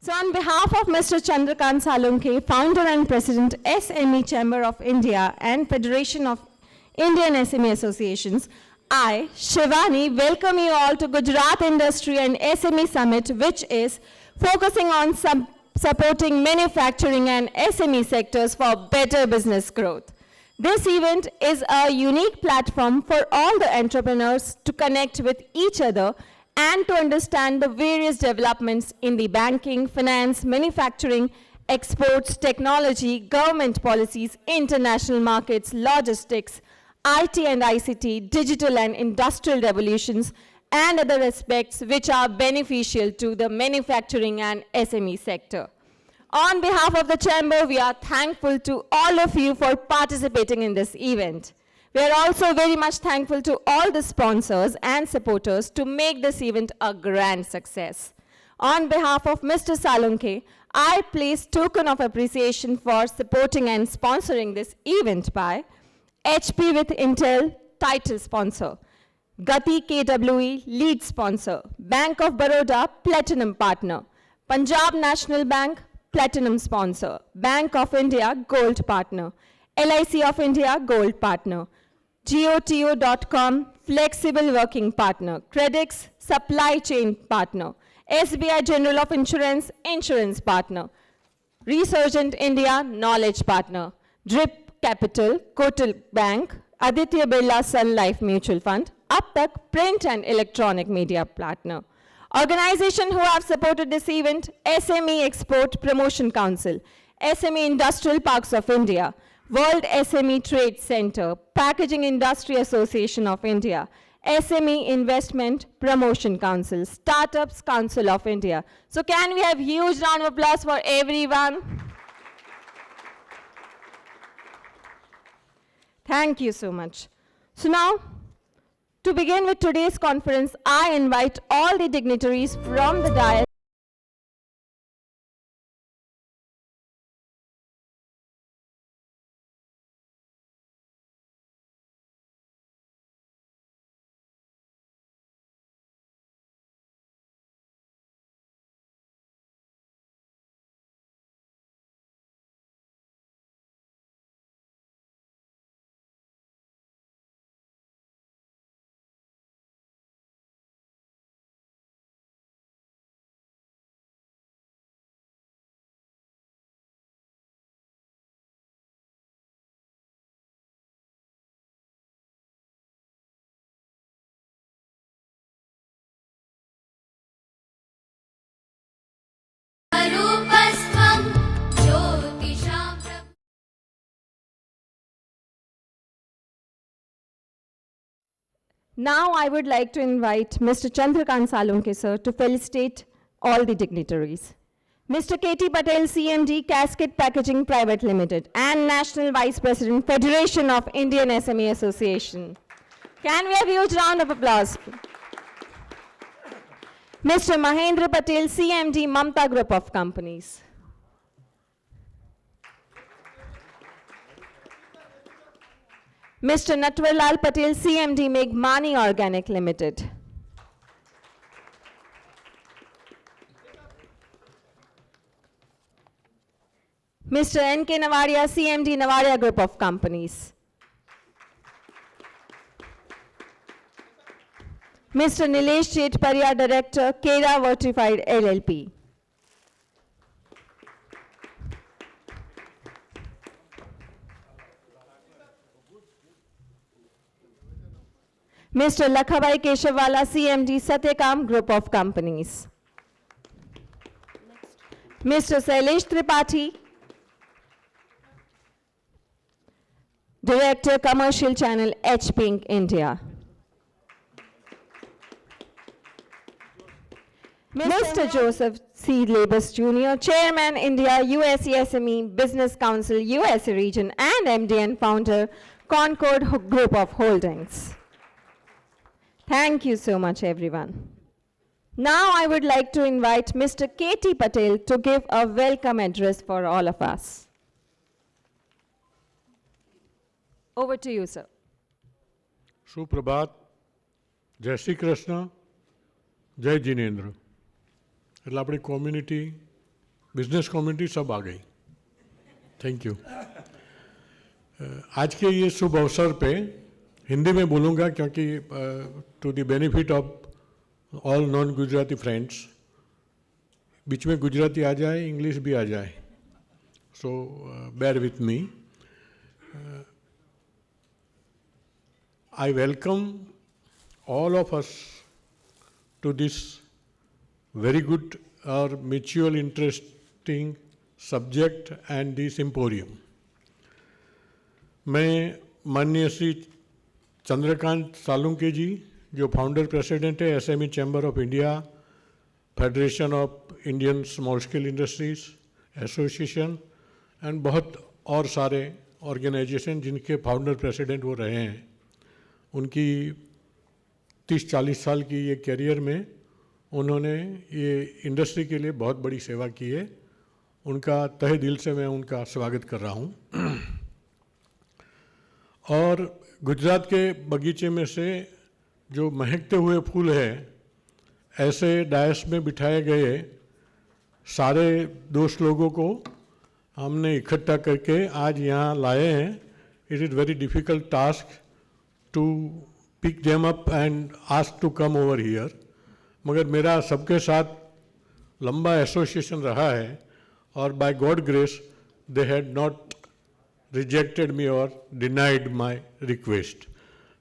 So on behalf of Mr. Chandrakant Salunke, founder and president, SME Chamber of India and Federation of Indian SME Associations, I, Shivani, welcome you all to Gujarat Industry and SME Summit, which is focusing on supporting manufacturing and SME sectors for better business growth. This event is a unique platform for all the entrepreneurs to connect with each other and to understand the various developments in the banking, finance, manufacturing, exports, technology, government policies, international markets, logistics, IT and ICT, digital and industrial revolutions, and other aspects which are beneficial to the manufacturing and SME sector. On behalf of the Chamber, we are thankful to all of you for participating in this event. We are also very much thankful to all the sponsors and supporters to make this event a grand success. On behalf of Mr. Salunke, I place token of appreciation for supporting and sponsoring this event by HP with Intel, title sponsor, Gati KWE, lead sponsor, Bank of Baroda, platinum partner, Punjab National Bank, platinum sponsor, Bank of India, gold partner, LIC of India, gold partner, GOTO.com, flexible working partner, Credix, supply chain partner, SBI General of Insurance, insurance partner, Resurgent India, knowledge partner, Drip Capital, Kotak Bank, Aditya Birla Sun Life Mutual Fund, Uptak, print and electronic media partner. Organization who have supported this event, SME Export Promotion Council, SME Industrial Parks of India, World SME Trade Center, Packaging Industry Association of India, SME Investment Promotion Council, Startups Council of India. So can we have huge round of applause for everyone? Thank you so much. So now, to begin with today's conference, I invite all the dignitaries from the dais Now I would like to invite Mr. Chandrakant Salunke sir to felicitate all the dignitaries. Mr. K.T. Patel, CMD, Cascade Packaging Private Limited, and National Vice President, Federation of Indian SME Association. Can we have a huge round of applause? Mr. Mahendra Patel, CMD, Mamta Group of Companies. Mr. Natwarlal Patel, CMD, Meghmani Organic Limited. Mr. N.K. Navaria, CMD, Navaria Group of Companies. Mr. Nilesh Chetparia, Director, Kera Vertified LLP. Mr. Lakhabai Keshavwala, CMD, Satyakam Group of Companies. Mr. Sailesh Tripathi, Director, Commercial Channel, H-Pink India. Mr. Joseph C. Labus Jr., Chairman, India, USA SME Business Council, USA Region, and MD and founder, Concord Group of Holdings. Thank you so much, everyone. Now I would like to invite Mr. K.T. Patel to give a welcome address for all of us. Over to you, sir. Suprabhat, Jai Shri Krishna, Jai Jinendra. એટલે આપણી community business community सब आ गई। Thank you. आज के ये शुभ अवसर पे हिंदी में बोलूँगा क्योंकि to the benefit of all non Gujarati friends, बीच में गुजराती आ जाए, इंग्लिश भी आ जाए, सो bear with me. I welcome all of us to this very good or mutual interesting subject and the symposium. मैं माननीय श्री चंद्रकांत सालुंके जी, जो फाउंडर प्रेसिडेंट है SME chamber of India, federation of Indian small scale industries association and बहुत और सारे organisation जिनके founder president वो रहे हैं, उनकी 30-40 साल की ये कैरियर में उन्होंने ये इंडस्ट्री के लिए बहुत बड़ी सेवा की है। उनका तहे दिल से मैं उनका स्वागत कर रहा हूँ। और गुजरात के बगीचे में से जो महकते हुए फूल है, ऐसे डायस में बिठाए गए सारे दोस्त लोगों को हमने इकट्ठा करके आज यहाँ लाए हैं। It is very difficult task to pick them up and ask to come over here, मगर मेरा सबके साथ लंबा एसोसिएशन रहा है और by God grace they had not rejected me और डिनाइड माय रिक्वेस्ट।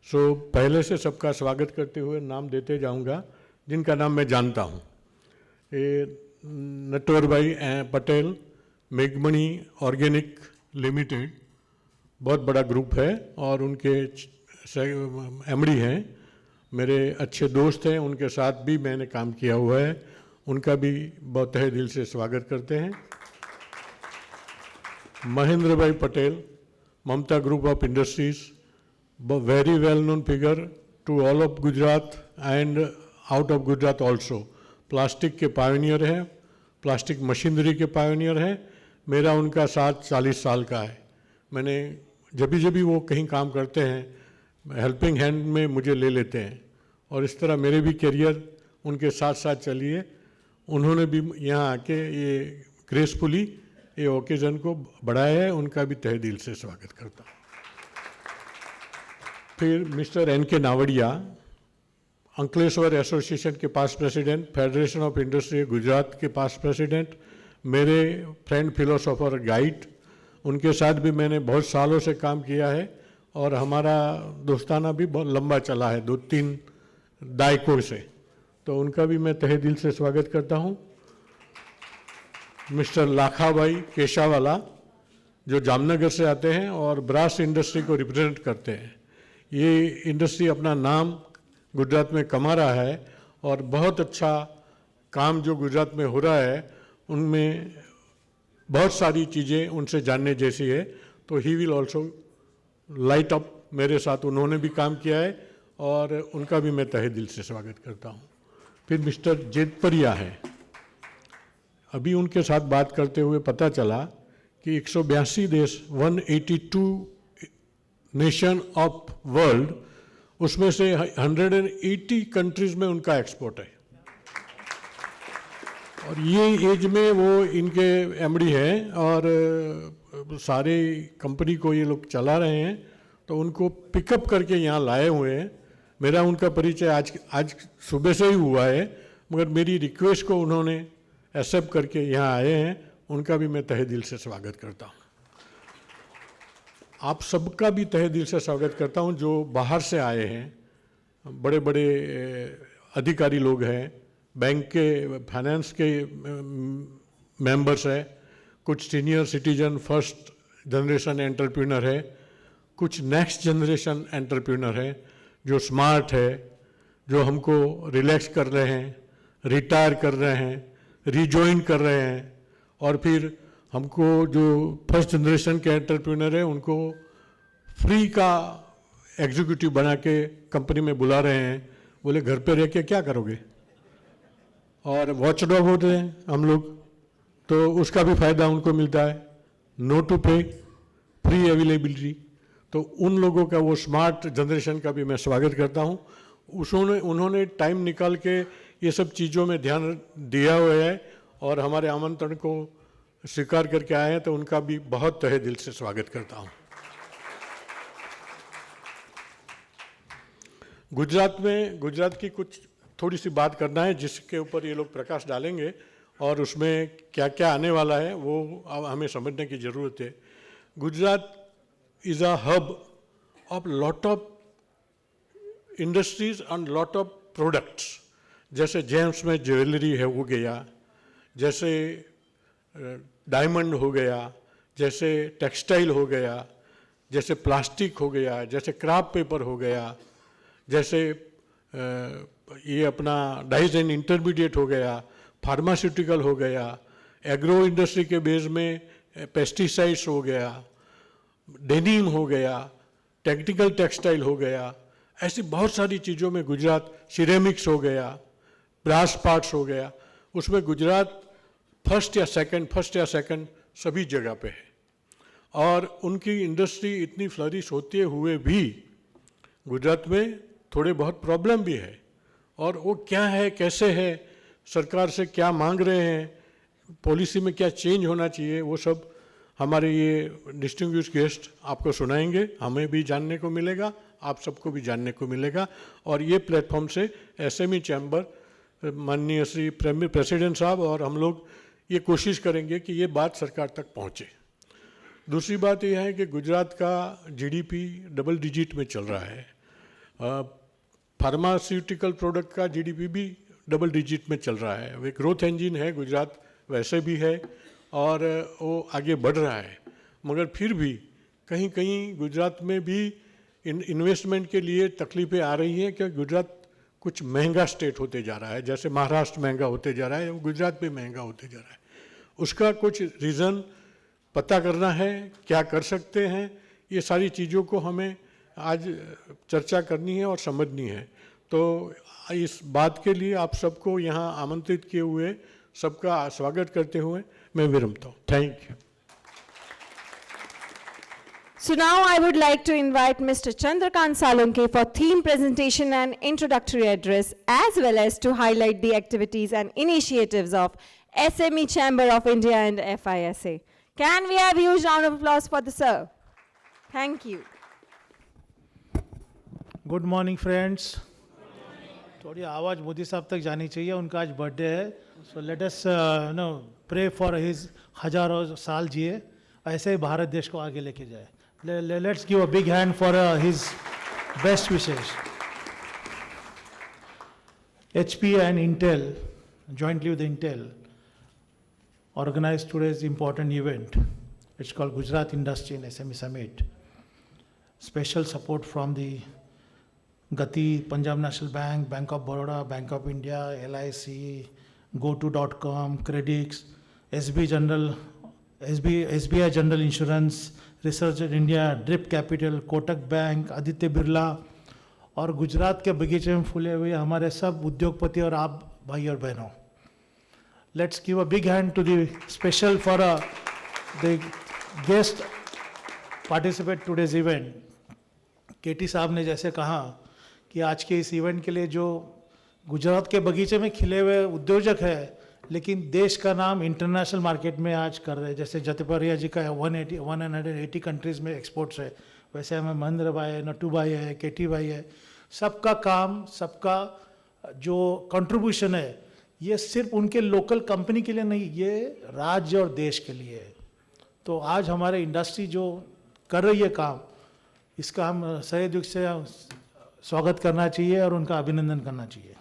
सो पहले से सबका स्वागत करते हुए नाम देते जाऊंगा जिनका नाम मैं जानता हूँ। ये नटवर भाई पटेल, मेघमणि ऑर्गेनिक लिमिटेड बहुत बड़ा ग्रुप है और उनके एमडी हैं, मेरे अच्छे दोस्त हैं, उनके साथ भी मैंने काम किया हुआ है, उनका भी बहुत तहे दिल से स्वागत करते हैं। Mahendra bhai Patel, Mamta group of industries, very well known figure to all of Gujarat and out of Gujarat also. Plastic के पायोनियर हैं, प्लास्टिक मशीनरी के पायोनियर हैं। मेरा उनका साथ 40 साल का है। मैंने जब भी वो कहीं काम करते हैं हेल्पिंग हैंड में मुझे ले लेते हैं और इस तरह मेरे भी करियर उनके साथ साथ चली है। उन्होंने भी यहाँ आके ये ग्रेसफुली ये ओकेज़न को बढ़ाया है, उनका भी तहे दिल से स्वागत करता हूँ। फिर mister N K. Navadiya, Ankleshwar association के पास president, federation of industry Gujarat के पास प्रेसिडेंट, मेरे फ्रेंड फिलोसोफर गाइड, उनके साथ भी मैंने बहुत सालों से काम किया है और हमारा दोस्ताना भी बहुत लंबा चला है, 2-3 दायकों से, तो उनका भी मैं तहे दिल से स्वागत करता हूँ। मिस्टर लाखाभाई केशावाला, जो जामनगर से आते हैं और ब्रास इंडस्ट्री को रिप्रेजेंट करते हैं। ये इंडस्ट्री अपना नाम गुजरात में कमा रहा है और बहुत अच्छा काम जो गुजरात में हो रहा है उनमें बहुत सारी चीज़ें उनसे जानने जैसी है, तो he will also light up. मेरे साथ उन्होंने भी काम किया है और उनका भी मैं तहे दिल से स्वागत करता हूँ। फिर मिस्टर जेतपरिया हैं, अभी उनके साथ बात करते हुए पता चला कि 182 देश, 182 नेशन ऑफ वर्ल्ड, उसमें से 180 कंट्रीज में उनका एक्सपोर्ट है और ये एज में वो इनके एमडी हैं और सारे कंपनी को ये लोग चला रहे हैं, तो उनको पिकअप करके यहाँ लाए हुए हैं। मेरा उनका परिचय आज सुबह से ही हुआ है, मगर मेरी रिक्वेस्ट को उन्होंने एक्सेप्ट करके यहाँ आए हैं, उनका भी मैं तहे दिल से स्वागत करता हूँ। आप सबका भी तहे दिल से स्वागत करता हूँ जो बाहर से आए हैं। बड़े बड़े अधिकारी लोग हैं, बैंक के फाइनेंस के मेंबर्स हैं, कुछ senior citizen first generation entrepreneur है, कुछ नेक्स्ट जनरेशन एंटरप्रेन्योर है जो स्मार्ट है, जो हमको रिलैक्स कर रहे हैं, रिटायर कर रहे हैं, रिजॉइन कर रहे हैं, और फिर हमको जो फर्स्ट जनरेशन के एंटरप्रेन्योर है उनको फ्री का एग्जीक्यूटिव बना के कंपनी में बुला रहे हैं। बोले घर पे रह के क्या करोगे, और वॉच डॉग होते हैं हम लोग, तो उसका भी फायदा उनको मिलता है, नो टू पे, फ्री अवेलेबिलिटी। तो उन लोगों का, वो स्मार्ट जनरेशन का भी मैं स्वागत करता हूँ। उन्होंने टाइम निकाल के ये सब चीज़ों में ध्यान दिया हुआ है और हमारे आमंत्रण को स्वीकार करके आए हैं, तो उनका भी बहुत तहे दिल से स्वागत करता हूँ। गुजरात की कुछ थोड़ी सी बात करना है, जिसके ऊपर ये लोग प्रकाश डालेंगे और उसमें क्या क्या आने वाला है वो अब हमें समझने की ज़रूरत है। Gujarat is a hub of lot of industries and lot of products. जैसे जेम्स में ज्वेलरी है हो गया, जैसे डायमंड हो गया, जैसे टेक्सटाइल हो गया, जैसे प्लास्टिक हो गया, जैसे क्राफ्ट पेपर हो गया, जैसे ये अपना डाइज एंड इंटरमीडिएट हो गया, फार्मास्यूटिकल हो गया, एग्रो इंडस्ट्री के बेस में पेस्टिसाइड्स हो गया, डेनिम हो गया, टेक्निकल टेक्सटाइल हो गया। ऐसी बहुत सारी चीज़ों में गुजरात, सिरेमिक्स हो गया, ब्रास पार्ट्स हो गया, उसमें गुजरात फर्स्ट या सेकंड सभी जगह पे है। और उनकी इंडस्ट्री इतनी फ्लरिश होते हुए भी गुजरात में थोड़े बहुत प्रॉब्लम भी है, और वो क्या है, कैसे है, सरकार से क्या मांग रहे हैं, पॉलिसी में क्या चेंज होना चाहिए, वो सब हमारे ये डिस्टिंग्विश्ड गेस्ट आपको सुनाएंगे। हमें भी जानने को मिलेगा, आप सबको भी जानने को मिलेगा। और ये प्लेटफॉर्म से एसएमई चैम्बर, माननीय श्री प्रेसिडेंट साहब और हम लोग ये कोशिश करेंगे कि ये बात सरकार तक पहुँचे। दूसरी बात यह है कि गुजरात का जीडीपी डबल डिजिट में चल रहा है, फार्मास्यूटिकल प्रोडक्ट का जीडीपी भी डबल डिजिट में चल रहा है। वे ग्रोथ इंजन है, गुजरात वैसे भी है और वो आगे बढ़ रहा है। मगर फिर भी कहीं कहीं गुजरात में भी इन्वेस्टमेंट के लिए तकलीफ़ें आ रही हैं कि गुजरात कुछ महंगा स्टेट होते जा रहा है। जैसे महाराष्ट्र महंगा होते जा रहा है, गुजरात भी महंगा होते जा रहा है। उसका कुछ रीज़न पता करना है, क्या कर सकते हैं, ये सारी चीज़ों को हमें आज चर्चा करनी है और समझनी है। तो इस बात के लिए आप सबको यहाँ आमंत्रित किए हुए सबका स्वागत करते हुए मैं विरमता हूँ। Thank you. So now I would like to invite Mr. Chandrakant Salunke for theme presentation and introductory address, as well as to highlight the activities and initiatives of SME Chamber of India and FISA. Can we have a huge round of applause for the sir? Thank you. Good morning friends. थोड़ी आवाज़ मोदी साहब तक जानी चाहिए, उनका आज birthday है। So let us no pray for his हजारों साल जिए, ऐसे ही भारत देश को आगे लेके जाए। Let's give a big hand for his best wishes. HP and Intel, jointly with Intel, organized today's important event. It's called Gujarat Industry and SME Summit. Special support from the Gati, Punjab National Bank, Bank of Baroda, Bank of India, LIC, GoTo.com, Credix, SBI General Insurance, Researcher India, Drip Capital, Kotak Bank, Aditya Birla और गुजरात के बगीचे में फूले हुए हमारे सब उद्योगपति और आप भाई और बहनों। Let's give a big hand to the special for the guest participate today's event. KT साहब ने जैसे कहा कि आज के इस इवेंट के लिए जो गुजरात के बगीचे में खिले हुए उद्योजक है, लेकिन देश का नाम इंटरनेशनल मार्केट में आज कर रहे हैं। जैसे जतपरिया जी का 180 कंट्रीज़ में एक्सपोर्ट्स है, वैसे हमें महेंद्र भाई है, नट्टू भाई है, केटी भाई है। सबका काम, सबका जो कंट्रीब्यूशन है, ये सिर्फ उनके लोकल कंपनी के लिए नहीं, ये राज्य और देश के लिए है। तो आज हमारे इंडस्ट्री जो कर रही है काम, इसका हम सही दिल से स्वागत करना चाहिए और उनका अभिनंदन करना चाहिए।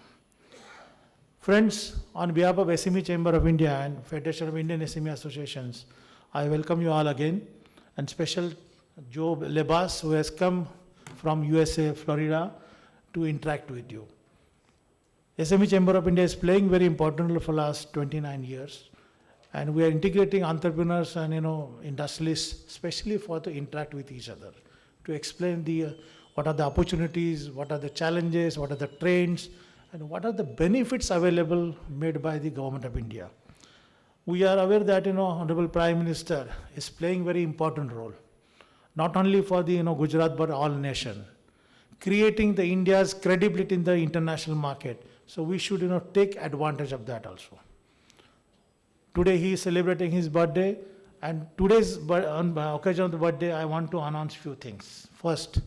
Friends, on behalf of SME Chamber of India and Federation of Indian SME Associations, I welcome you all again, and special Joe Lebas, who has come from USA, Florida, to interact with you. SME Chamber of India is playing very important role for the last 29 years, and we are integrating entrepreneurs and industrialists, especially to interact with each other, to explain what are the opportunities, what are the challenges, what are the trends, and what are the benefits available made by the government of India. We are aware that Honorable Prime Minister is playing very important role, not only for the Gujarat but all nation, creating the India's credibility in the international market. So we should take advantage of that also. Today he is celebrating his birthday, and today's on occasion of the birthday, I want to announce few things. First,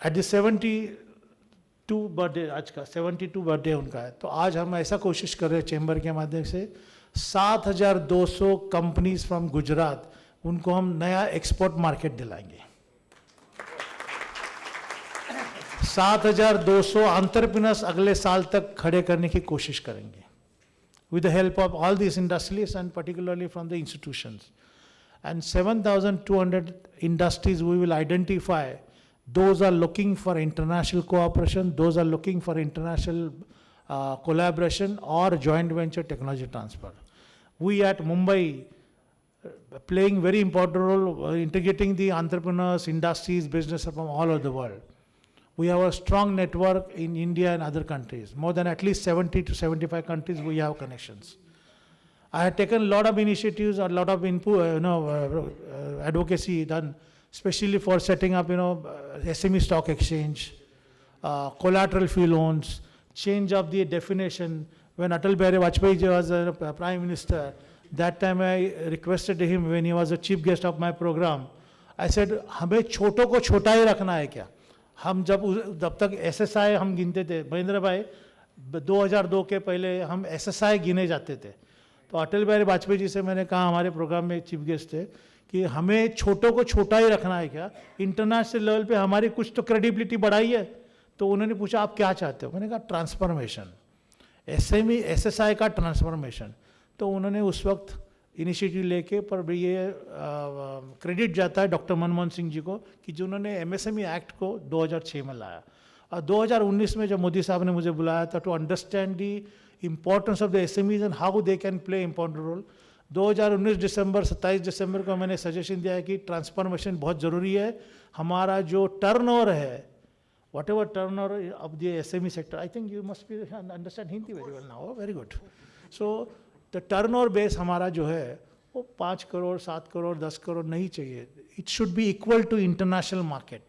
at the 72 birthday आज का 72 birthday उनका है, तो आज हम ऐसा कोशिश कर रहे हैं चैम्बर के माध्यम से 7,200 कंपनीज फ्रॉम गुजरात, उनको हम नया एक्सपोर्ट मार्केट दिलाएंगे। 7,200 एंटरप्रेन्योर्स अगले साल तक खड़े करने की कोशिश करेंगे with the help of all these industries and particularly from the institutions. And 7,200 industries we will identify. Those are looking for international cooperation, those are looking for international collaboration or joint venture technology transfer. We at Mumbai playing very important role integrating the entrepreneurs, industries, business from all over the world. We have a strong network in India and other countries. More than at least 70 to 75 countries we have connections. I have taken a lot of initiatives, a lot of input, advocacy done, especially for setting up, SME stock exchange, collateral fee loans, change of the definition. When Atal Bihari Vajpayee ji was Prime Minister, that time I requested him when he was a chief guest of my program. I said, हमें छोटों को छोटा ही रखना है क्या? हम जब तक SSI हम गिनते थे, महेंद्र भाई 2002 के पहले हम SSI गिने जाते थे, तो अटल बिहारी वाजपेयी जी से मैंने कहा, हमारे प्रोग्राम में चीफ गेस्ट थे, कि हमें छोटों को छोटा ही रखना है क्या? इंटरनेशनल लेवल पे हमारी कुछ तो क्रेडिबिलिटी बढ़ाई है। तो उन्होंने पूछा आप क्या चाहते हो? मैंने कहा ट्रांसफॉर्मेशन, SME SSI का ट्रांसफॉर्मेशन। तो उन्होंने उस वक्त इनिशिएटिव लेके, पर ये क्रेडिट जाता है डॉक्टर मनमोहन सिंह जी को कि जिन्होंने MSME एक्ट को 2006 में लाया, और 2019 में जब मोदी साहब ने मुझे बुलाया था to understand the importance of the SMEs and how they can play important role, 2019 दिसंबर 27 दिसंबर को मैंने सजेशन दिया है कि ट्रांसफॉर्मेशन बहुत ज़रूरी है। हमारा जो टर्नओवर है, what ever turnover of the SME sector, I think you must be understand Hindi very well now, very good. So the turnover base हमारा जो है वो 5 करोड़ 7 करोड़ 10 करोड़ नहीं चाहिए, it should be equal to international market.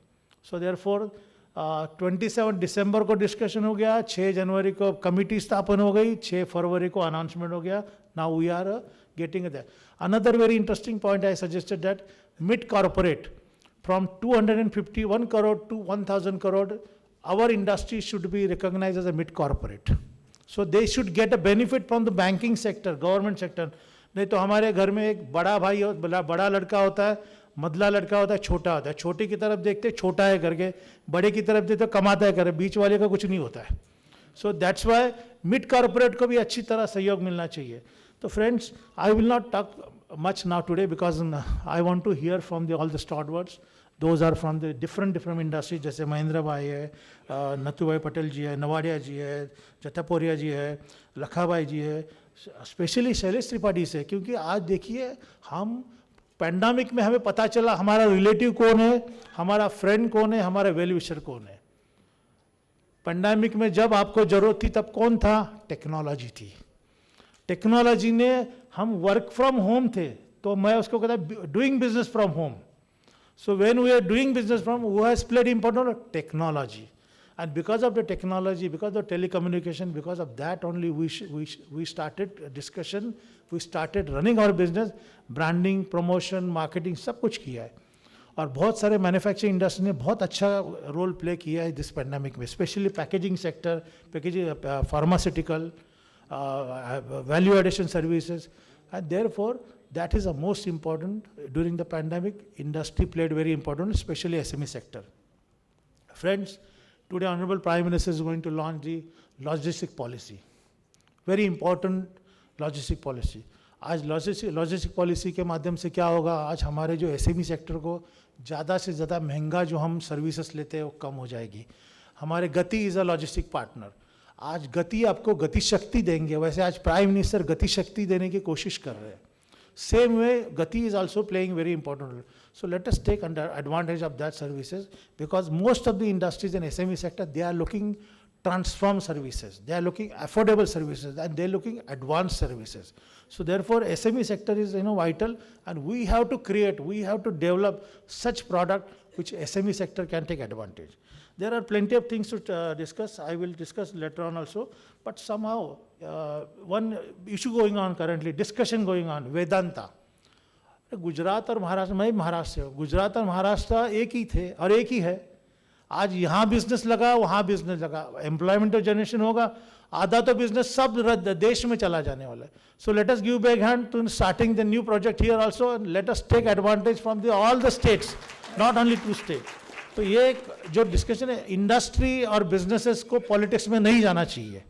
So therefore 27 दिसंबर को discussion हो गया, 6 जनवरी को कमिटी स्थापन हो गई, 6 फरवरी को अनाउंसमेंट हो गया। Now we are getting there. Another very interesting point I suggested that mid-corporate from 251 crore to 1,000 crore, our industry should be recognized as a mid-corporate. So they should get a benefit from the banking sector, government sector. नहीं तो हमारे घर में एक बड़ा भाई बड़ा लड़का होता है, मदला लड़का होता है, छोटा होता है। छोटे की तरफ देखते छोटा है करके, बड़े की तरफ देखते कमाता है करके, बीच वाले का कुछ नहीं होता है। So that's why mid-corporate को भी अच्छी तरह सहयोग मिलना चाहिए। So friends, I will not talk much now today because I want to hear from all the stalwarts. Those are from the different industries, जैसे महेंद्र भाई है, नथु भाई पटेल जी है, नवाडिया जी है, जतापोरिया जी है, लखा भाई जी है, स्पेशली शैलेश त्रिपाठी से, क्योंकि आज देखिए हम पैंडेमिक में हमें पता चला हमारा रिलेटिव कौन है, हमारा फ्रेंड कौन है, हमारा वेल विशर कौन है। पैंडेमिक में जब आपको जरूरत थी तब कौन था? टेक्नोलॉजी थी। टेक्नोलॉजी ने, हम वर्क फ्रॉम होम थे, तो मैं उसको कहता doing business from home. So when we are doing business from, who has played important role? Technology. And because of the technology, because of telecommunication, because of that only we started discussion, we started running our business, branding, promotion, marketing सब कुछ किया है। और बहुत सारे manufacturing industry ने बहुत अच्छा रोल प्ले किया है दिस पैंडेमिक में, specially packaging sector, packaging, pharmaceutical, value addition services, and therefore that is the most important. During the pandemic, industry played very important, especially SME sector. Friends, today Honorable Prime Minister is going to launch the logistic policy, very important logistic policy. आज logistic policy के माध्यम से क्या होगा? आज हमारे जो SME sector को ज़्यादा से ज़्यादा महंगा जो हम सर्विसेज लेते हैं वो कम हो जाएगी। हमारे गति इज़ अ लॉजिस्टिक पार्टनर। आज गति आपको गति शक्ति देंगे, वैसे आज प्राइम मिनिस्टर गति शक्ति देने की कोशिश कर रहे हैं। Same way Gati is also playing very important role. So let us take advantage of that services, because most of the industries in SME sector, they are looking transform services, they are looking affordable services, and they are looking advanced services. So therefore SME sector is vital, and we have to create, we have to develop such product which SME sector can take advantage. There are plenty of things to discuss. I will discuss later on also, but somehow one issue going on currently, discussion going on, Vedanta. Gujarat और महाराष्ट्र, मैं महाराष्ट्र से हूँ, गुजरात और महाराष्ट्र एक ही थे और एक ही है. आज यहाँ बिजनेस लगा, वहाँ बिजनेस लगा, एम्प्लॉयमेंट जनरेशन होगा, आधा तो बिजनेस सब देश में चला जाने वाला है. So let us give back hand to starting the new project here also, and let us take advantage from the all the states, not only 2 state. तो ये जो डिस्कशन है, इंडस्ट्री और बिजनेसेस को पॉलिटिक्स में नहीं जाना चाहिए.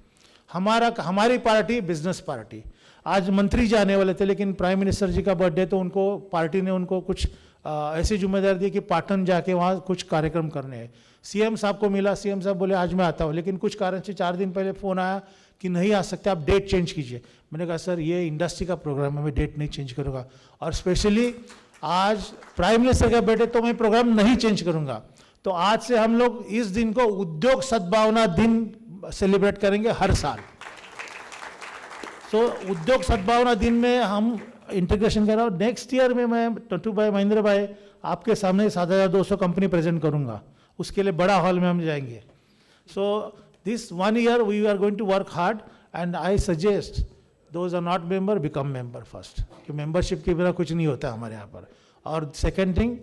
हमारी पार्टी बिजनेस पार्टी. आज मंत्री जी आने वाले थे, लेकिन प्राइम मिनिस्टर जी का बर्थडे, तो उनको पार्टी ने उनको कुछ ऐसी जिम्मेदारी दी कि पाटन जाके वहाँ कुछ कार्यक्रम करने हैं. सीएम साहब को मिला, सीएम साहब बोले आज मैं आता हूँ, लेकिन कुछ कारण से 4 दिन पहले फ़ोन आया कि नहीं आ सकते, आप डेट चेंज कीजिए. मैंने कहा सर ये इंडस्ट्री का प्रोग्राम है, मैं डेट नहीं चेंज करूँगा, और स्पेशली आज प्राइम मिनिस्टर का बर्थडे, तो मैं प्रोग्राम नहीं चेंज करूँगा. तो आज से हम लोग इस दिन को उद्योग सद्भावना दिन सेलिब्रेट करेंगे हर साल. सो उद्योग सद्भावना दिन में हम इंटीग्रेशन कर रहा हूँ. नेक्स्ट ईयर में मैं टट्टू भाई, महेंद्र भाई, आपके सामने 7200 कंपनी प्रेजेंट करूँगा. उसके लिए बड़ा हॉल में हम जाएंगे. So this 1 year we are going to work hard, and I suggest those are not member, become member first, कि मेंबरशिप के बिना कुछ नहीं होता हमारे यहाँ पर. और सेकेंड थिंग,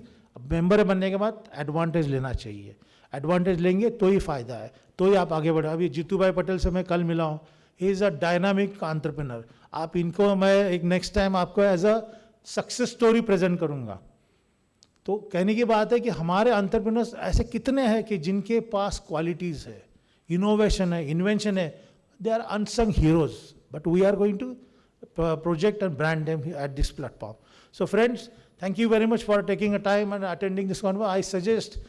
मेंबर बनने के बाद एडवांटेज लेना चाहिए. एडवांटेज लेंगे तो ही फायदा है, तो ही आप आगे बढ़े. अभी जीतू भाई पटेल से मैं कल मिला हूँ, he is a dynamic entrepreneur. आप इनको मैं एक नेक्स्ट टाइम आपको as a success story present करूँगा. तो कहने की बात है कि हमारे एंटरप्रेन्योर्स ऐसे कितने हैं कि जिनके पास क्वालिटीज़ है, इनोवेशन है, इन्वेंशन है. They are unsung heroes, but we are going to project and brand them at this platform. So friends, thank you very much for taking a time and attending this conference. I suggest,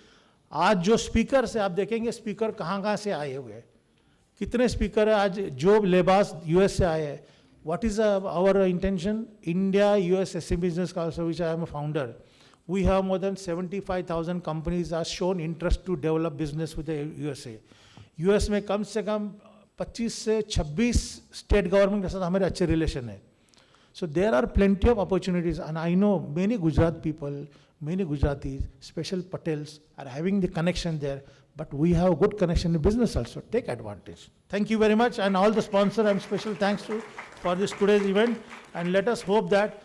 आज जो speaker से आप देखेंगे, speaker कहाँ से आए हुए हैं, कितने स्पीकर है. आज जो लेबास यूएस से आए हैं. What is our intention? India US SME business council, which I am a founder, we have more than 75,000 companies are shown interest to develop business with the USA. US में कम से कम 25 से 26 state government के साथ हमारे अच्छे relation है. So there are plenty of opportunities, and I know many Gujarat people, many Gujaratis, special Patels are having the connection there, but we have good connection in business also. Take advantage. Thank you very much, and all the sponsor, and special thanks to for this today's event, and let us hope that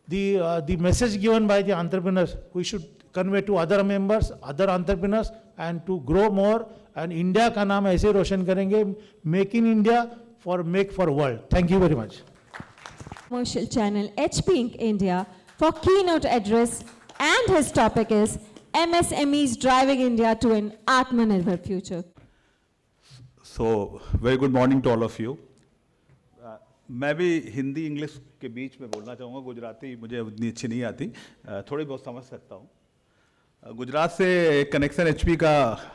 the message given by the entrepreneurs, we should convey to other members, other entrepreneurs, and to grow more, and India का नाम ऐसे रोशन करेंगे, make in India for make for world. Thank you very much. Commercial channel HP Inc. India for keynote address, and his topic is MSMEs driving India to an Atmanirbhar future. So, very good morning to all of you. मैं भी Hindi English के बीच में बोलना चाहूँगा. गुजराती मुझे उतनी अच्छी नहीं आती, थोड़ी बहुत समझ सकता हूँ. गुजरात से एक कनेक्शन HP का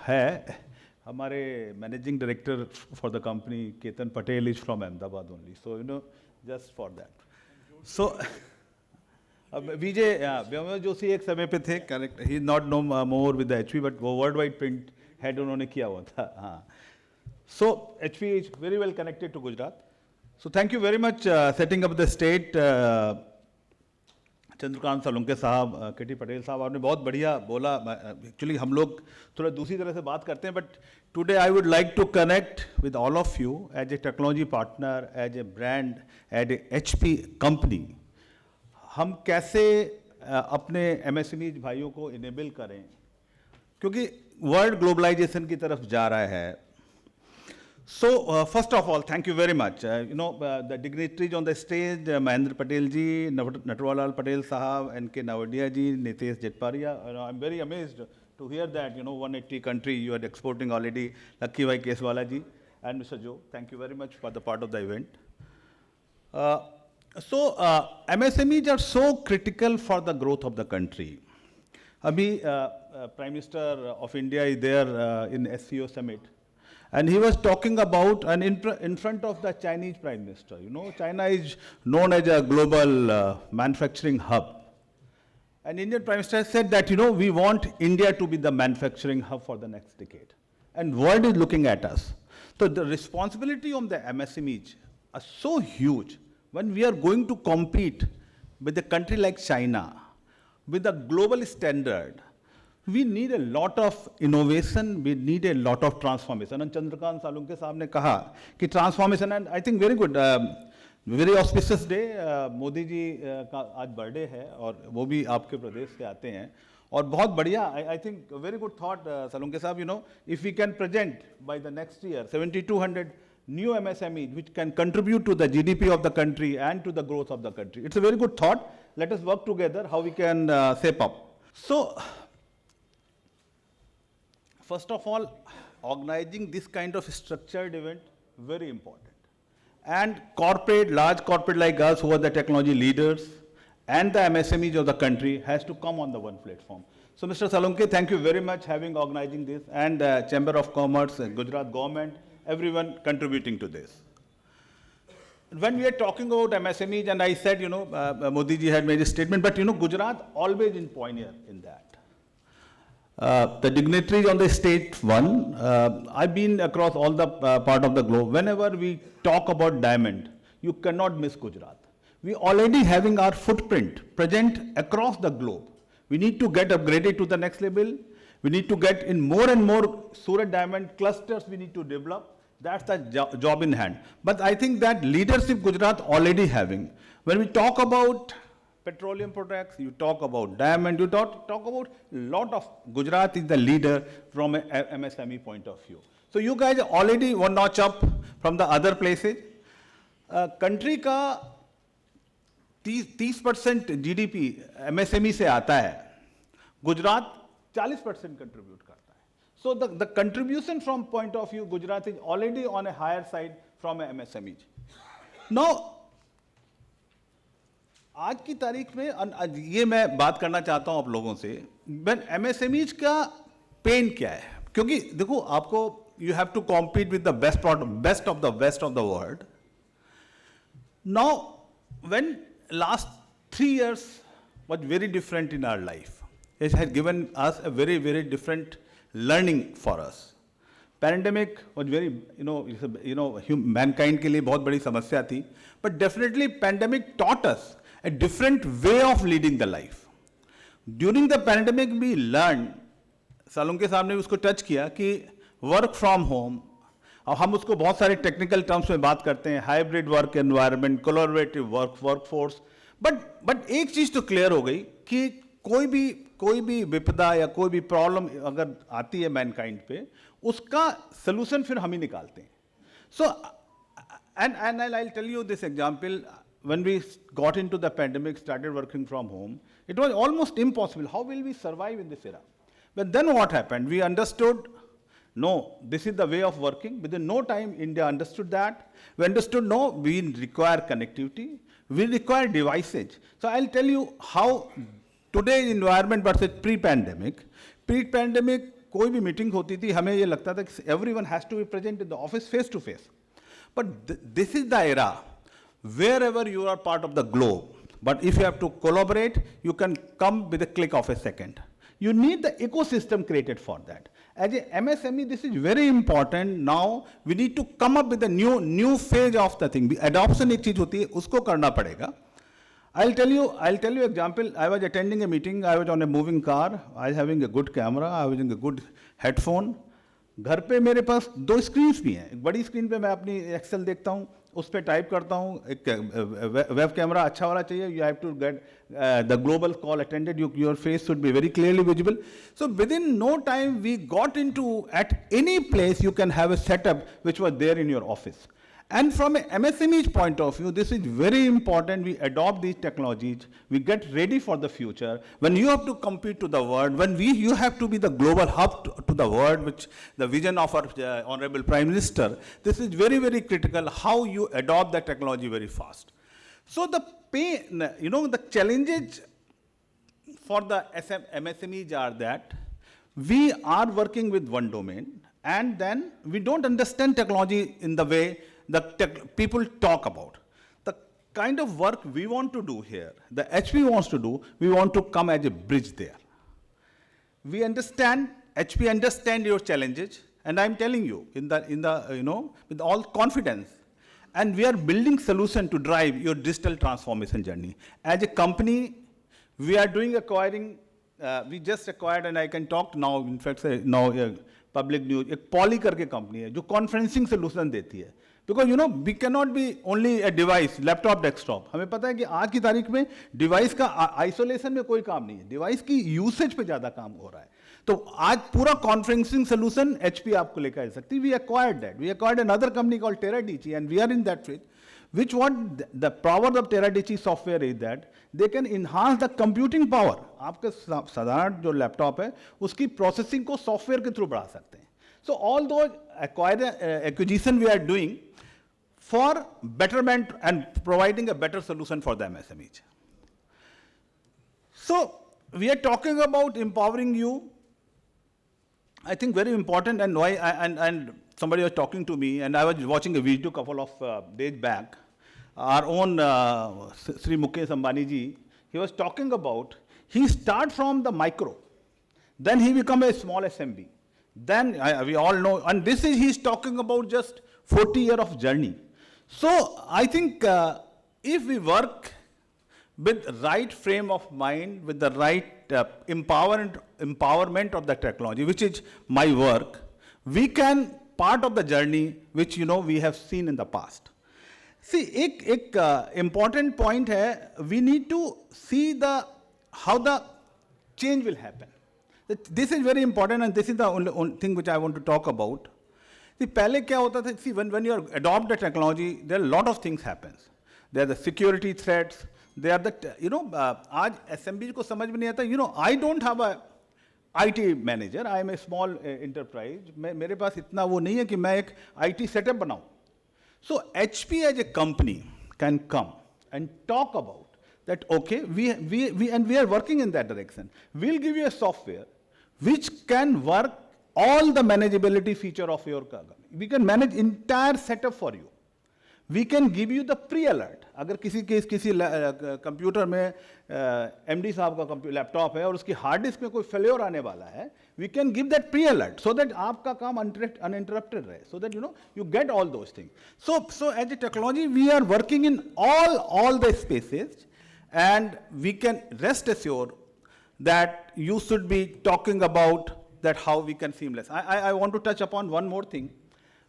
है. हमारे managing director for the company Ketan Patel is from Ahmedabad only, so you know just for that. So अब विजय जोशी एक समय पे थे, correct, he not no more with the HP, but वो वर्ल्ड वाइड प्रिंट हेड उन्होंने किया हुआ था. हाँ, so HP is very well connected to Gujarat. So thank you very much setting up the state. Chandrakant Salunke साहब, KT पटेल साहब, आपने बहुत बढ़िया बोला. एक्चुअली हम लोग थोड़ा दूसरी तरह से बात करते हैं, but today I would like to connect with all of you as a technology partner, as a brand, as a HP company. हम कैसे अपने MSME भाइयों को इनेबल करें, क्योंकि वर्ल्ड ग्लोबलाइजेशन की तरफ जा रहा है. So first of all, thank you very much. The dignitaries on the stage, Mahendra Patel ji, Natwarlal Patel sahab, N.K. Navadia ji, Nitesh Jetparia. I'm very amazed to hear that 180 country you are exporting already. Lucky Bhai Keswala ji and Mr. Joe, thank you very much for the part of the event. MSMEs are so critical for the growth of the country. Abhi Prime Minister of India is there in SCO summit. And he was talking about, and in front of the Chinese Prime Minister, China is known as a global manufacturing hub. And Indian Prime Minister said that, we want India to be the manufacturing hub for the next decade. And world is looking at us. So the responsibility on the MSMEs are so huge when we are going to compete with a country like China, with a global standard, We need a lot of innovation, we need a lot of transformation. And Chandrakant Salunke साहब ने कहा कि transformation, and I think very good, very auspicious day, Modi ji का आज birthday है और वो भी आपके प्रदेश से आते हैं और बहुत बढ़िया, I think very good thought, Salunke साहब, you know, if we can present by the next year 7,200 new MSMEs which can contribute to the GDP of the country and to the growth of the country. It's a very good thought. Let us work together how we can shape up. So, first of all, organizing this kind of structured event, very important. And corporate, large corporate like us who are the technology leaders and the MSMEs of the country has to come on the one platform. So Mr. Salunke, thank you very much having organizing this, and Chamber of Commerce, Gujarat government, everyone contributing to this. When we are talking about MSMEs, and I said, you know, Modi ji had made a statement, but you know, Gujarat always in pioneer in that. The dignitaries on the state one, I've been across all the part of the globe. Whenever we talk about diamond, you cannot miss Gujarat. We already having our footprint present across the globe. We need to get upgraded to the next level. We need to get in more and more Surat diamond clusters we need to develop. That's the job in hand. But I think that leadership Gujarat already having. When we talk about petroleum products, you talk about diamond, you talk about a lot of, Gujarat is the leader from a MSME point of view. So you guys are already one notch up from the other places. Country का 30% GDP MSME से आता है, Gujarat 40% contribute करता है. So the contribution from point of view, Gujarat is already on a higher side from a MSME. Now, आज की तारीख में ये मैं बात करना चाहता हूँ आप लोगों से, MSMEs का पेन क्या है? क्योंकि देखो आपको you have to compete with the best of the world. Now, when last 3 years was very different in our life, it has given us a very, very different learning for us. Pandemic was very, mankind के लिए बहुत बड़ी समस्या थी, but definitely pandemic taught us a different way of leading the life. During the pandemic, we learned, Salunke साहब ने उसको touch किया कि work from home, और हम उसको बहुत सारे टेक्निकल टर्म्स में बात करते हैं, hybrid work environment, collaborative workforce, but एक चीज तो क्लियर हो गई कि कोई भी विपदा या कोई भी प्रॉब्लम अगर आती है मैनकाइंड पे, उसका सोल्यूशन फिर हम ही निकालते हैं. So and I tell you this example. When we got into the pandemic, started working from home, it was almost impossible. How will we survive in this era? But then what happened? We understood, no, this is the way of working. Within no time, India understood that. We understood, no, we require connectivity. We require devices. So I'll tell you how today's environment versus pre-pandemic. Pre-pandemic, कोई भी meeting होती थी, हमें ये लगता था कि everyone has to be present in the office face to face. But this is the era. Wherever you are part of the globe, but if you have to collaborate, you can come with a click of a second. You need the ecosystem created for that. As a MSME, this is very important. Now we need to come up with a new phase of the thing. Adoption एक चीज होती है, उसको करना पड़ेगा. I'll tell you example. I was attending a meeting. I was on a moving car. I was having a good camera. I was using a good headphone. घर पे मेरे पास 2 स्क्रीन्स भी हैं. एक बड़ी स्क्रीन पे मैं अपनी एक्सेल देखता हूँ, उस पर टाइप करता हूँ. एक वेब कैमरा अच्छा वाला चाहिए. You have to get the global call attended. Your face should be very clearly visible. So within no time we got into at any place you can have a setup which was there in your office. And from an MSME's point of view, this is very important. We adopt these technologies. We get ready for the future. When you have to compete to the world, you have to be the global hub to the world, which the vision of our Honorable Prime Minister, this is very, very critical, how you adopt the technology very fast. So the the challenges for the MSMEs are that we are working with one domain, and then we don't understand technology in the way people talk about. The kind of work we want to do here, the HP wants to do, we want to come as a bridge there. We understand, HP understand your challenges, and I'm telling you with all confidence, and we are building solution to drive your digital transformation journey. As a company, we are acquiring we just acquired, and I can talk now, in fact, now public news, एक Poly करके company है, जो conferencing solution देती है. Because you know, we cannot be only a device, laptop, desktop. हमें पता है कि आज की तारीख में device का isolation में कोई काम नहीं है. Device की usage पे ज़्यादा काम हो रहा है. तो आज पूरा conferencing solution HP आपको लेकर आ सकती है. We acquired that. We acquired another company called Teradici, and we are in that phase. Which what the power of Teradici software is that they can enhance the computing power. आपके साधारण जो laptop है, उसकी processing को software के through बढ़ा सकते हैं. So all those acquisition we are doing for betterment and providing a better solution for the MSMEs. So we are talking about empowering you. I think very important, and why and somebody was talking to me, and I was watching a video couple of days back. Our own Sri Mukesh Ambani ji, he was talking about, he start from the micro, then he become a small SMB. Then we all know, and this is, he's talking about just 40 years of journey. So I think if we work with right frame of mind, with the right empowerment of the technology, which is my work, we can part of the journey which you know we have seen in the past. See, एक important point है, we need to see how the change will happen. This is very important, and this is the only thing which I want to talk about. See, पहले क्या होता था? See, when you adopt the technology, there are a lot of things happens. There are the security threats. There are the आज SMB को समझ में नहीं आता. I don't have a IT manager. I am a small enterprise. मेरे पास इतना वो नहीं है कि मैं एक IT setup बनाऊं. So HP as a company can come and talk about that. Okay, we are working in that direction. We'll give you a software which can work all the manageability feature of your company. We can manage entire setup for you. We can give you the pre-alert. अगर किसी computer में MD साहब का laptop है और उसकी hard disk में कोई फेलियर आने वाला है, we can give that pre-alert so that आपका काम uninterrupted रहे, so that you get all those things. So as a technology, we are working in all the spaces, and we can rest assured that you should be talking about that how we can seamless. I want to touch upon one more thing.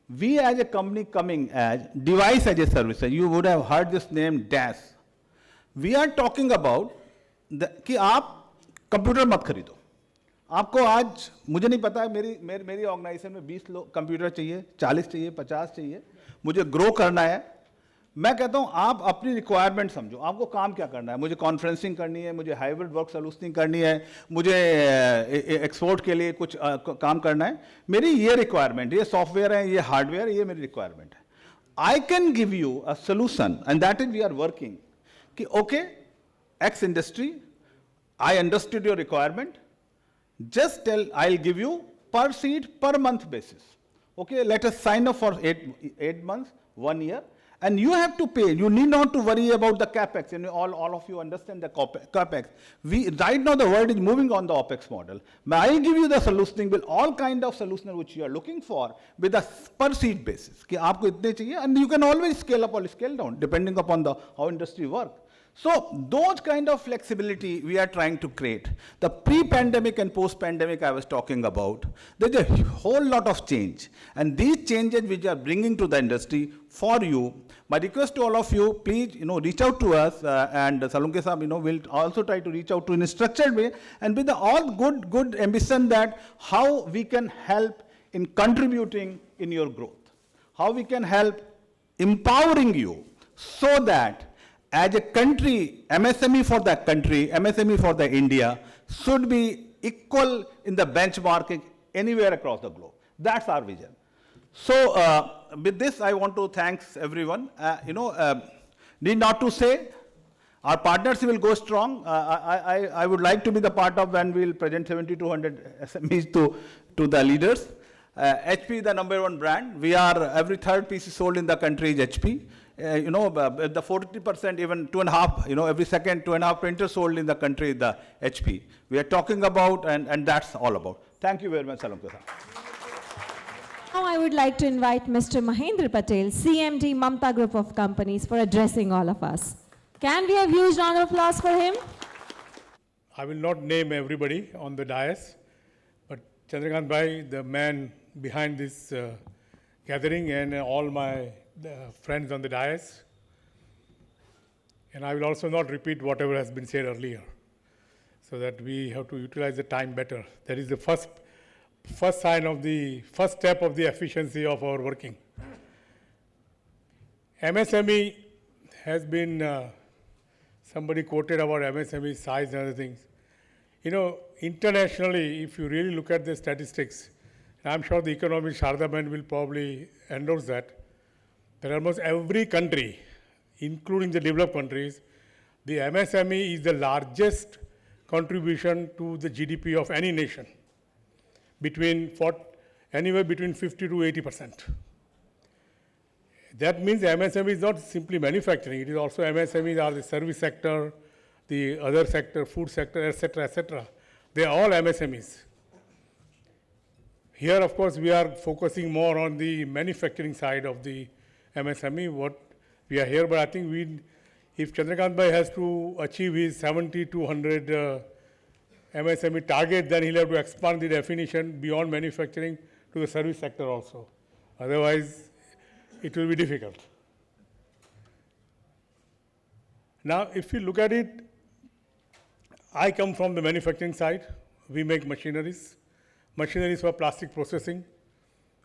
We as a company coming as device as a service, you would have heard this name DAS. We are talking about कि आप computer मत खरीदो. आपको आज, मुझे नहीं पता है, मेरी ऑर्गेनाइजेशन में 20 लोग कंप्यूटर चाहिए, 40 चाहिए, 50 चाहिए, मुझे ग्रो करना है. मैं कहता हूँ आप अपनी रिक्वायरमेंट समझो, आपको काम क्या करना है. मुझे कॉन्फ्रेंसिंग करनी है, मुझे हाइब्रिड वर्क सॉल्यूशनिंग करनी है, मुझे एक्सपोर्ट के लिए कुछ काम करना है. मेरी ये रिक्वायरमेंट, ये सॉफ्टवेयर है, ये हार्डवेयर, ये मेरी रिक्वायरमेंट है. I can give you a solution, and that is we are working कि okay X industry, I understood your requirement, just tell, I'll give you per seat, per month basis. Okay, let us sign up for 8 months, 1 year, and you have to pay. You need not to worry about the capex. And all of you understand the capex. Right now the world is moving on the OPEX model. I'll give you the solutioning with all kind of solution which you are looking for with a per seat basis. कि आपको इतने चाहिए, and you can always scale up or scale down depending upon how industry works. So those kind of flexibility we are trying to create. The pre-pandemic and post-pandemic I was talking about, there's a whole lot of change. And these changes which are bringing to the industry for you, my request to all of you, please, reach out to us, and Salunke Saab, will also try to reach out to in a structured way, and with all good ambition that how we can help in contributing in your growth. How we can help empowering you so that as a country, MSME for the country, MSME for the India should be equal in the benchmarking anywhere across the globe. That's our vision. So with this, I want to thank everyone. Need not to say, our partners will go strong. I would like to be the part of when we will present 7,200 SMEs to the leaders. HP is the #1 brand. We are, every third piece sold in the country is HP. The 40%, even 2.5, every second 2.5 printers sold in the country is the HP. We are talking about, and that's all about. Thank you very much, Salunke sir. Now I would like to invite Mr. Mahendra Patel, CMD Mamta Group of Companies, for addressing all of us. Can we have huge round of applause for him? I will not name everybody on the dais, but Chandrakant Bhai, the man behind this gathering, and all my friends on the dais. And I will also not repeat whatever has been said earlier, so that we have to utilize the time better. That is the first sign of the first step of the efficiency of our working. MSME has been, somebody quoted about MSME size and other things. You know, internationally, if you really look at the statistics, and I'm sure the economist Sharda Ben will probably endorse that almost every country, including the developed countries, the MSME is the largest contribution to the GDP of any nation, anywhere between 50 to 80%. That means MSME is not simply manufacturing, it is also MSMEs are the service sector, the other sector, food sector, etc., etc. They are all MSMEs. Here, of course, we are focusing more on the manufacturing side of the MSME, what we are here, but I think if Chandrakant Bhai has to achieve his 70 to 100 MSME target, then he'll have to expand the definition beyond manufacturing to the service sector also. Otherwise, it will be difficult. Now, if you look at it, I come from the manufacturing side. We make machineries for plastic processing,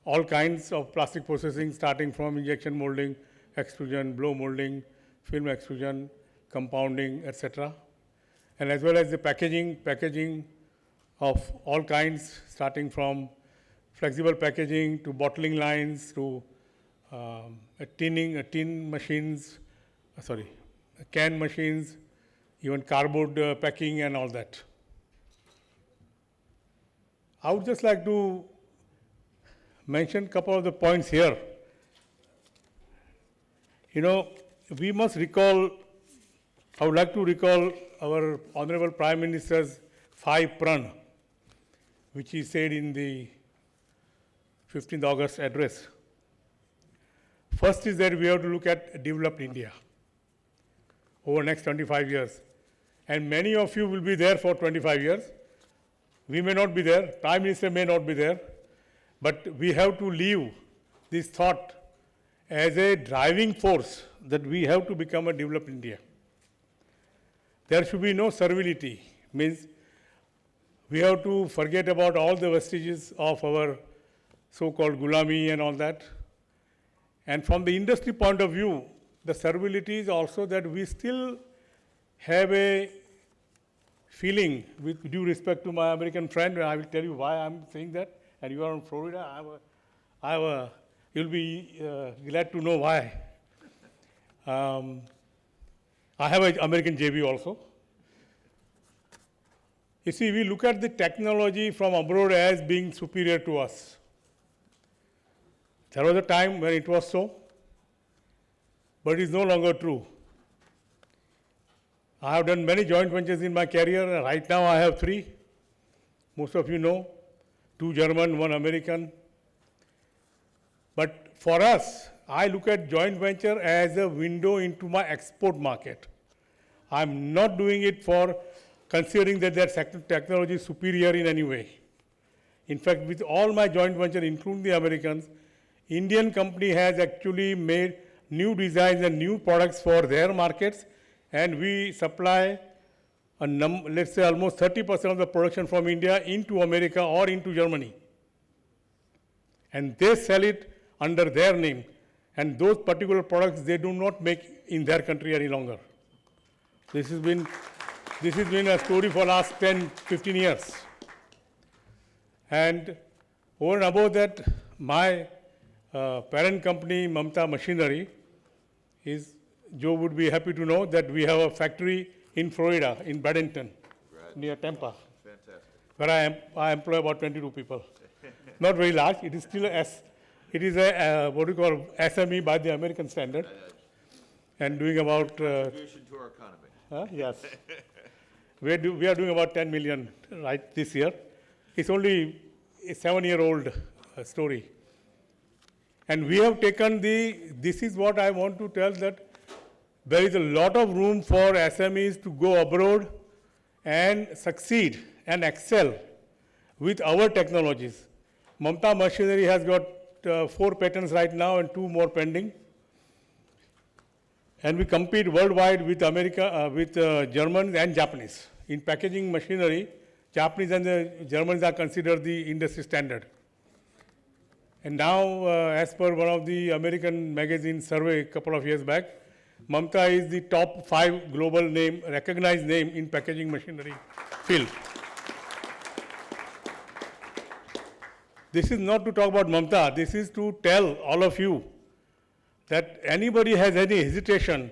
all kinds of plastic processing, starting from injection molding, extrusion, blow molding, film extrusion, compounding, etc. And as well as the packaging of all kinds, starting from flexible packaging to bottling lines to can machines, even cardboard packing and all that. I would just like to mention a couple of the points here. You know, we must recall, I would like to recall our Honorable Prime Minister's 5 Pran, which he said in the 15th August address. First is that we have to look at developed India over the next 25 years. And many of you will be there for 25 years. We may not be there, Prime Minister may not be there, but we have to leave this thought as a driving force that we have to become a developed India. There should be no servility, means we have to forget about all the vestiges of our so-called gulami and all that. And from the industry point of view, the servility is also that we still have a feeling, with due respect to my American friend, and I will tell you why I'm saying that, and you are in Florida, you'll be glad to know why. I have an American JV also. You see, we look at the technology from abroad as being superior to us. There was a time when it was so, but it is no longer true. I have done many joint ventures in my career. Right now I have 3. Most of you know, 2 German, 1 American. But for us, I look at joint venture as a window into my export market. I'm not doing it for considering that their technology is superior in any way. In fact, with all my joint venture, including the Americans, Indian company has actually made new designs and new products for their markets, and we supply, let's say, almost 30% of the production from India into America or into Germany. And they sell it under their name. And those particular products, they do not make in their country any longer. This has been a story for the last 10, 15 years. And over and above that, my parent company, Mamta Machinery, Joe would be happy to know that we have a factory in Florida, in Bradenton, near Tampa. Fantastic. Where I employ about 22 people. Not very large. It is still what we call SME by the American standard, and doing about Contribution to our economy. yes. We are doing about 10 million right this year. It's only a 7-year-old story. And we have taken this is what I want to tell, that there is a lot of room for SMEs to go abroad and succeed and excel with our technologies. Mamta Machinery has got 4 patents right now and 2 more pending. And we compete worldwide with Germans and Japanese. In packaging machinery, Japanese and the Germans are considered the industry standard. And now, as per one of the American magazine survey a couple of years back, Mamta is the top 5 global name, recognized name in packaging machinery field. This is not to talk about Mamta, this is to tell all of you that anybody has any hesitation,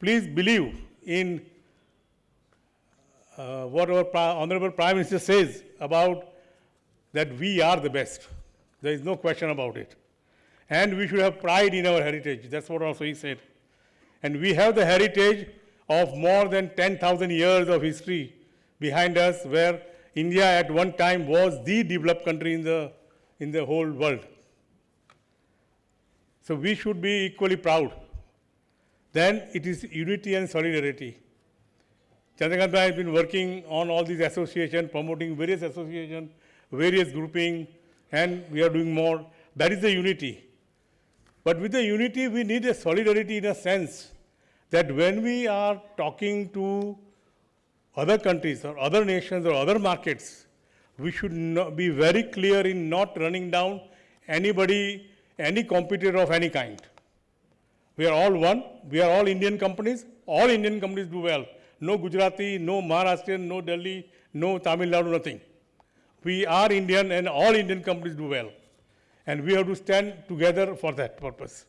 please believe in what our Honorable Prime Minister says about that we are the best. There is no question about it. And we should have pride in our heritage. That's what also he said. And we have the heritage of more than 10,000 years of history behind us, where India at one time was the developed country in the whole world. So we should be equally proud. Then it is unity and solidarity. Chandrakant has been working on all these associations, promoting various associations, various grouping, and we are doing more. That is the unity. But with the unity, we need a solidarity in a sense that when we are talking to other countries or other nations or other markets, we should be very clear in not running down anybody, any competitor of any kind. We are all one. We are all Indian companies. All Indian companies do well. No Gujarati, no Maharashtrian, no Delhi, no Tamil Nadu, nothing. We are Indian and all Indian companies do well. And we have to stand together for that purpose.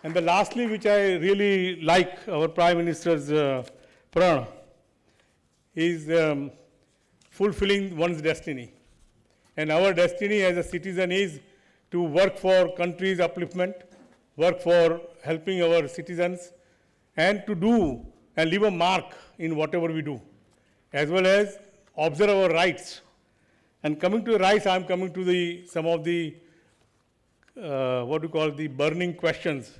And the lastly, which I really like our Prime Minister's Pran, is fulfilling one's destiny. And our destiny as a citizen is to work for country's upliftment, work for helping our citizens, and to do and leave a mark in whatever we do, as well as observe our rights. And coming to the rights, I am coming to some of the, what we call the burning questions.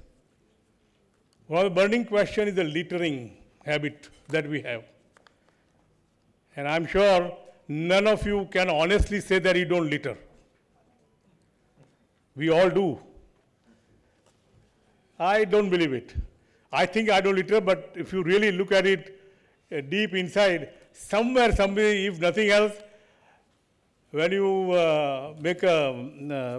One of the burning question is the littering habit that we have. And I'm sure none of you can honestly say that you don't litter. We all do. I don't believe it. I think I don't litter, but if you really look at it deep inside, somewhere, somebody, if nothing else, when you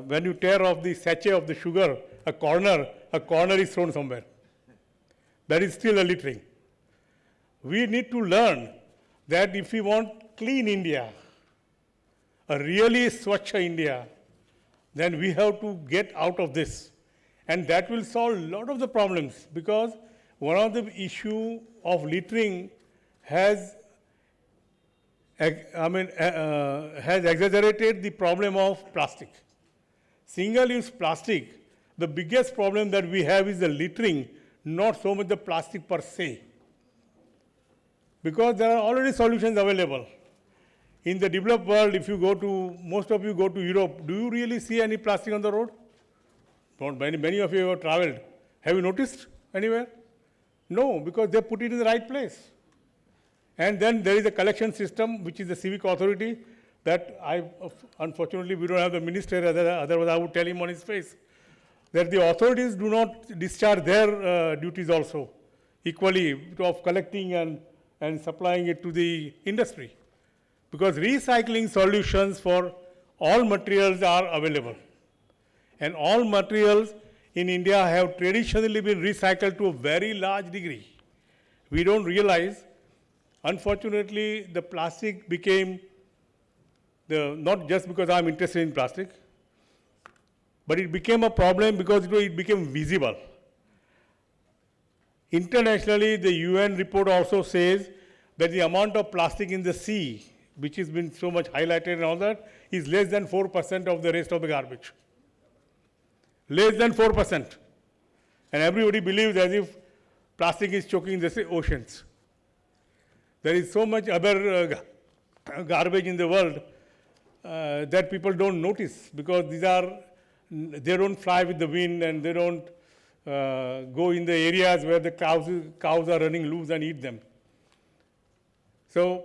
when you tear off the sachet of the sugar, a corner is thrown somewhere. That is still a littering. We need to learn that if we want clean India, a really Swachh India, then we have to get out of this. And that will solve a lot of the problems, because one of the issue of littering has exaggerated the problem of plastic. Single-use plastic, the biggest problem that we have is the littering, not so much the plastic per se. Because there are already solutions available. In the developed world, if you go to, most of you go to Europe, do you really see any plastic on the road? Many of you have traveled. Have you noticed anywhere? No, because they put it in the right place. And then there is a collection system, which is the civic authority, that unfortunately, we don't have the minister, otherwise I would tell him on his face, that the authorities do not discharge their duties also equally of collecting and supplying it to the industry. Because recycling solutions for all materials are available. And all materials in India have traditionally been recycled to a very large degree. We don't realize, unfortunately, the plastic became, not just because I'm interested in plastic, but it became a problem because it became visible. Internationally, the UN report also says that the amount of plastic in the sea, which has been so much highlighted and all that, is less than 4% of the rest of the garbage. Less than 4%. And everybody believes as if plastic is choking the oceans. There is so much other garbage in the world that people don't notice, because they don't fly with the wind and they don't go in the areas where the cows are running loose and eat them. So,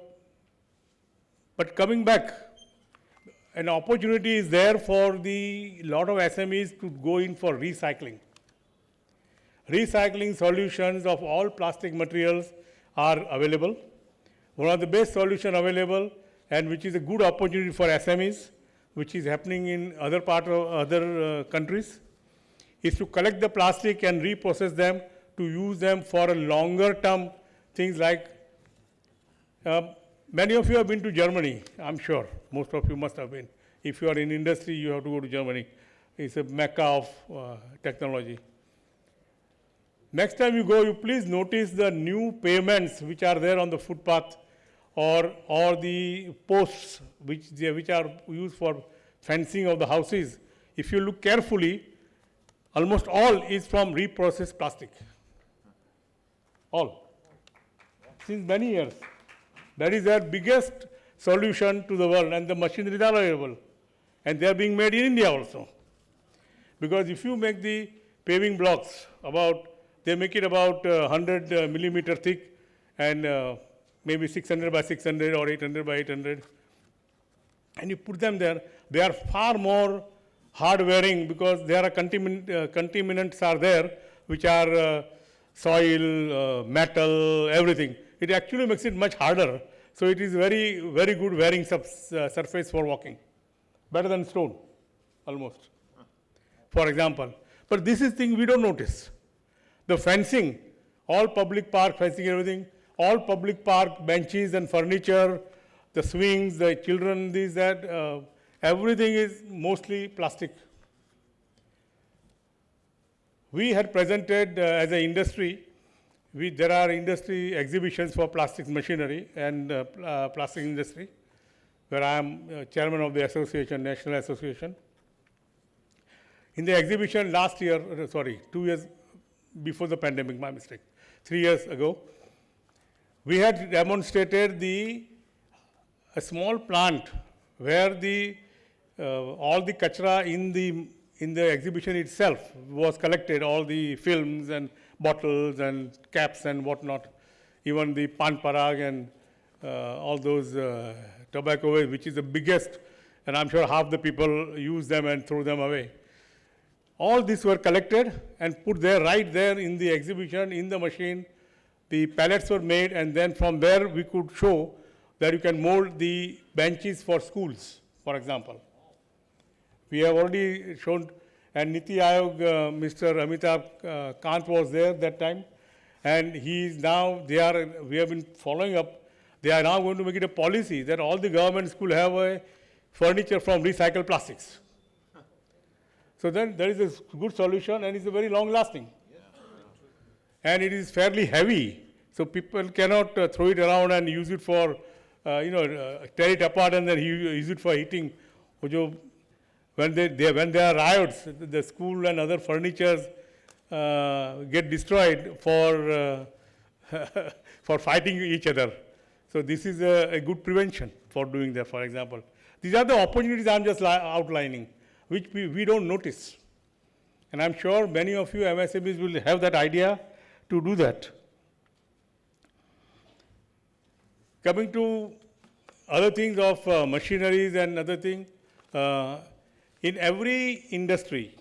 but coming back, an opportunity is there for the lot of SMEs to go in for recycling. Recycling solutions of all plastic materials are available. One of the best solutions available, and which is a good opportunity for SMEs, which is happening in other countries, is to collect the plastic and reprocess them to use them for a longer term things like, many of you have been to Germany, I'm sure. Most of you must have been. If you are in industry, you have to go to Germany. It's a mecca of technology. Next time you go, you please notice the new pavements which are there on the footpath or the posts which are used for fencing of the houses. If you look carefully, almost all is from reprocessed plastic. All. Since many years. That is their biggest solution to the world, and the machineries are available. And they are being made in India also. Because if you make the paving blocks they make it about 100 millimeter thick and maybe 600 by 600 or 800 by 800. And you put them there, they are far more hard wearing because there are contaminants are there which are soil, metal, everything. It actually makes it much harder. So it is very, very good wearing surface for walking. Better than stone, almost, for example. But this is thing we don't notice. The fencing, all public park fencing, everything, all public park benches and furniture, the swings, the children, this, that, everything is mostly plastic. We had presented as an industry, there are industry exhibitions for plastics machinery and plastic industry, where I am chairman of the association, National Association. In the exhibition last year, 2 years before the pandemic, my mistake, 3 years ago, we had demonstrated a small plant where all the kachra in the exhibition itself was collected, all the films and bottles and caps and whatnot, even the pan parag and all those tobacco, which is the biggest, and I'm sure half the people use them and throw them away. All these were collected and put there, right there in the exhibition, in the machine. The pallets were made, and then from there we could show that you can mold the benches for schools, for example. We have already shown, and Niti Aayog, Mr. Amitabh Kant was there that time, and he is now, we have been following up, they are now going to make it a policy that all the government schools have a furniture from recycled plastics. So then there is a good solution, and it's a very long lasting. And it is fairly heavy, so people cannot throw it around and use it for, tear it apart and then use it for heating. When there are riots, the school and other furnitures get destroyed for fighting each other. So this is a good prevention for doing that, for example. These are the opportunities I'm just outlining, which we don't notice. And I'm sure many of you MSMEs will have that idea to do that. Coming to other things of machineries and other things, in every industry,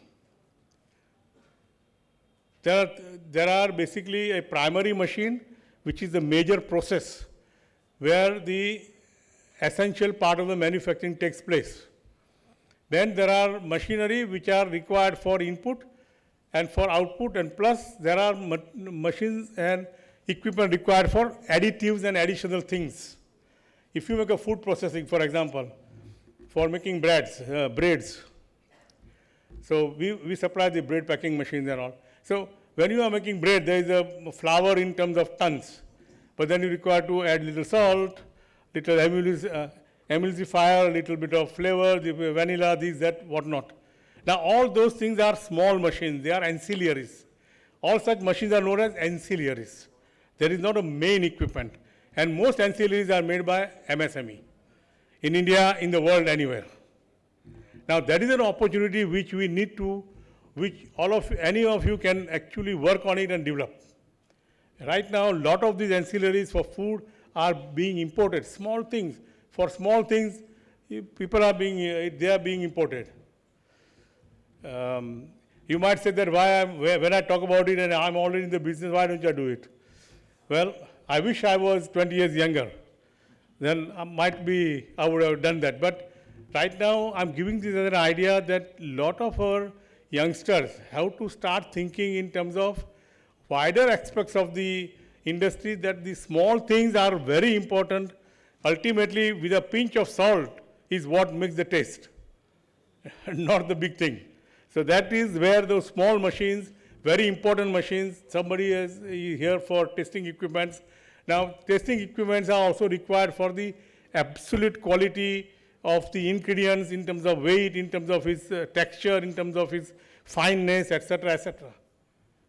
there are basically a primary machine, which is the major process, where the essential part of the manufacturing takes place. Then there are machinery which are required for input and for output, and plus there are machines and equipment required for additives and additional things. If you make a food processing, for example, for making breads, so we supply the bread packing machines and all. So when you are making bread, there is a flour in terms of tons, but then you require to add little salt, little emulsifier, little bit of flavor, the vanilla, this, that, whatnot. Now all those things are small machines, they are ancillaries. All such machines are known as ancillaries. There is not a main equipment, and most ancillaries are made by MSME, in India, in the world, anywhere. Now that is an opportunity which we need to which any of you can actually work on it and develop. Right now, a lot of these ancillaries for food are being imported. Small things, for small things, people are they are being imported. You might say that when I talk about it and I'm already in the business, why don't I do it? Well, I wish I was 20 years younger. Then I would have done that. But right now, I'm giving this as an idea that a lot of our youngsters have to start thinking in terms of wider aspects of the industry, that the small things are very important. Ultimately, with a pinch of salt is what makes the taste, not the big thing. So that is where those small machines, very important machines, somebody is here for testing equipments. Now, testing equipments are also required for the absolute quality of the ingredients in terms of weight, in terms of its texture, in terms of its fineness, etc., etc.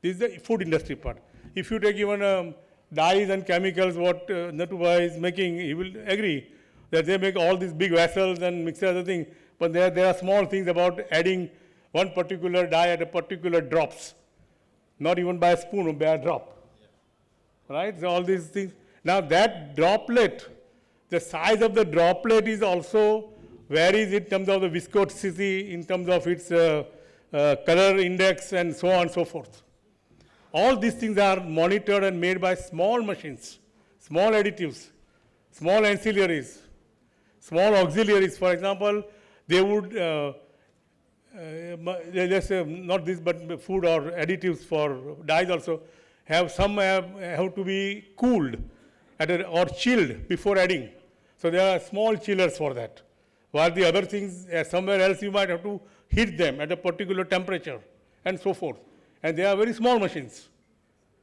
This is the food industry part. If you take even dyes and chemicals, what Natubai is making, he will agree that they make all these big vessels and mix other things, but there are small things about adding one particular dye at a particular drops, not even by a spoon or by a drop. Yeah. Right? So all these things. Now that droplet, the size of the droplet is also varies in terms of the viscosity, in terms of its color index, and so on and so forth. All these things are monitored and made by small machines, small additives, small ancillaries, small auxiliaries. For example, they would, let's say not this, but food or additives for dyes also, have to be cooled or chilled before adding. So there are small chillers for that. While the other things, somewhere else you might have to heat them at a particular temperature and so forth. And they are very small machines,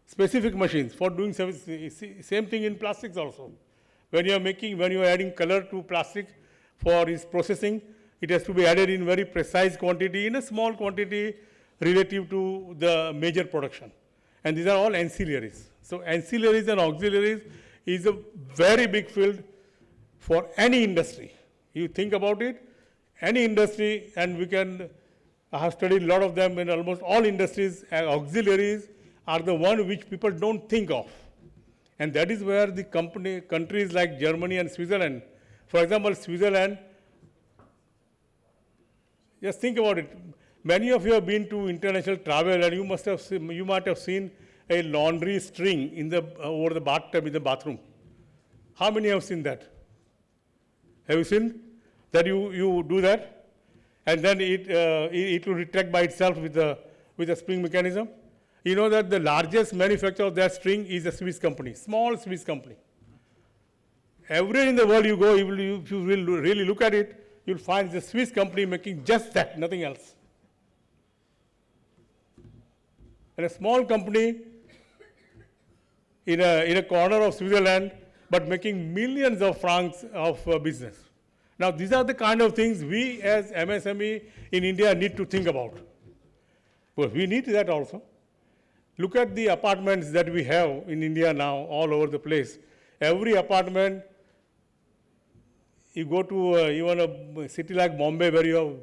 specific machines for doing service. Same thing in plastics also. When you are adding color to plastic for its processing, it has to be added in very precise quantity, in a small quantity relative to the major production. And these are all ancillaries. So ancillaries and auxiliaries is a very big field for any industry. You think about it, any industry, and I have studied a lot of them in almost all industries, auxiliaries are the one which people don't think of. And that is where the countries like Germany and Switzerland, for example, Switzerland, just think about it. Many of you have been to international travel, and you might have seen a laundry string over the bathtub in the bathroom. How many have seen that? Have you seen that you do that? And then it will retract by itself with a spring mechanism. You know that the largest manufacturer of that string is a Swiss company, small Swiss company. Everywhere in the world you go, if you will really look at it, you'll find the Swiss company making just that, nothing else. And a small company in a corner of Switzerland, but making millions of francs of business. Now, these are the kind of things we as MSME in India need to think about. But we need that also. Look at the apartments that we have in India now, all over the place. Every apartment, you go to even a city like Bombay where you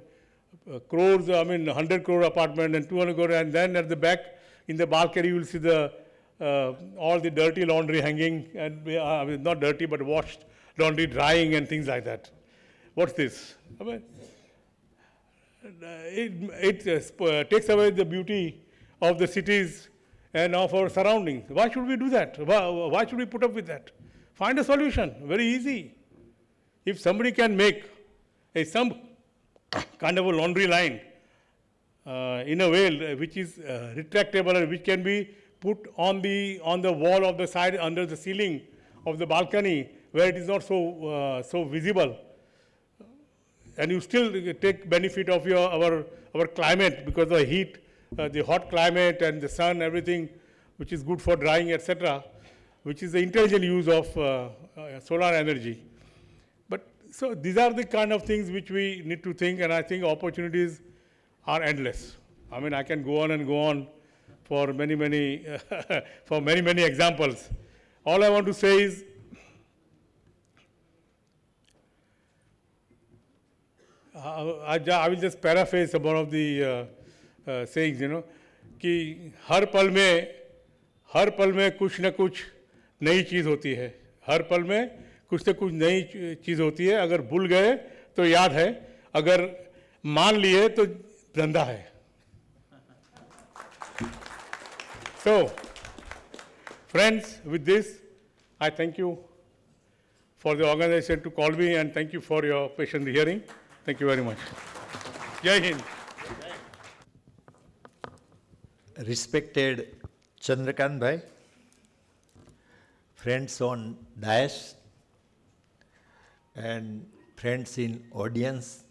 have crores, 100 crore apartment and 200 crore, and then at the back in the balcony you will see all the dirty laundry hanging, and not dirty but washed laundry drying and things like that. What's this? It takes away the beauty of the cities and of our surroundings. Why should we do that? Why should we put up with that? Find a solution, very easy. If somebody can make some kind of a laundry line in a way which is retractable and which can be put on the wall of the side under the ceiling of the balcony where it is not so visible, and you still take benefit of our climate because of the heat, the hot climate and the sun, everything which is good for drying, etc., which is the intelligent use of solar energy. But so these are the kind of things which we need to think, and I think opportunities are endless. I can go on and go on for many examples. All I want to say is, I will just paraphrase one of the sayings, कि हर पल में कुछ न कुछ नई चीज़ होती है, हर पल में कुछ न कुछ नई चीज़ होती है. अगर भूल गए तो याद है, अगर मान लिए तो धंधा है. So, friends, with this, I thank you for the organization to call me, and thank you for your patient hearing. Thank you very much. Jai Hind. Respected Chandrakant Bhai, friends on dais and friends in audience,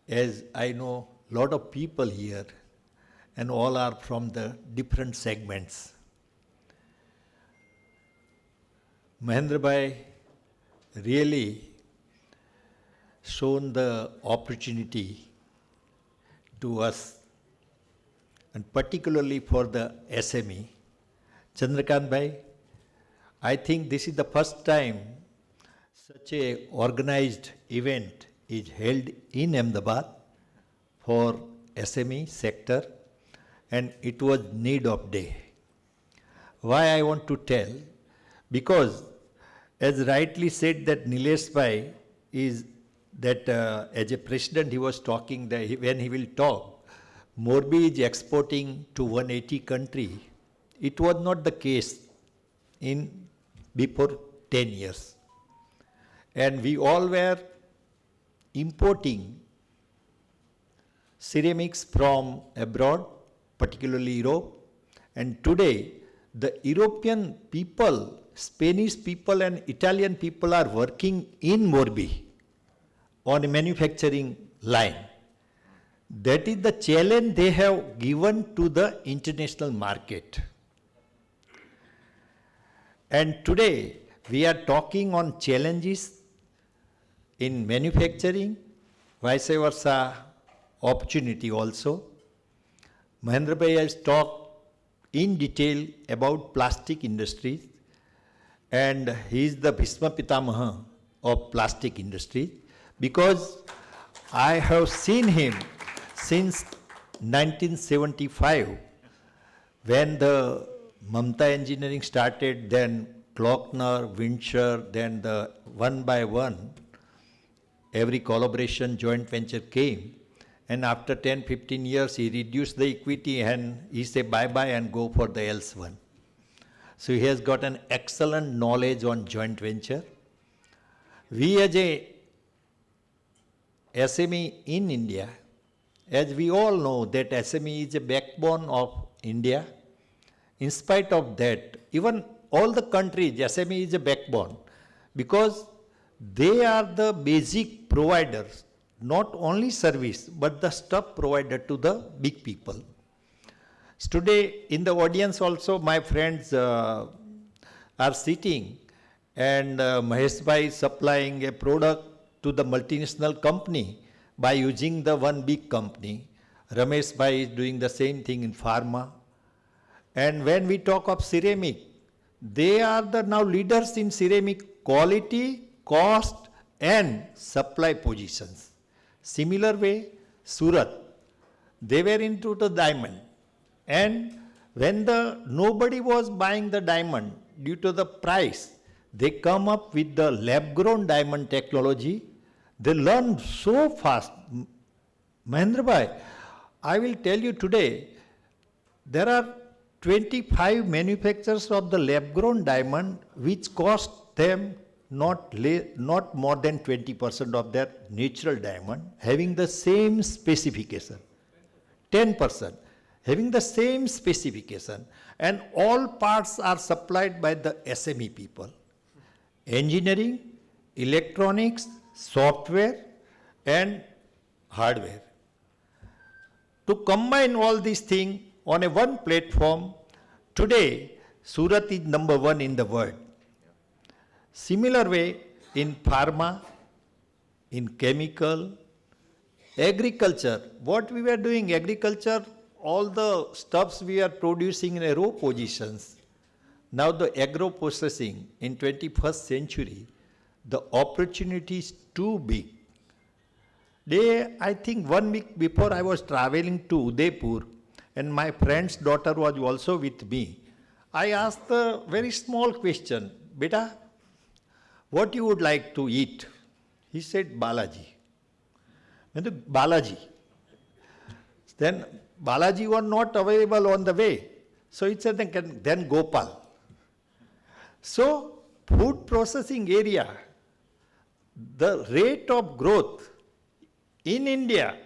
as I know a lot of people here and all are from the different segments. Mahendra Bhai really shown the opportunity to us, and particularly for the SME. Chandrakant Bhai, I think this is the first time such a organized event is held in Ahmedabad for SME sector, and it was need of day. Why I want to tell? Because as rightly said that Nilesh Bhai is that as a president he was talking that when he will talk, Morbi is exporting to 180 country. It was not the case in before 10 years. And we all were importing ceramics from abroad, particularly Europe. And today, the European people, Spanish people and Italian people are working in Morbi on a manufacturing line. That is the challenge they have given to the international market. And today, we are talking on challenges in manufacturing, vice versa, opportunity also. Mahendra Bhai has talked in detail about plastic industries, and he is the Bhishma Pitamaha of plastic industry, because I have seen him since 1975 when the Mamta Engineering started, then Klockner, Windsor, then the one by one, every collaboration joint venture came. And after 10-15 years, he reduced the equity and he said bye-bye and go for the else one. So he has got an excellent knowledge on joint venture. We as a SME in India, as we all know that SME is a backbone of India. In spite of that, even all the countries, SME is a backbone because they are the basic providers, not only service, but the stuff provided to the big people. So today in the audience also my friends are sitting, and Mahesh Bhai is supplying a product to the multinational company by using the one big company. Ramesh Bhai is doing the same thing in pharma. And when we talk of ceramic, they are the now leaders in ceramic quality, cost and supply positions. Similar way, Surat, they were into the diamond. And when nobody was buying the diamond due to the price, they come up with the lab-grown diamond technology. They learn so fast. Mahendra Bhai, I will tell you today, there are 25 manufacturers of the lab-grown diamond which cost them not more than 20% of their natural diamond, having the same specification. 10%. Having the same specification, and all parts are supplied by the SME people. Engineering, electronics, software and hardware. To combine all these things on a one platform, today Surat is number one in the world. Similar way in pharma, in chemical, agriculture. What we were doing, agriculture, all the stuffs we are producing in a raw positions. Now the agro processing in 21st century, the opportunity is too big. I think 1 week before I was traveling to Udaipur and my friend's daughter was also with me. I asked a very small question, Beta, what you would like to eat? He said, Balaji. I said, Balaji. Then Balaji was not available on the way. So he said, then Gopal. So food processing area, the rate of growth in India,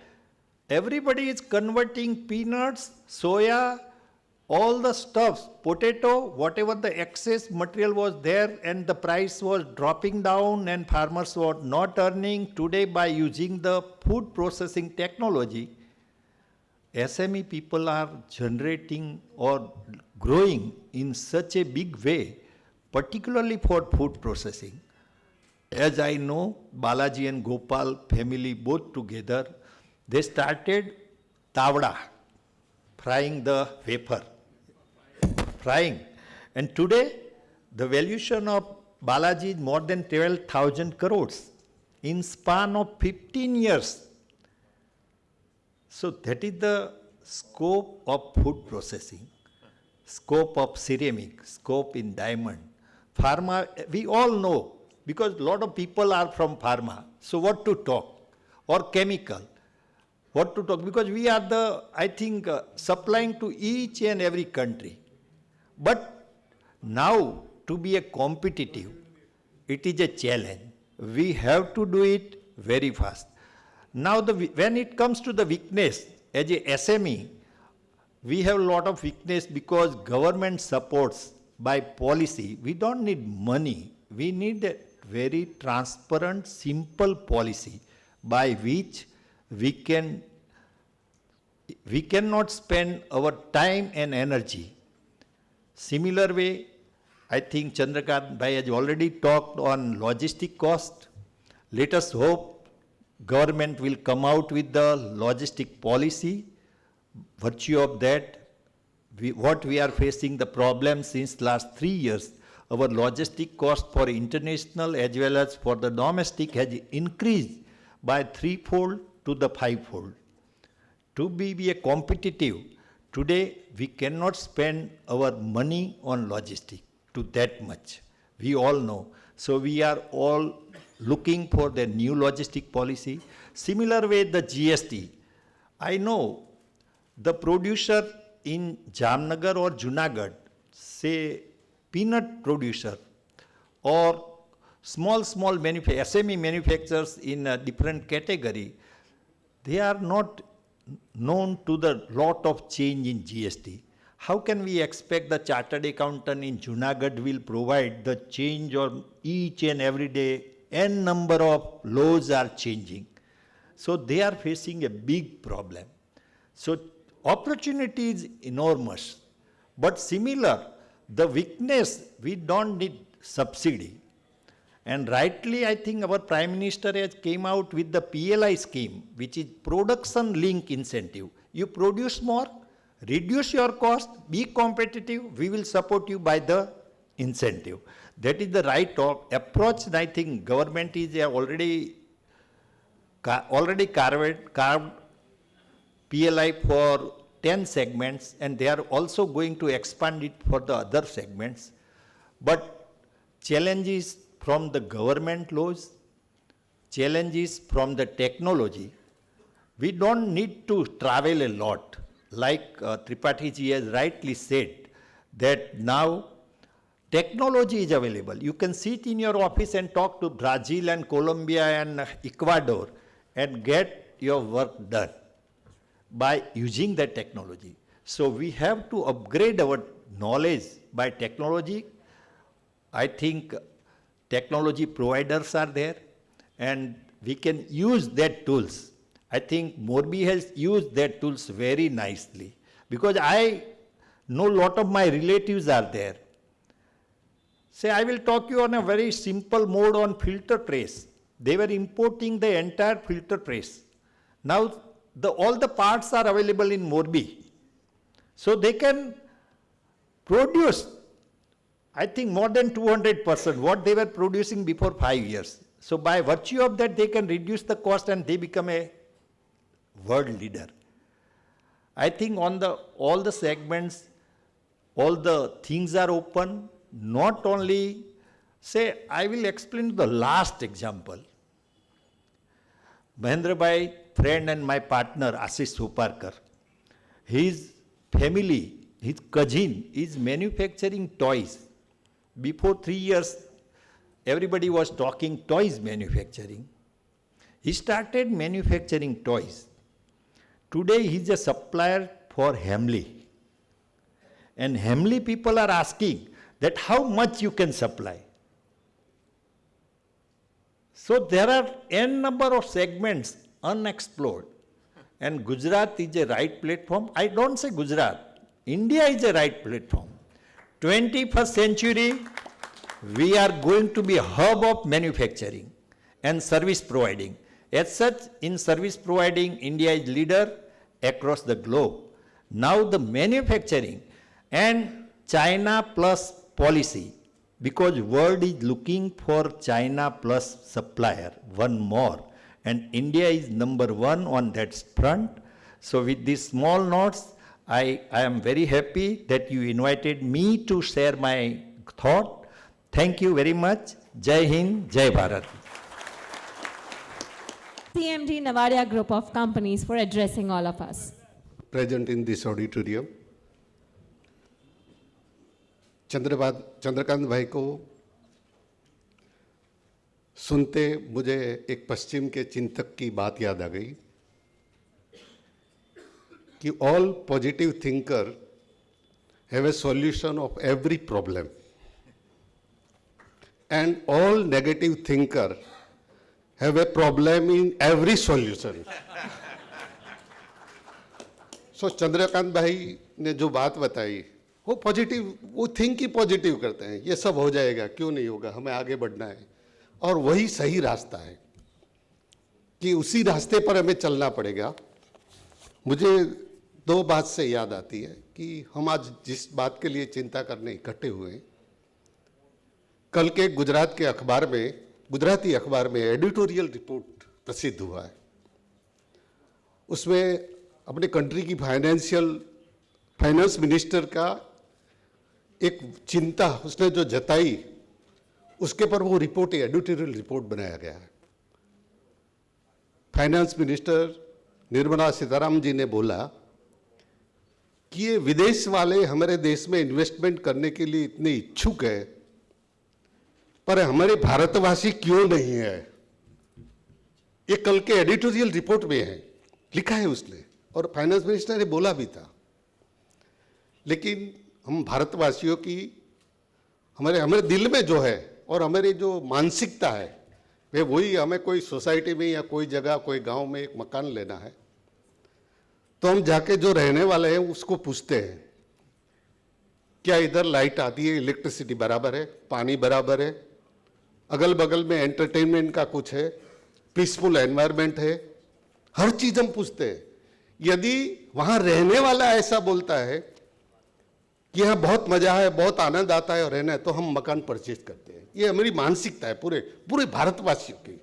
everybody is converting peanuts, soya, all the stuffs, potato, whatever the excess material was there and the price was dropping down and farmers were not earning. Today by using the food processing technology, SME people are generating or growing in such a big way, particularly for food processing. As I know, Balaji and Gopal family both together, they started tavda, frying the wafer, frying. And today, the valuation of Balaji is more than 12,000 crores in span of 15 years. So that is the scope of food processing, scope of ceramic, scope in diamond. Pharma, we all know, because a lot of people are from pharma. So what to talk? Or chemical. What to talk? Because we are the, I think, supplying to each and every country. But now, to be a competitive, it is a challenge. We have to do it very fast. Now, when it comes to the weakness, as a SME, we have a lot of weakness because government supports by policy. We don't need money. We need a very transparent, simple policy by which we cannot spend our time and energy. Similar way, I think Chandrakant Bhai has already talked on logistic cost. Let us hope government will come out with the logistic policy. Virtue of that, what we are facing the problem since last 3 years, our logistic cost for international as well as for the domestic has increased by 3-fold to the 5-fold. To be a competitive, today we cannot spend our money on logistic to that much. We all know. So we are all looking for the new logistic policy. Similar way, the GST. I know the producer in Jamnagar or Junagadh, say peanut producer or small SME manufacturers in a different category, they are not known to the lot of change in GST. How can we expect the chartered accountant in Junagadh will provide the change on each and every day? N number of laws are changing. So they are facing a big problem. So opportunity is enormous. But similar, the weakness, we don't need subsidy. And rightly, I think our Prime Minister has came out with the PLI scheme, which is production link incentive. You produce more, reduce your cost, be competitive, we will support you by the incentive. That is the right approach, and I think government is already carved PLI for 10 segments, and they are also going to expand it for the other segments. But challenges from the government laws, challenges from the technology. We don't need to travel a lot. Like Tripathi ji has rightly said, that now technology is available. You can sit in your office and talk to Brazil and Colombia and Ecuador and get your work done by using that technology. So we have to upgrade our knowledge by technology. I think technology providers are there and we can use that tools. I think Morbi has used that tools very nicely because I know a lot of my relatives are there. Say, I will talk you on a very simple mode on filter press. They were importing the entire filter press. Now, all the parts are available in Morbi. So they can produce, I think, more than 200% what they were producing before 5 years. So by virtue of that, they can reduce the cost and they become a world leader. I think on all the segments, all the things are open. Not only, say, I will explain the last example. Mahendra Bhai, friend and my partner, Ashish Soparkar, his family, his cousin is manufacturing toys. Before 3 years, everybody was talking toys manufacturing. He started manufacturing toys. Today, he is a supplier for Hamley. And Hamley people are asking that how much you can supply. So there are n number of segments unexplored. And Gujarat is a right platform. I don't say Gujarat. India is a right platform. 21st century, we are going to be a hub of manufacturing and service providing. As such, in service providing, India is leader across the globe. Now the manufacturing and China plus policy, because world is looking for China plus supplier, one more. And India is number one on that front. So with these small notes, I am very happy that you invited me to share my thought. Thank you very much. Jai Hind, Jai Bharat. CMD Navadia Group of Companies for addressing all of us. Present in this auditorium. Chandrakant भाई को सुनते मुझे एक पश्चिम के चिंतक की बात याद आ गई कि all positive thinker have a solution of every problem and all negative thinker have a problem in every solution. So Chandrakant bhai ने जो बात बताई वो पॉजिटिव, वो थिंक ही पॉजिटिव करते हैं, ये सब हो जाएगा, क्यों नहीं होगा, हमें आगे बढ़ना है. और वही सही रास्ता है कि उसी रास्ते पर हमें चलना पड़ेगा. मुझे दो बात से याद आती है कि हम आज जिस बात के लिए चिंता करने इकट्ठे हुए हैं, कल के गुजरात के अखबार में, गुजराती अखबार में एडिटोरियल रिपोर्ट प्रसिद्ध हुआ है. उसमें अपने कंट्री की फाइनेंस मिनिस्टर का एक चिंता उसने जो जताई, उसके पर वो रिपोर्ट, एडिटोरियल रिपोर्ट बनाया गया है. फाइनेंस मिनिस्टर निर्मला सीतारामन जी ने बोला कि ये विदेश वाले हमारे देश में इन्वेस्टमेंट करने के लिए इतने इच्छुक है, पर हमारे भारतवासी क्यों नहीं है. ये कल के एडिटोरियल रिपोर्ट में है, लिखा है उसने, और फाइनेंस मिनिस्टर ने बोला भी था. लेकिन हम भारतवासियों की, हमारे दिल में जो है और हमारी जो मानसिकता है, वे वही, हमें कोई सोसाइटी में या कोई जगह, कोई गांव में एक मकान लेना है तो हम जाके जो रहने वाले हैं उसको पूछते हैं क्या इधर लाइट आती है, इलेक्ट्रिसिटी बराबर है, पानी बराबर है, अगल बगल में एंटरटेनमेंट का कुछ है, पीसफुल एनवायरनमेंट है. हर चीज हम पूछते हैं. यदि वहां रहने वाला ऐसा बोलता है कि यहाँ बहुत मजा है, बहुत आनंद आता है और रहना है, तो हम मकान परचेज करते हैं. ये हमारी मानसिकता है पूरे भारतवासियों की.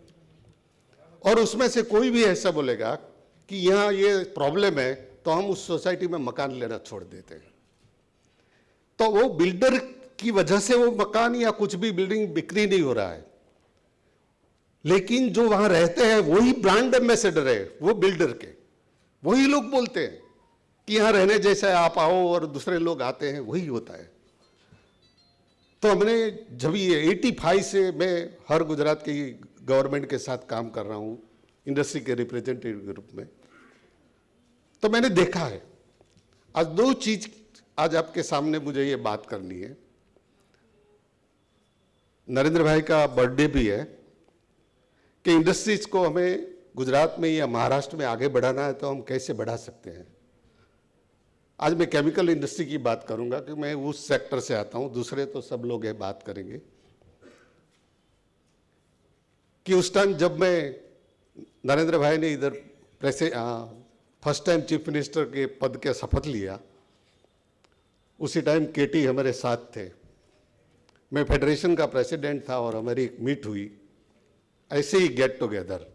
और उसमें से कोई भी ऐसा बोलेगा कि यहाँ ये प्रॉब्लम है तो हम उस सोसाइटी में मकान लेना छोड़ देते हैं. तो वो बिल्डर की वजह से वो मकान या कुछ भी बिल्डिंग बिक्री नहीं हो रहा है, लेकिन जो वहां रहते हैं वही ब्रांड एम्बेसडर है, वो बिल्डर के, वही लोग बोलते हैं कि यहां रहने जैसा है, आप आओ, और दूसरे लोग आते हैं, वही होता है. तो हमने जब ये 85 से मैं हर गुजरात की गवर्नमेंट के साथ काम कर रहा हूं इंडस्ट्री के रिप्रेजेंटेटिव के रूप में, तो मैंने देखा है. आज दो चीज आज आपके सामने मुझे ये बात करनी है. नरेंद्र भाई का बर्थडे भी है कि इंडस्ट्रीज को हमें गुजरात में या महाराष्ट्र में आगे बढ़ाना है तो हम कैसे बढ़ा सकते हैं. आज मैं केमिकल इंडस्ट्री की बात करूंगा कि मैं उस सेक्टर से आता हूं, दूसरे तो सब लोग ये बात करेंगे. कि उस टाइम जब मैं, नरेंद्र भाई ने इधर फर्स्ट टाइम चीफ मिनिस्टर के पद के शपथ लिया, उसी टाइम केटी हमारे साथ थे, मैं फेडरेशन का प्रेसिडेंट था और हमारी एक मीट हुई. ऐसे ही गेट टुगेदर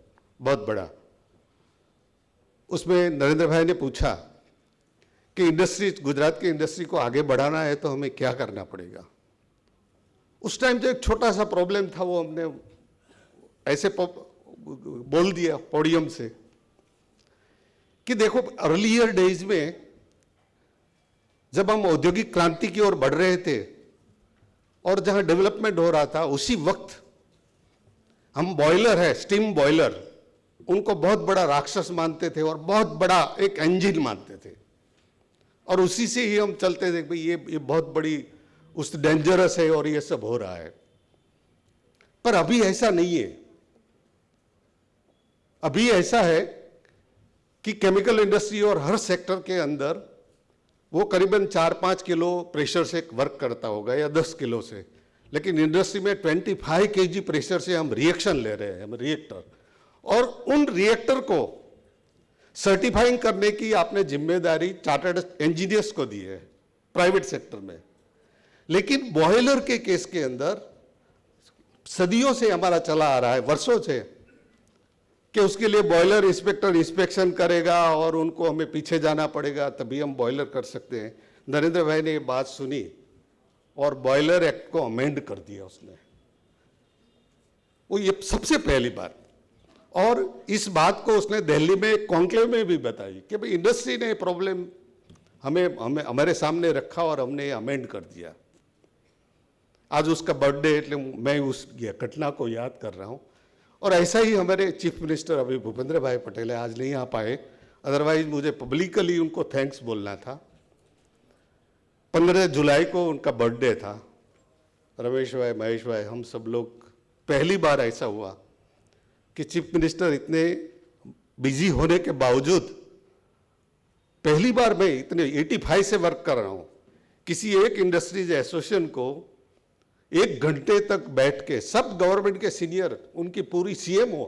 बहुत बड़ा। उसमें नरेंद्र भाई ने पूछा कि इंडस्ट्री, गुजरात की इंडस्ट्री को आगे बढ़ाना है तो हमें क्या करना पड़ेगा। उस टाइम जो एक छोटा सा प्रॉब्लम था वो हमने ऐसे बोल दिया पोडियम से कि देखो, अर्लियर डेज में जब हम औद्योगिक क्रांति की ओर बढ़ रहे थे और जहां डेवलपमेंट हो रहा था, उसी वक्त हम बॉयलर है, स्टीम बॉयलर, उनको बहुत बड़ा राक्षस मानते थे और बहुत बड़ा एक इंजन मानते थे, और उसी से ही हम चलते थे भाई ये बहुत बड़ी उस डेंजरस है और ये सब हो रहा है। पर अभी ऐसा नहीं है। अभी ऐसा है कि केमिकल इंडस्ट्री और हर सेक्टर के अंदर वो करीबन 4-5 किलो प्रेशर से वर्क करता होगा या 10 किलो से, लेकिन इंडस्ट्री में 25 kg प्रेशर से हम रिएक्शन ले रहे हैं, हम रिएक्टर, और उन रिएक्टर को सर्टिफाइंग करने की आपने जिम्मेदारी चार्टर्ड इंजीनियर्स को दी है प्राइवेट सेक्टर में। लेकिन बॉयलर के केस के अंदर सदियों से हमारा चला आ रहा है, वर्षों से, कि उसके लिए बॉयलर इंस्पेक्टर इंस्पेक्शन करेगा और उनको हमें पीछे जाना पड़ेगा तभी हम बॉयलर कर सकते हैं। नरेंद्र भाई ने ये बात सुनी और बॉयलर एक्ट को अमेंड कर दिया उसने, वो ये सबसे पहली बात। और इस बात को उसने दिल्ली में कॉन्क्लेव में भी बताई कि भाई इंडस्ट्री ने प्रॉब्लम हमें हमारे सामने रखा और हमने ये अमेंड कर दिया। आज उसका बर्थडे, એટલે मैं उस घटना को याद कर रहा हूं। और ऐसा ही हमारे चीफ मिनिस्टर अभी भूपेंद्र भाई पटेल आज नहीं आ पाए, अदरवाइज मुझे पब्लिकली उनको थैंक्स बोलना था। 15 जुलाई को उनका बर्थडे था। रमेश भाई, महेश भाई, हम सब लोग, पहली बार ऐसा हुआ कि चीफ मिनिस्टर इतने बिजी होने के बावजूद, पहली बार मैं इतने 85 से वर्क कर रहा हूं, किसी एक इंडस्ट्रीज एसोसिएशन को 1 घंटे तक बैठ के सब गवर्नमेंट के सीनियर, उनकी पूरी सीएमओ,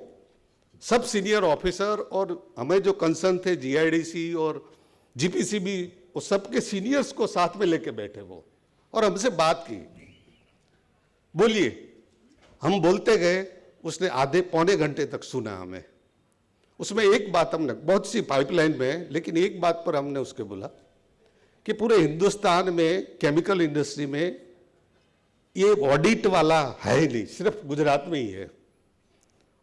सब सीनियर ऑफिसर और हमें जो कंसर्न थे जीआईडीसी और जीपीसीबी, वो सबके सीनियर्स को साथ में लेके बैठे वो, और हमसे बात की। बोलिए, हम बोलते गए, उसने आधे पौने घंटे तक सुना हमें। उसमें एक बात हमने, बहुत सी पाइपलाइन में, लेकिन एक बात पर हमने उसके बोला कि पूरे हिंदुस्तान में केमिकल इंडस्ट्री में ये ऑडिट वाला है ही नहीं, सिर्फ गुजरात में ही है,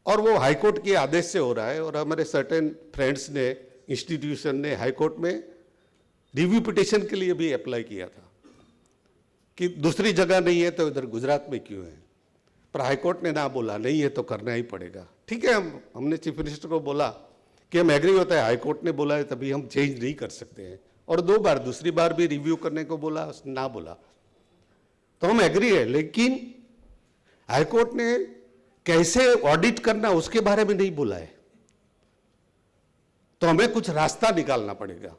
और वो हाईकोर्ट के आदेश से हो रहा है। और हमारे सर्टेन फ्रेंड्स ने, इंस्टीट्यूशन ने हाईकोर्ट में रिव्यू पिटिशन के लिए भी अप्लाई किया था कि दूसरी जगह नहीं है तो इधर गुजरात में क्यों है, पर हाईकोर्ट ने ना बोला, नहीं है तो करना ही पड़ेगा। ठीक है, हमने चीफ मिनिस्टर को बोला कि हम एग्री होता है, हाईकोर्ट ने बोला है तभी हम चेंज नहीं कर सकते हैं, और 2 बार, दूसरी बार भी रिव्यू करने को बोला, उसने ना बोला, तो हम एग्री है। लेकिन हाईकोर्ट ने कैसे ऑडिट करना उसके बारे में नहीं बोला है, तो हमें कुछ रास्ता निकालना पड़ेगा।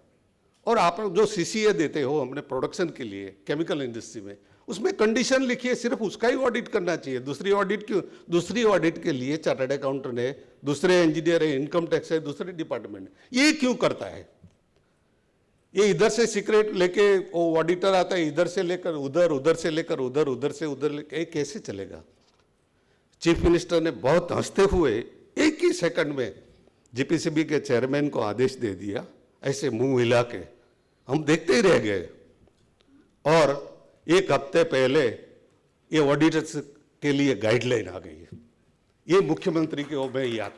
और आप जो सीसीए देते हो हमने प्रोडक्शन के लिए केमिकल इंडस्ट्री में, उसमें कंडीशन लिखिए, सिर्फ उसका ही ऑडिट करना चाहिए। दूसरी ऑडिट क्यों? दूसरी ऑडिट के लिए चार्टर्ड अकाउंटेंट है, दूसरे इंजीनियर है, इनकम टैक्स है, दूसरे डिपार्टमेंट है, ये क्यों करता है? ये इधर से सीक्रेट लेके वो ऑडिटर आता है, इधर से लेकर उधर, उधर से लेकर उधर, उधर से उधर लेकर, ये कैसे चलेगा? चीफ मिनिस्टर ने बहुत हंसते हुए एक ही सेकंड में जीपीसीबी के चेयरमैन को आदेश दे दिया, ऐसे मुंह हिला के। हम देखते ही रह गए, और 1 हफ्ते पहले ये ऑडिटर्स के लिए गाइडलाइन आ गई है। ये मुख्यमंत्री के मैं याद,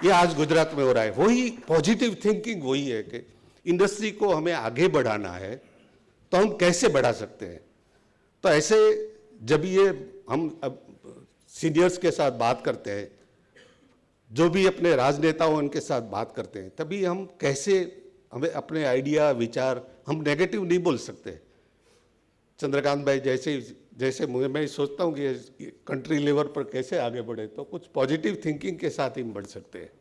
ये आज गुजरात में हो रहा है। वही पॉजिटिव थिंकिंग वही है कि इंडस्ट्री को हमें आगे बढ़ाना है, तो हम कैसे बढ़ा सकते हैं। तो ऐसे जब ये हम अब सीनियर्स के साथ बात करते हैं, जो भी अपने राजनेताओं उनके साथ बात करते हैं, तभी हम कैसे, हमें अपने आइडिया, विचार, हम नेगेटिव नहीं बोल सकते। चंद्रकांत भाई जैसे मैं सोचता हूँ कि कंट्री लेवल पर कैसे आगे बढ़े, तो कुछ पॉजिटिव थिंकिंग के साथ ही बढ़ सकते हैं।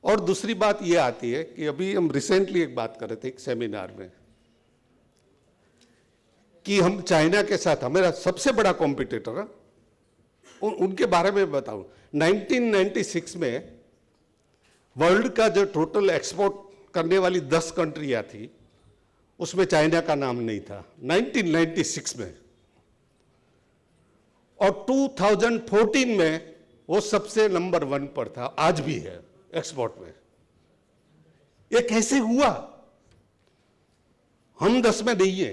और दूसरी बात ये आती है कि अभी हम रिसेंटली एक बात कर रहे थे एक सेमिनार में, कि हम चाइना के साथ, हमारा सबसे बड़ा कॉम्पिटिटर है, उनके बारे में बताऊं। 1996 में वर्ल्ड का जो टोटल एक्सपोर्ट करने वाली 10 कंट्रियां थी, उसमें चाइना का नाम नहीं था 1996 में। और 2014 में वो सबसे नंबर 1 पर था, आज भी है एक्सपोर्ट में। ये कैसे हुआ? हम 10 में नहीं है,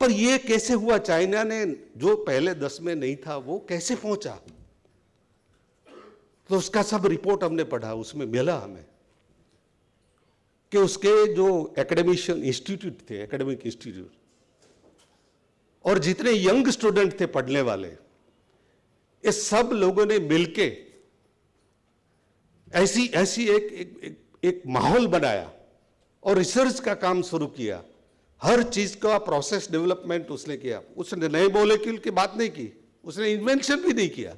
पर ये कैसे हुआ? चाइना ने जो पहले 10 में नहीं था वो कैसे पहुंचा? तो उसका सब रिपोर्ट हमने पढ़ा, उसमें मिला हमें कि उसके जो एकेडमिशियन इंस्टीट्यूट थे, एकेडमिक इंस्टीट्यूट, और जितने यंग स्टूडेंट थे पढ़ने वाले, ये सब लोगों ने मिलके ऐसी एक माहौल बनाया और रिसर्च का काम शुरू किया। हर चीज का प्रोसेस डेवलपमेंट उसने किया। उसने नए मॉलिक्यूल की बात नहीं की, उसने इन्वेंशन भी नहीं किया।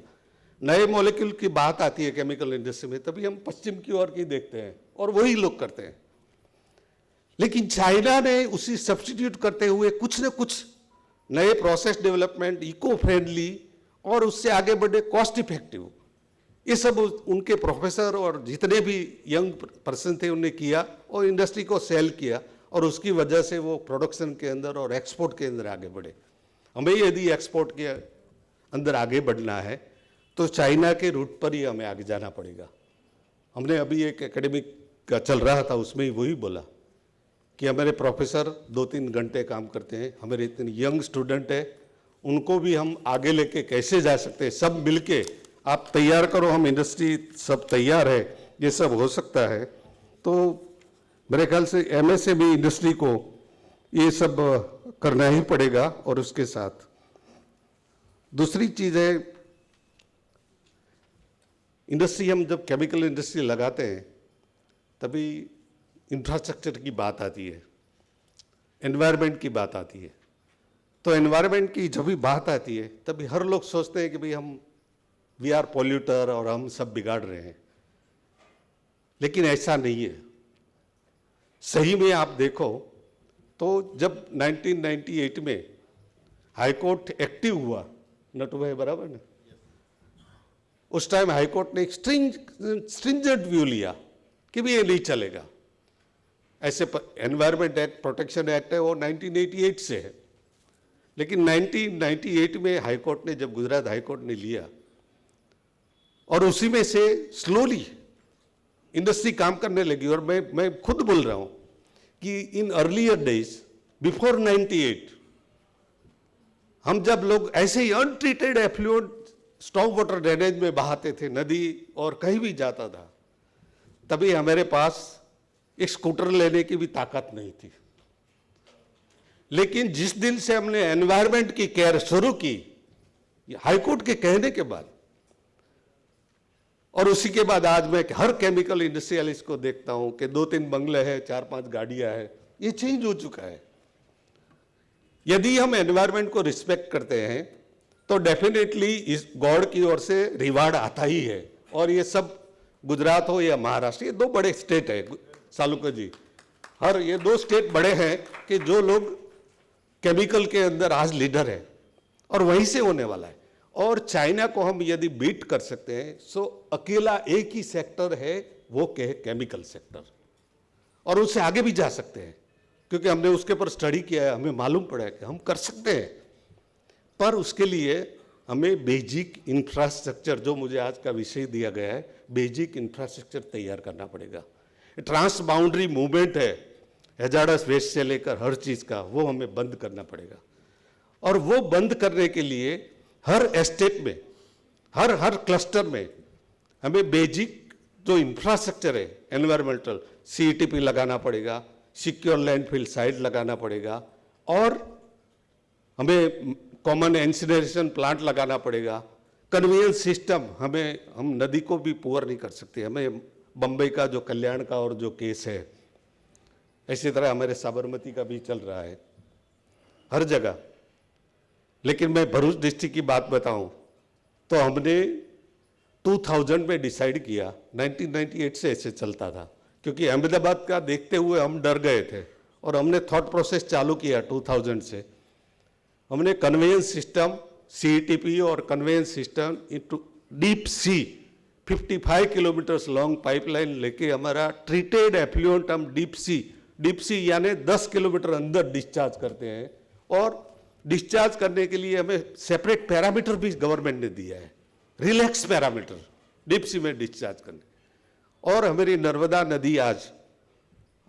नए मॉलिक्यूल की बात आती है केमिकल इंडस्ट्री में, तभी हम पश्चिम की ओर की देखते हैं और वही लोग करते हैं। लेकिन चाइना ने उसी सब्स्टिट्यूट करते हुए कुछ न कुछ नए प्रोसेस डेवलपमेंट, इको फ्रेंडली और उससे आगे बढ़े कॉस्ट इफेक्टिव, ये सब उनके प्रोफेसर और जितने भी यंग पर्सन थे उन्हें किया और इंडस्ट्री को सेल किया, और उसकी वजह से वो प्रोडक्शन के अंदर और एक्सपोर्ट के अंदर आगे बढ़े। हमें यदि एक्सपोर्ट के अंदर आगे बढ़ना है तो चाइना के रूट पर ही हमें आगे जाना पड़ेगा। हमने अभी एक एकेडमिक का चल रहा था, उसमें ही वही बोला कि हमारे प्रोफेसर 2-3 घंटे काम करते हैं, हमारे इतने यंग स्टूडेंट है, उनको भी हम आगे लेके कैसे जा सकते हैं। सब मिलके आप तैयार करो, हम इंडस्ट्री सब तैयार है, ये सब हो सकता है। तो मेरे ख्याल से एमएसएमई इंडस्ट्री को ये सब करना ही पड़ेगा। और उसके साथ दूसरी चीज है, इंडस्ट्री, हम जब केमिकल इंडस्ट्री लगाते हैं तभी इंफ्रास्ट्रक्चर की बात आती है, एनवायरनमेंट की बात आती है। तो एनवायरनमेंट की जब भी बात आती है तभी हर लोग सोचते हैं कि भाई हम वी आर पॉल्यूटर और हम सब बिगाड़ रहे हैं, लेकिन ऐसा नहीं है। सही में आप देखो तो जब 1998 में हाईकोर्ट एक्टिव हुआ, नटू भाई बराबर ना, उस टाइम हाईकोर्ट ने एक स्ट्रिंजेंट व्यू लिया कि भी ये नहीं चलेगा। ऐसे एनवायरनमेंट एक्ट, प्रोटेक्शन एक्ट है, वो 1988 से है, लेकिन 1998 में हाईकोर्ट ने, जब गुजरात हाईकोर्ट ने लिया, और उसी में से स्लोली इंडस्ट्री काम करने लगी। और मैं खुद बोल रहा हूं कि इन अर्लियर डेज बिफोर 98, हम जब लोग ऐसे ही untreated effluent storm water drainage में बहाते थे, नदी और कहीं भी जाता था, तभी हमारे पास एक स्कूटर लेने की भी ताकत नहीं थी। लेकिन जिस दिन से हमने एनवायरनमेंट की केयर शुरू की, हाईकोर्ट के कहने के बाद, और उसी के बाद आज मैं हर केमिकल इंडस्ट्रियलिस्ट को देखता हूं कि 2-3 बंगले हैं, 4-5 गाड़ियां हैं, ये चेंज हो चुका है। यदि हम एनवायरनमेंट को रिस्पेक्ट करते हैं तो डेफिनेटली इस गॉड की ओर से रिवार्ड आता ही है। और ये सब गुजरात हो या महाराष्ट्र, ये 2 बड़े स्टेट है सालुका जी, ये 2 स्टेट बड़े हैं कि जो लोग केमिकल के अंदर आज लीडर है, और वहीं से होने वाला है। और चाइना को हम यदि बीट कर सकते हैं तो अकेला एक ही सेक्टर है, वो केमिकल सेक्टर, और उससे आगे भी जा सकते हैं, क्योंकि हमने उसके पर स्टडी किया है, हमें मालूम पड़ा है कि हम कर सकते हैं। पर उसके लिए हमें बेसिक इंफ्रास्ट्रक्चर, जो मुझे आज का विषय दिया गया है, बेसिक इंफ्रास्ट्रक्चर तैयार करना पड़ेगा। ट्रांस बाउंड्री मूवमेंट है, हैजार्डस वेस्ट से लेकर हर चीज का, वो हमें बंद करना पड़ेगा। और वो बंद करने के लिए हर एस्टेट में, हर क्लस्टर में हमें बेसिक जो इंफ्रास्ट्रक्चर है एनवायरमेंटल, सीईटीपी लगाना पड़ेगा, सिक्योर लैंडफिल साइट लगाना पड़ेगा, और हमें कॉमन इंसिनरेशन प्लांट लगाना पड़ेगा। कन्वेयंस सिस्टम, हम नदी को भी पुअर नहीं कर सकते। हमें बम्बई का जो कल्याण का और जो केस है, इसी तरह हमारे साबरमती का भी चल रहा है हर जगह। लेकिन मैं भरूच डिस्ट्रिक्ट की बात बताऊं तो हमने 2000 में डिसाइड किया, 1998 से ऐसे चलता था, क्योंकि अहमदाबाद का देखते हुए हम डर गए थे, और हमने थॉट प्रोसेस चालू किया 2000 से। हमने कन्वेयंस सिस्टम, सीईटीपी और conveyance system into deep sea 55 kilometres long pipeline लेके हमारा ट्रीटेड एफ्लुएंट हम डीप सी यानी 10 किलोमीटर अंदर डिस्चार्ज करते हैं, और डिस्चार्ज करने के लिए हमें सेपरेट पैरामीटर भी गवर्नमेंट ने दिया है, रिलैक्स पैरामीटर डीप सी में डिस्चार्ज करने। और हमारी नर्मदा नदी आज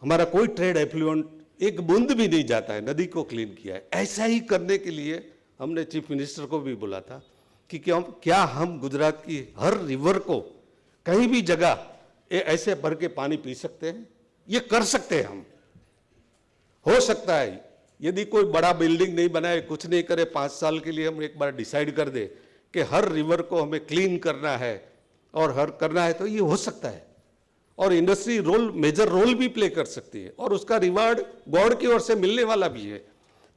हमारा कोई ट्रेड एफ्लुएंट एक बूंद भी नहीं जाता है, नदी को क्लीन किया है। ऐसा ही करने के लिए हमने चीफ मिनिस्टर को भी बोला था कि क्या हम गुजरात की हर रिवर को कहीं भी जगह ऐसे भर के पानी पी सकते हैं? ये कर सकते हैं हम, हो सकता है। यदि कोई बड़ा बिल्डिंग नहीं बनाए, कुछ नहीं करे, 5 साल के लिए हम एक बार डिसाइड कर दे कि हर रिवर को हमें क्लीन करना है और हर करना है, तो ये हो सकता है। और इंडस्ट्री मेजर रोल भी प्ले कर सकती है और उसका रिवार्ड गॉड की ओर से मिलने वाला भी है।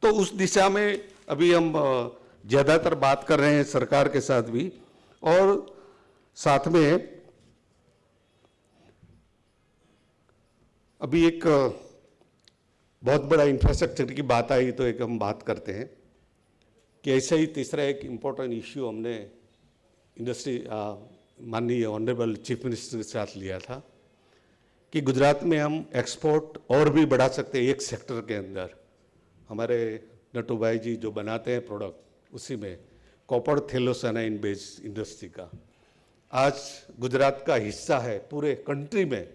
तो उस दिशा में अभी हम ज़्यादातर बात कर रहे हैं सरकार के साथ भी। और साथ में अभी एक बहुत बड़ा इंफ्रास्ट्रक्चर की बात आई तो एक हम बात करते हैं कि ऐसा ही तीसरा एक इम्पोर्टेंट इश्यू हमने इंडस्ट्री माननीय ऑनरेबल चीफ मिनिस्टर के साथ लिया था कि गुजरात में हम एक्सपोर्ट और भी बढ़ा सकते हैं। एक सेक्टर के अंदर हमारे नटू भाई जी जो बनाते हैं प्रोडक्ट, उसी में कॉपर थैलोसाइनाइन बेस्ड इंडस्ट्री का आज गुजरात का हिस्सा है पूरे कंट्री में।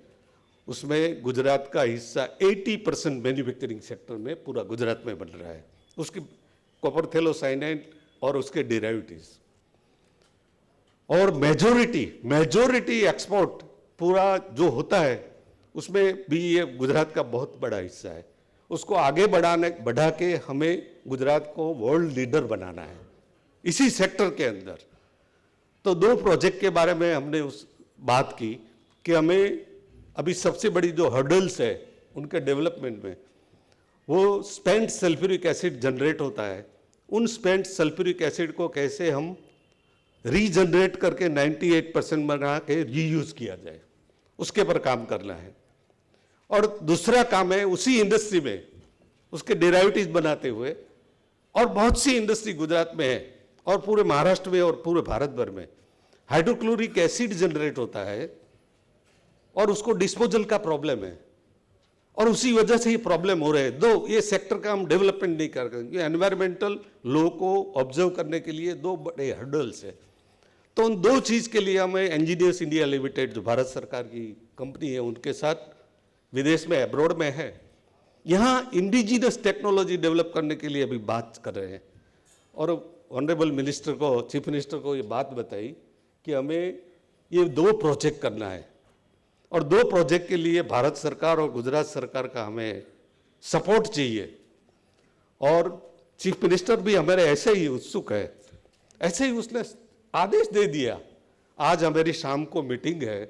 उसमें गुजरात का हिस्सा 80% मैन्युफैक्चरिंग सेक्टर में पूरा गुजरात में बन रहा है, उसकी कॉपर थैलोसाइनाइन और उसके डेरिवेटिव्स। और मेजोरिटी एक्सपोर्ट पूरा जो होता है उसमें भी ये गुजरात का बहुत बड़ा हिस्सा है। उसको आगे बढ़ा के हमें गुजरात को वर्ल्ड लीडर बनाना है इसी सेक्टर के अंदर। तो 2 प्रोजेक्ट के बारे में हमने उस बात की कि हमें अभी सबसे बड़ी जो हर्डल्स है उनके डेवलपमेंट में, वो स्पेंट सल्फ्यूरिक एसिड जनरेट होता है। उन स्पेंट सल्फ्यूरिक एसिड को कैसे हम रीजनरेट करके 98% बना के रीयूज किया जाए, उसके पर काम करना है। और दूसरा काम है उसी इंडस्ट्री में उसके डेरिवेटिव्स बनाते हुए, और बहुत सी इंडस्ट्री गुजरात में है और पूरे महाराष्ट्र में और पूरे भारत भर में हाइड्रोक्लोरिक एसिड जनरेट होता है और उसको डिस्पोजल का प्रॉब्लम है और उसी वजह से ये प्रॉब्लम हो रहे हैं। दो ये सेक्टर का हम डेवलपमेंट नहीं कर रहे, ये एनवायरमेंटल लॉ को ऑब्जर्व करने के लिए 2 बड़े हर्डल्स है। तो उन 2 चीज़ के लिए हमें इंजीनियर्स इंडिया लिमिटेड जो भारत सरकार की कंपनी है उनके साथ विदेश में अब्रॉड में है, यहाँ इंडिजिनस टेक्नोलॉजी डेवलप करने के लिए अभी बात कर रहे हैं। और ऑनरेबल मिनिस्टर को, चीफ मिनिस्टर को ये बात बताई कि हमें ये 2 प्रोजेक्ट करना है और 2 प्रोजेक्ट के लिए भारत सरकार और गुजरात सरकार का हमें सपोर्ट चाहिए। और चीफ मिनिस्टर भी हमारे ऐसे ही उत्सुक है, ऐसे ही उसने आदेश दे दिया। आज हमारी शाम को मीटिंग है,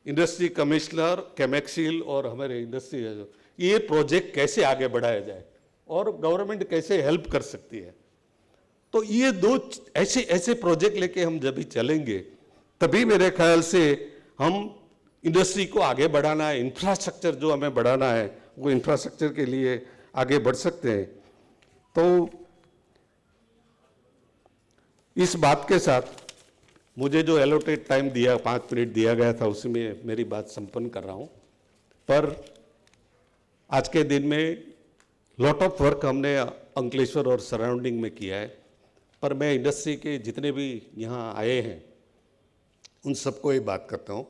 इंडस्ट्री कमिश्नर, केमेक्सिल और हमारे इंडस्ट्री है, ये प्रोजेक्ट कैसे आगे बढ़ाया जाए और गवर्नमेंट कैसे हेल्प कर सकती है। तो ये 2 ऐसे प्रोजेक्ट लेके हम जब भी चलेंगे तभी मेरे ख्याल से हम इंडस्ट्री को आगे बढ़ाना है, इंफ्रास्ट्रक्चर जो हमें बढ़ाना है वो इंफ्रास्ट्रक्चर के लिए आगे बढ़ सकते हैं। तो इस बात के साथ मुझे जो एलोटेड टाइम दिया 5 मिनट दिया गया था उसी में मेरी बात संपन्न कर रहा हूँ। पर आज के दिन में लॉट ऑफ वर्क हमने अंकलेश्वर और सराउंडिंग में किया है, पर मैं इंडस्ट्री के जितने भी यहाँ आए हैं उन सबको ये बात करता हूँ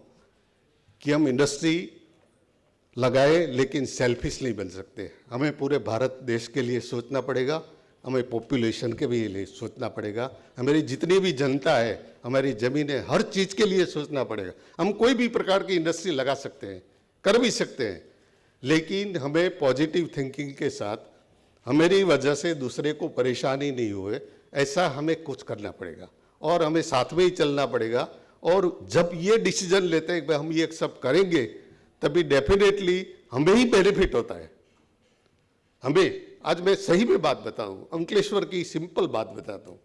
कि हम इंडस्ट्री लगाए लेकिन सेल्फिश नहीं बन सकते। हमें पूरे भारत देश के लिए सोचना पड़ेगा, हमें पॉपुलेशन के भी लिए सोचना पड़ेगा, हमारी जितनी भी जनता है, हमारी ज़मीनें, हर चीज़ के लिए सोचना पड़ेगा। हम कोई भी प्रकार की इंडस्ट्री लगा सकते हैं, कर भी सकते हैं, लेकिन हमें पॉजिटिव थिंकिंग के साथ हमारी वजह से दूसरे को परेशानी नहीं हुए ऐसा हमें कुछ करना पड़ेगा और हमें साथ में ही चलना पड़ेगा। और जब ये डिसीजन लेते हैं कि हम ये सब करेंगे तभी डेफिनेटली हमें ही बेनिफिट होता है। हमें आज मैं सही में बात बताऊं, अंकलेश्वर की सिंपल बात बताता हूं,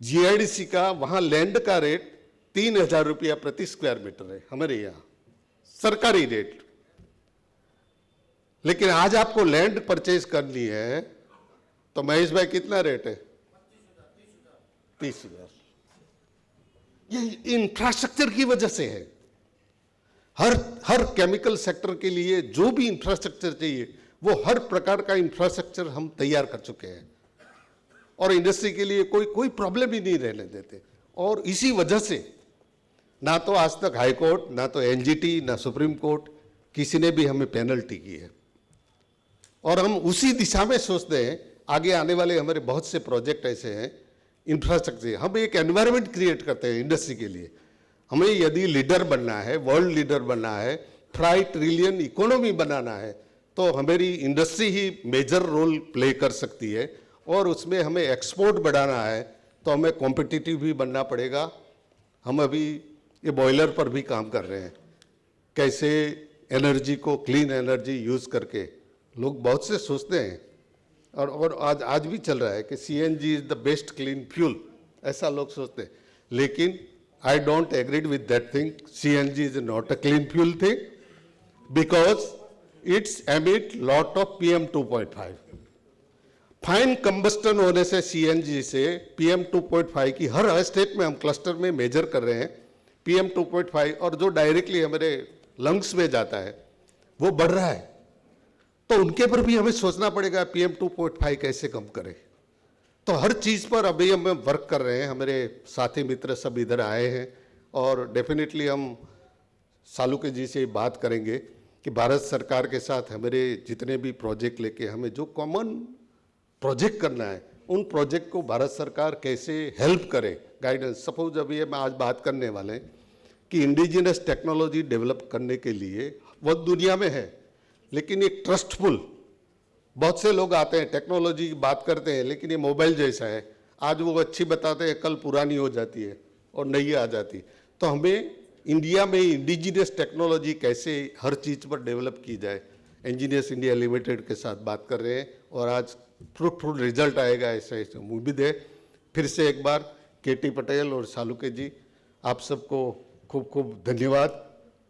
जीआईडीसी का वहां लैंड का रेट 3000 रुपया प्रति स्क्वायर मीटर है हमारे यहाँ सरकारी रेट। लेकिन आज आपको लैंड परचेज करनी है तो महेश भाई कितना रेट है? 30,000। ये इंफ्रास्ट्रक्चर की वजह से है। हर केमिकल सेक्टर के लिए जो भी इंफ्रास्ट्रक्चर चाहिए वो हर प्रकार का इंफ्रास्ट्रक्चर हम तैयार कर चुके हैं और इंडस्ट्री के लिए कोई प्रॉब्लम ही नहीं रहने देते। और इसी वजह से ना तो आज तक हाई कोर्ट, ना तो एनजीटी, ना सुप्रीम कोर्ट किसी ने भी हमें पेनल्टी की है। और हम उसी दिशा में सोचते हैं आगे आने वाले हमारे बहुत से प्रोजेक्ट ऐसे हैं इंफ्रास्ट्रक्चर, हम एक एनवायरनमेंट क्रिएट करते हैं इंडस्ट्री के लिए। हमें यदि लीडर बनना है, वर्ल्ड लीडर बनना है, 5 ट्रिलियन इकोनॉमी बनाना है, तो हमारी इंडस्ट्री ही मेजर रोल प्ले कर सकती है। और उसमें हमें एक्सपोर्ट बढ़ाना है तो हमें कॉम्पिटिटिव भी बनना पड़ेगा। हम अभी ये बॉयलर पर भी काम कर रहे हैं, कैसे एनर्जी को क्लीन एनर्जी यूज़ करके, लोग बहुत से सोचते हैं और आज भी चल रहा है कि CNG is the best clean fuel, ऐसा लोग सोचते हैं। लेकिन I don't agree with that thing. CNG is not a clean fuel thing because it's emit lot of PM 2.5। Fine combustion होने से सीएनजी से PM 2.5 की हर स्टेट में हम क्लस्टर में मेजर कर रहे हैं PM 2.5, और जो डायरेक्टली हमारे लंग्स में जाता है वो बढ़ रहा है। तो उनके पर भी हमें सोचना पड़ेगा PM 2.5 कैसे कम करें। तो हर चीज़ पर अभी हम वर्क कर रहे हैं। हमारे साथी मित्र सब इधर आए हैं और डेफिनेटली हम सालुके जी से बात करेंगे कि भारत सरकार के साथ हमारे जितने भी प्रोजेक्ट लेके हमें जो कॉमन प्रोजेक्ट करना है, उन प्रोजेक्ट को भारत सरकार कैसे हेल्प करे, गाइडेंस। सपोज अभी हम आज बात करने वाले हैं कि इंडिजिनस टेक्नोलॉजी डेवलप करने के लिए वो दुनिया में है, लेकिन एक ट्रस्टफुल, बहुत से लोग आते हैं टेक्नोलॉजी की बात करते हैं, लेकिन ये मोबाइल जैसा है, आज वो अच्छी बताते हैं, कल पुरानी हो जाती है और नई आ जाती। तो हमें इंडिया में इंडिजिनस टेक्नोलॉजी कैसे हर चीज़ पर डेवलप की जाए, इंजीनियर्स इंडिया लिमिटेड के साथ बात कर रहे हैं और आज फ्रूटफुल रिजल्ट आएगा, ऐसे उम्मीद है। फिर से एक बार केटी पटेल और सालुके जी, आप सबको खूब खूब धन्यवाद।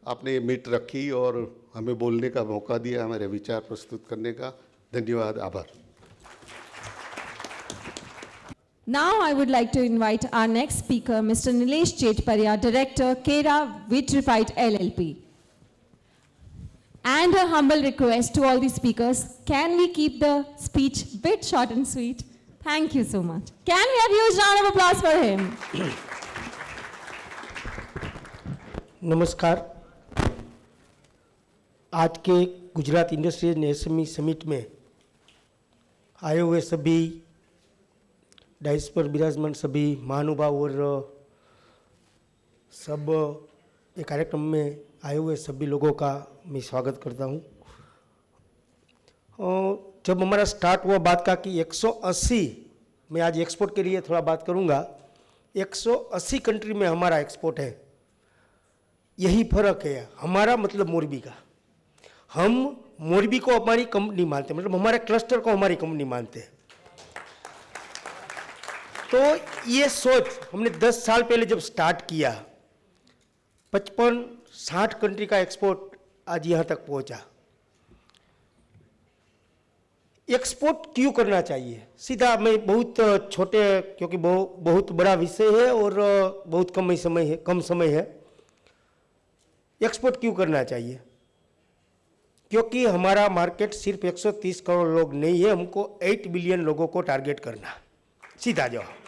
आपने ये मीट रखी और हमें बोलने का मौका दिया, हमारे विचार प्रस्तुत करने का। धन्यवाद, आभार। Now I would like to invite our next speaker, Mr. Nilesh Chetparia, Director, Kera Vitrified LLP. And a humble request to all the speakers, can we keep the speech a bit short and sweet? Thank you so much. Can we have a huge round of applause for him? नमस्कार। आज के Gujarat industries and SME summit में आए हुए सभी dice पर विराजमान सभी महानुभाव और सब एक कार्यक्रम में आए हुए सभी लोगों का मैं स्वागत करता हूँ। जब हमारा स्टार्ट हुआ बात का कि 180, मैं आज एक्सपोर्ट के लिए थोड़ा बात करूँगा, 180 कंट्री में हमारा एक्सपोर्ट है। यही फर्क है हमारा, मतलब मोरबी का। हम मोरबी को हमारी कंपनी मानते, मतलब हमारे क्लस्टर को हमारी कंपनी मानते हैं। तो ये सोच हमने 10 साल पहले जब स्टार्ट किया, 55-60 कंट्री का एक्सपोर्ट आज यहाँ तक पहुँचा। एक्सपोर्ट क्यों करना चाहिए, सीधा मैं बहुत छोटे, क्योंकि बहुत बड़ा विषय है और बहुत कम समय है। एक्सपोर्ट क्यों करना चाहिए? क्योंकि हमारा मार्केट सिर्फ 130 करोड़ लोग नहीं है, हमको 8 बिलियन लोगों को टारगेट करना, सीधा जवाब।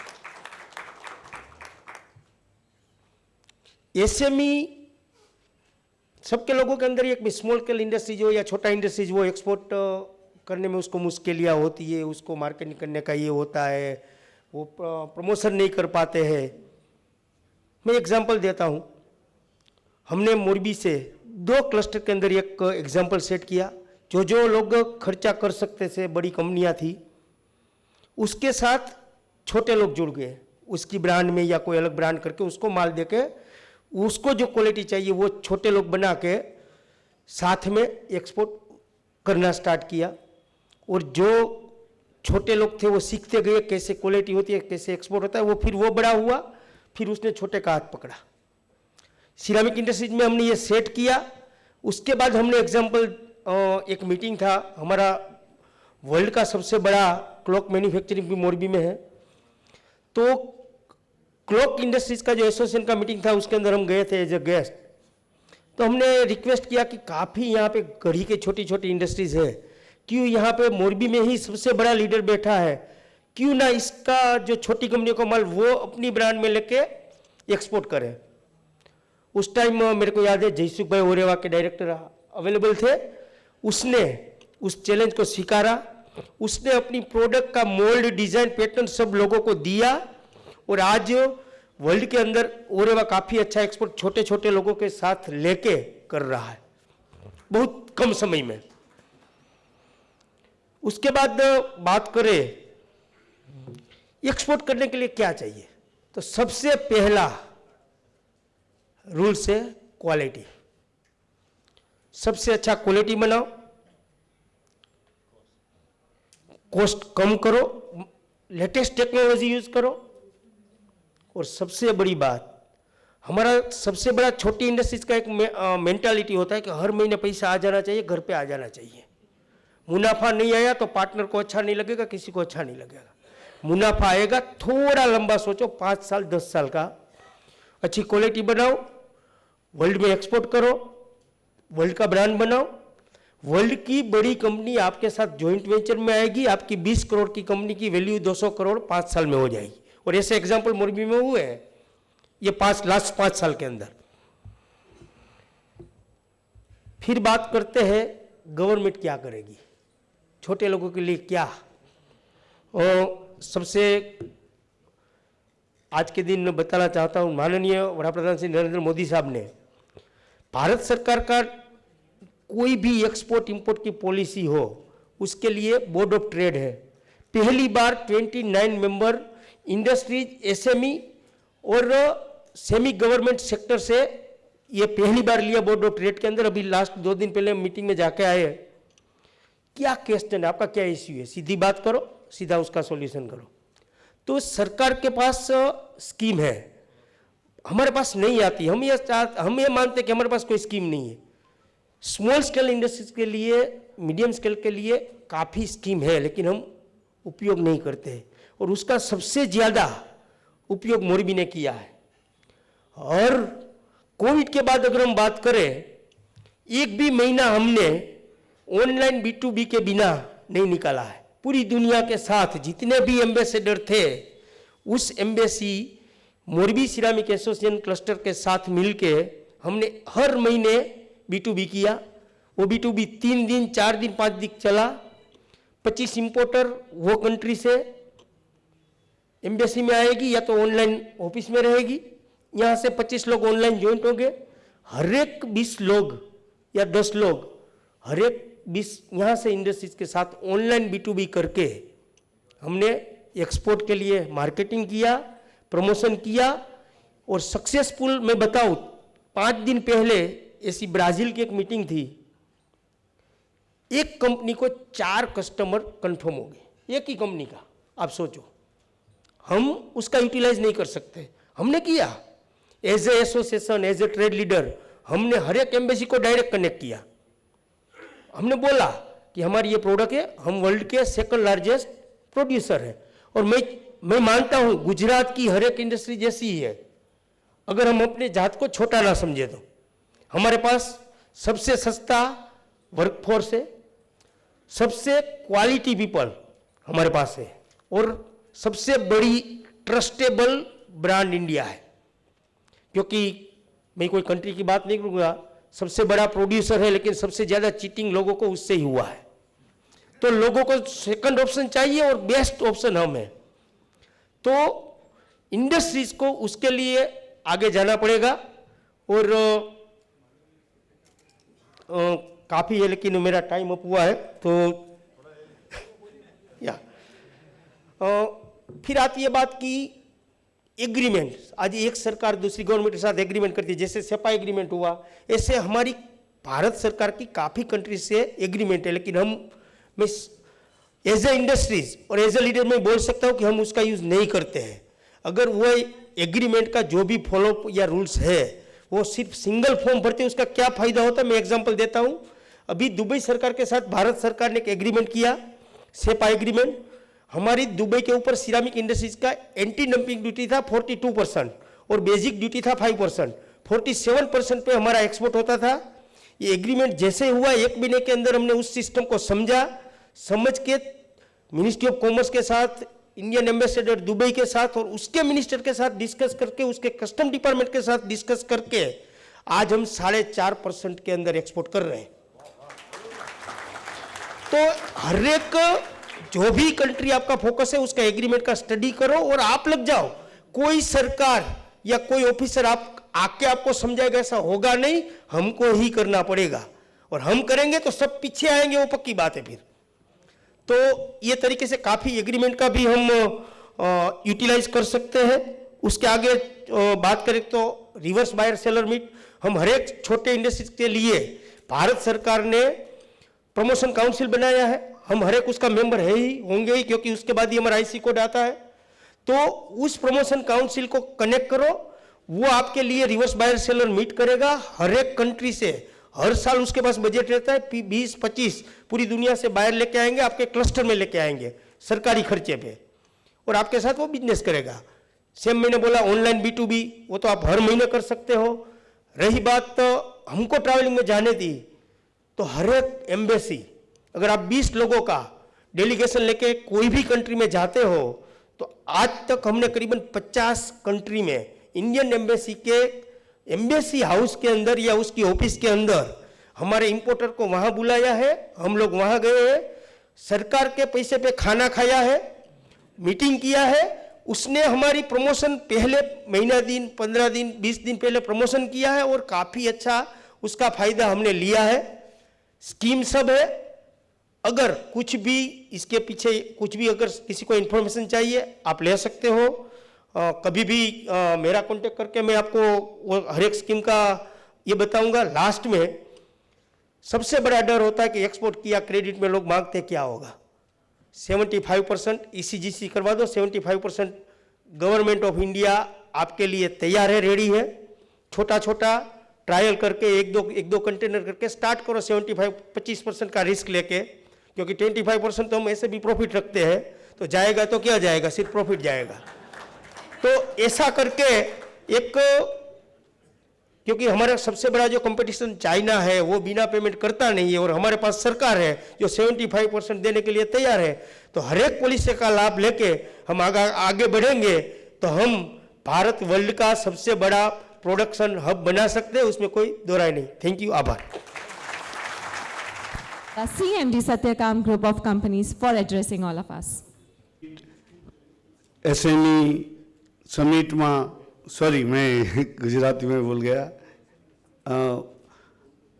SME सबके लोगों के अंदर एक स्मॉल स्केल इंडस्ट्रीज हो या छोटा इंडस्ट्रीज, वो एक्सपोर्ट करने में उसको मुश्किलियाँ होती है, उसको मार्केटिंग करने का ये होता है, वो प्रमोशन नहीं कर पाते हैं। मैं एग्जांपल देता हूँ। हमने मोरबी से 2 क्लस्टर के अंदर एक एग्जांपल सेट किया। जो लोग खर्चा कर सकते थे, बड़ी कंपनियां थी, उसके साथ छोटे लोग जुड़ गए, उसकी ब्रांड में या कोई अलग ब्रांड करके उसको माल देके, उसको जो क्वालिटी चाहिए वो छोटे लोग बना के साथ में एक्सपोर्ट करना स्टार्ट किया। और जो छोटे लोग थे वो सीखते गए कैसे क्वालिटी होती है, कैसे एक्सपोर्ट होता है। वो फिर वो बड़ा हुआ, फिर उसने छोटे का हाथ पकड़ा। सिरामिक इंडस्ट्रीज में हमने ये सेट किया। उसके बाद हमने एग्जांपल, एक मीटिंग था, हमारा वर्ल्ड का सबसे बड़ा क्लॉक मैन्युफैक्चरिंग भी मोरबी में है, तो क्लॉक इंडस्ट्रीज का जो एसोसिएशन का मीटिंग था उसके अंदर हम गए थे एज ए गेस्ट। तो हमने रिक्वेस्ट किया कि काफ़ी यहाँ पे घड़ी के छोटी छोटी इंडस्ट्रीज है, क्यों यहाँ पे मोरबी में ही सबसे बड़ा लीडर बैठा है, क्यों ना इसका जो छोटी कंपनियों का माल वो अपनी ब्रांड में लेके एक्सपोर्ट करें। उस टाइम मेरे को याद है जयसुख भाई ओरेवा के डायरेक्टर अवेलेबल थे, उसने उस चैलेंज को स्वीकारा, उसने अपनी प्रोडक्ट का मोल्ड, डिजाइन, पैटर्न सब लोगों को दिया और आज वर्ल्ड के अंदर ओरेवा काफी अच्छा एक्सपोर्ट छोटे छोटे लोगों के साथ लेके कर रहा है बहुत कम समय में। उसके बाद बात करें एक्सपोर्ट करने के लिए क्या चाहिए, तो सबसे पहला रूल्स है क्वालिटी। सबसे अच्छा क्वालिटी बनाओ, कॉस्ट कम करो, लेटेस्ट टेक्नोलॉजी यूज करो, और सबसे बड़ी बात, हमारा सबसे बड़ा छोटी इंडस्ट्रीज का एक मेंटालिटी होता है कि हर महीने पैसा आ जाना चाहिए, घर पे आ जाना चाहिए। मुनाफा नहीं आया तो पार्टनर को अच्छा नहीं लगेगा, किसी को अच्छा नहीं लगेगा। मुनाफा आएगा, थोड़ा लंबा सोचो, 5 साल 10 साल का, अच्छी क्वालिटी बनाओ, वर्ल्ड में एक्सपोर्ट करो, वर्ल्ड का ब्रांड बनाओ। वर्ल्ड की बड़ी कंपनी आपके साथ जॉइंट वेंचर में आएगी, आपकी 20 करोड़ की कंपनी की वैल्यू 200 करोड़ 5 साल में हो जाएगी। और ऐसे एग्जाम्पल मोरबी में हुए हैं ये लास्ट 5 साल के अंदर। फिर बात करते हैं गवर्नमेंट क्या करेगी, छोटे लोगों के लिए क्या। और सबसे आज के दिन बताना चाहता हूं, माननीय वडाप्रधान श्री नरेंद्र मोदी साहब ने भारत सरकार का कोई भी एक्सपोर्ट इंपोर्ट की पॉलिसी हो उसके लिए बोर्ड ऑफ ट्रेड है। पहली बार 29 मेंबर इंडस्ट्रीज, एसएमई और सेमी गवर्नमेंट सेक्टर से ये पहली बार लिया बोर्ड ऑफ ट्रेड के अंदर। अभी लास्ट 2 दिन पहले मीटिंग में जाके आए। क्या क्वेश्चन है आपका, क्या इश्यू है, सीधी बात करो, सीधा उसका सॉल्यूशन करो। तो सरकार के पास स्कीम है, हमारे पास नहीं आती। हम ये मानते हैं कि हमारे पास कोई स्कीम नहीं है। स्मॉल स्केल इंडस्ट्रीज के लिए, मीडियम स्केल के लिए काफ़ी स्कीम है, लेकिन हम उपयोग नहीं करते। और उसका सबसे ज़्यादा उपयोग मोरबी ने किया है। और कोविड के बाद अगर हम बात करें, एक भी महीना हमने ऑनलाइन B2B के बिना नहीं निकाला है। पूरी दुनिया के साथ जितने भी एम्बेसडर थे, उस embassy Morbi ceramic association cluster के साथ मिलके हमने हर महीने B2B किया। वो B2B 3 दिन, 4 दिन, 5 दिन चला। 25 इंपोर्टर वो कंट्री से एम्बेसी में आएगी या तो ऑनलाइन ऑफिस में रहेगी, यहाँ से 25 लोग ऑनलाइन ज्वाइंट होंगे। हर एक 20 लोग या 10 लोग, हर एक 20 यहाँ से इंडस्ट्रीज के साथ ऑनलाइन B2B करके हमने एक्सपोर्ट के लिए मार्केटिंग किया, प्रमोशन किया। और सक्सेसफुल मैं बताऊँ, 5 दिन पहले ऐसी ब्राजील की एक मीटिंग थी, एक कंपनी को 4 कस्टमर कंफर्म हो गए, एक ही कंपनी का। आप सोचो, हम उसका यूटिलाइज नहीं कर सकते, हमने किया। As a association, as a trade leader, हमने हर एक एम्बेसी को डायरेक्ट कनेक्ट किया। हमने बोला कि हमारी ये प्रोडक्ट है, हम वर्ल्ड के 2nd लार्जेस्ट प्रोड्यूसर हैं। और मैं मानता हूँ गुजरात की हर एक इंडस्ट्री जैसी ही है। अगर हम अपने जात को छोटा ना समझे तो हमारे पास सबसे सस्ता वर्कफोर्स है, सबसे क्वालिटी पीपल हमारे पास है, और सबसे बड़ी ट्रस्टेबल ब्रांड इंडिया है। क्योंकि मैं कोई कंट्री की बात नहीं करूँगा, सबसे बड़ा प्रोड्यूसर है, लेकिन सबसे ज़्यादा चीटिंग लोगों को उससे ही हुआ है। तो लोगों को सेकंड ऑप्शन चाहिए और बेस्ट ऑप्शन हम है। तो इंडस्ट्रीज को उसके लिए आगे जाना पड़ेगा। और काफ़ी है, लेकिन मेरा टाइम अप हुआ है तो या फिर आती है बात की एग्रीमेंट। आज एक सरकार दूसरी गवर्नमेंट के साथ एग्रीमेंट करती है, जैसे सेपा एग्रीमेंट हुआ, ऐसे हमारी भारत सरकार की काफ़ी कंट्री से एग्रीमेंट है। लेकिन मैं एज ए इंडस्ट्रीज और एज ए लीडर मैं बोल सकता हूँ कि हम उसका यूज़ नहीं करते हैं। अगर वो एग्रीमेंट का जो भी फॉलोअप या रूल्स है वो सिर्फ सिंगल फॉर्म भरते हैं, उसका क्या फायदा होता है, मैं एग्जांपल देता हूँ। अभी दुबई सरकार के साथ भारत सरकार ने एक एग्रीमेंट किया, सेपा एग्रीमेंट। हमारी दुबई के ऊपर सिरामिक इंडस्ट्रीज का एंटी डंपिंग ड्यूटी था 42% और बेसिक ड्यूटी था 5%। 47% पे हमारा एक्सपोर्ट होता था। ये एग्रीमेंट जैसे हुआ, 1 महीने के अंदर हमने उस सिस्टम को समझ के मिनिस्ट्री ऑफ कॉमर्स के साथ इंडियन एम्बेसडर दुबई के साथ और उसके मिनिस्टर के साथ डिस्कस करके, उसके कस्टम डिपार्टमेंट के साथ डिस्कस करके आज हम 4.5% के अंदर एक्सपोर्ट कर रहे हैं। तो हर एक जो भी कंट्री आपका फोकस है उसका एग्रीमेंट का स्टडी करो और आप लग जाओ। कोई सरकार या कोई ऑफिसर आप आके आपको समझाएगा ऐसा होगा नहीं, हमको ही करना पड़ेगा और हम करेंगे तो सब पीछे आएंगे, वो पक्की बात है फिर। तो ये तरीके से काफी एग्रीमेंट का भी हम यूटिलाइज कर सकते हैं। उसके आगे बात करें तो रिवर्स बायर सेलर मीट, हम हर एक छोटे इंडस्ट्रीज के लिए भारत सरकार ने प्रमोशन काउंसिल बनाया है। हम हर एक उसका मेंबर है ही, होंगे ही, क्योंकि उसके बाद ही हमारा आईसी कोड आता है। तो उस प्रमोशन काउंसिल को कनेक्ट करो, वो आपके लिए रिवर्स बायर सेलर मीट करेगा। हर एक कंट्री से हर साल उसके पास बजट रहता है 20-25 पूरी दुनिया से बायर लेके आएंगे, आपके क्लस्टर में लेके आएंगे सरकारी खर्चे पे, और आपके साथ वो बिजनेस करेगा। सेम मैंने बोला ऑनलाइन B2B, वो तो आप हर महीने कर सकते हो। रही बात तो हमको ट्रैवलिंग में जाने दी, तो हर एक एम्बेसी अगर आप 20 लोगों का डेलीगेशन लेके कोई भी कंट्री में जाते हो, तो आज तक हमने करीबन 50 कंट्री में इंडियन एम्बेसी के एम्बेसी हाउस के अंदर या उसकी ऑफिस के अंदर हमारे इंपोर्टर को वहां बुलाया है, हम लोग वहां गए हैं, सरकार के पैसे पे खाना खाया है, मीटिंग किया है। उसने हमारी प्रमोशन पहले महीना दिन, 15 दिन, 20 दिन पहले प्रमोशन किया है और काफी अच्छा उसका फायदा हमने लिया है। स्कीम सब है। अगर कुछ भी इसके पीछे कुछ भी अगर किसी को इन्फॉर्मेशन चाहिए आप ले सकते हो। कभी भी मेरा कांटेक्ट करके मैं आपको वो हर एक स्कीम का ये बताऊंगा। लास्ट में सबसे बड़ा डर होता है कि एक्सपोर्ट किया क्रेडिट में लोग मांगते क्या होगा। 75% ECGC करवा दो, 75% गवर्नमेंट ऑफ इंडिया आपके लिए तैयार है, रेडी है। छोटा छोटा ट्रायल करके एक दो कंटेनर करके स्टार्ट करो 25% का रिस्क लेके, क्योंकि 25% तो हम ऐसे भी प्रॉफिट रखते हैं, तो जाएगा तो क्या जाएगा, सिर्फ प्रॉफिट जाएगा। तो ऐसा करके एक, क्योंकि हमारा सबसे बड़ा जो कंपटीशन चाइना है वो बिना पेमेंट करता नहीं है, और हमारे पास सरकार है जो 75% देने के लिए तैयार है। तो हर एक पॉलिसी का लाभ लेके हम आगे बढ़ेंगे तो हम भारत वर्ल्ड का सबसे बड़ा प्रोडक्शन हब बना सकते हैं, उसमें कोई दो राय नहीं। थैंक यू, आभार। CMD Satyakam Group of Companies for addressing all of us. SME summit में, सॉरी मैं गुजराती में बोल गया,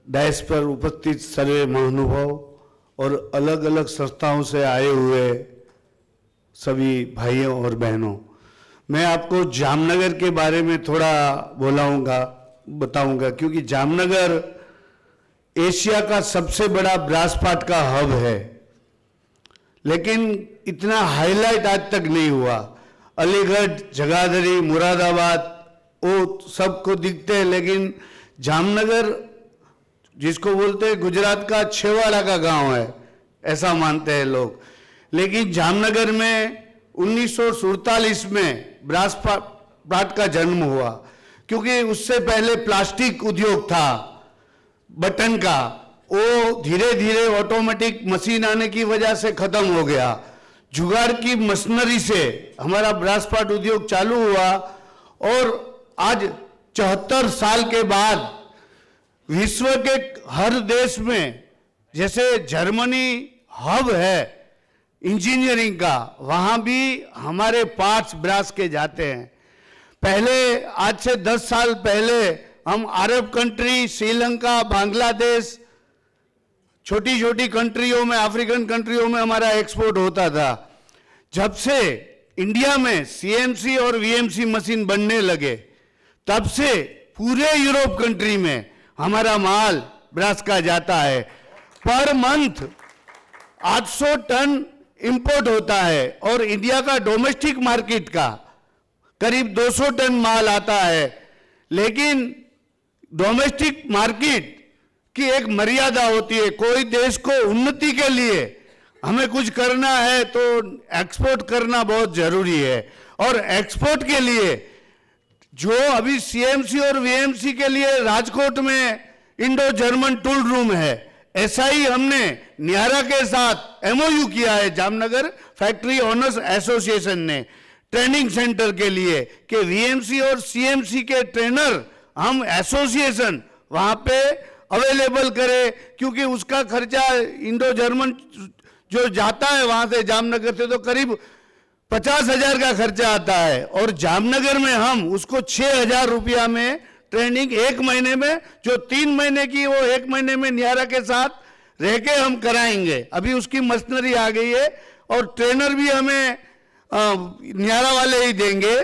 डायस पर उपस्थित सर्वे महानुभाव और अलग अलग संस्थाओं से आए हुए सभी भाइयों और बहनों, मैं आपको जामनगर के बारे में थोड़ा बताऊंगा, क्योंकि जामनगर एशिया का सबसे बड़ा ब्रास पाट का हब है, लेकिन इतना हाईलाइट आज तक नहीं हुआ। अलीगढ़, जगाधरी, मुरादाबाद वो सबको दिखते हैं, लेकिन जामनगर जिसको बोलते हैं गुजरात का छेवाड़ा का गांव है, ऐसा मानते हैं लोग। लेकिन जामनगर में 1947 में ब्रास पाट का जन्म हुआ, क्योंकि उससे पहले प्लास्टिक उद्योग था बटन का, वो धीरे धीरे ऑटोमेटिक मशीन आने की वजह से खत्म हो गया। जुगाड़ की मशीनरी से हमारा ब्रास पाट उद्योग चालू हुआ, और आज 74 साल के बाद विश्व के हर देश में, जैसे जर्मनी हब है इंजीनियरिंग का, वहां भी हमारे पार्ट्स ब्रास के जाते हैं। पहले आज से 10 साल पहले हम अरब कंट्री, श्रीलंका, बांग्लादेश, छोटी छोटी कंट्रियों में, अफ्रीकन कंट्रियों में हमारा एक्सपोर्ट होता था। जब से इंडिया में CMC और VMC मशीन बनने लगे, तब से पूरे यूरोप कंट्री में हमारा माल ब्रास का जाता है। पर मंथ 800 टन इंपोर्ट होता है, और इंडिया का डोमेस्टिक मार्केट का करीब 200 टन माल आता है। लेकिन डोमेस्टिक मार्केट की एक मर्यादा होती है। कोई देश को उन्नति के लिए हमें कुछ करना है तो एक्सपोर्ट करना बहुत जरूरी है, और एक्सपोर्ट के लिए जो अभी CMC और VMC के लिए राजकोट में इंडो जर्मन टूल रूम है, ऐसा ही हमने नियारा के साथ एमओयू किया है जामनगर फैक्ट्री ओनर्स एसोसिएशन ने ट्रेनिंग सेंटर के लिए कि वीएमसी और सीएमसी के ट्रेनर हम एसोसिएशन वहां पे अवेलेबल करें, क्योंकि उसका खर्चा इंडो जर्मन जो जाता है वहां से जामनगर से तो करीब 50,000 का खर्चा आता है, और जामनगर में हम उसको 6,000 रुपया में ट्रेनिंग 1 महीने में, जो 3 महीने की वो 1 महीने में नियारा के साथ रह के हम कराएंगे। अभी उसकी मशीनरी आ गई है और ट्रेनर भी हमें नियारा वाले ही देंगे,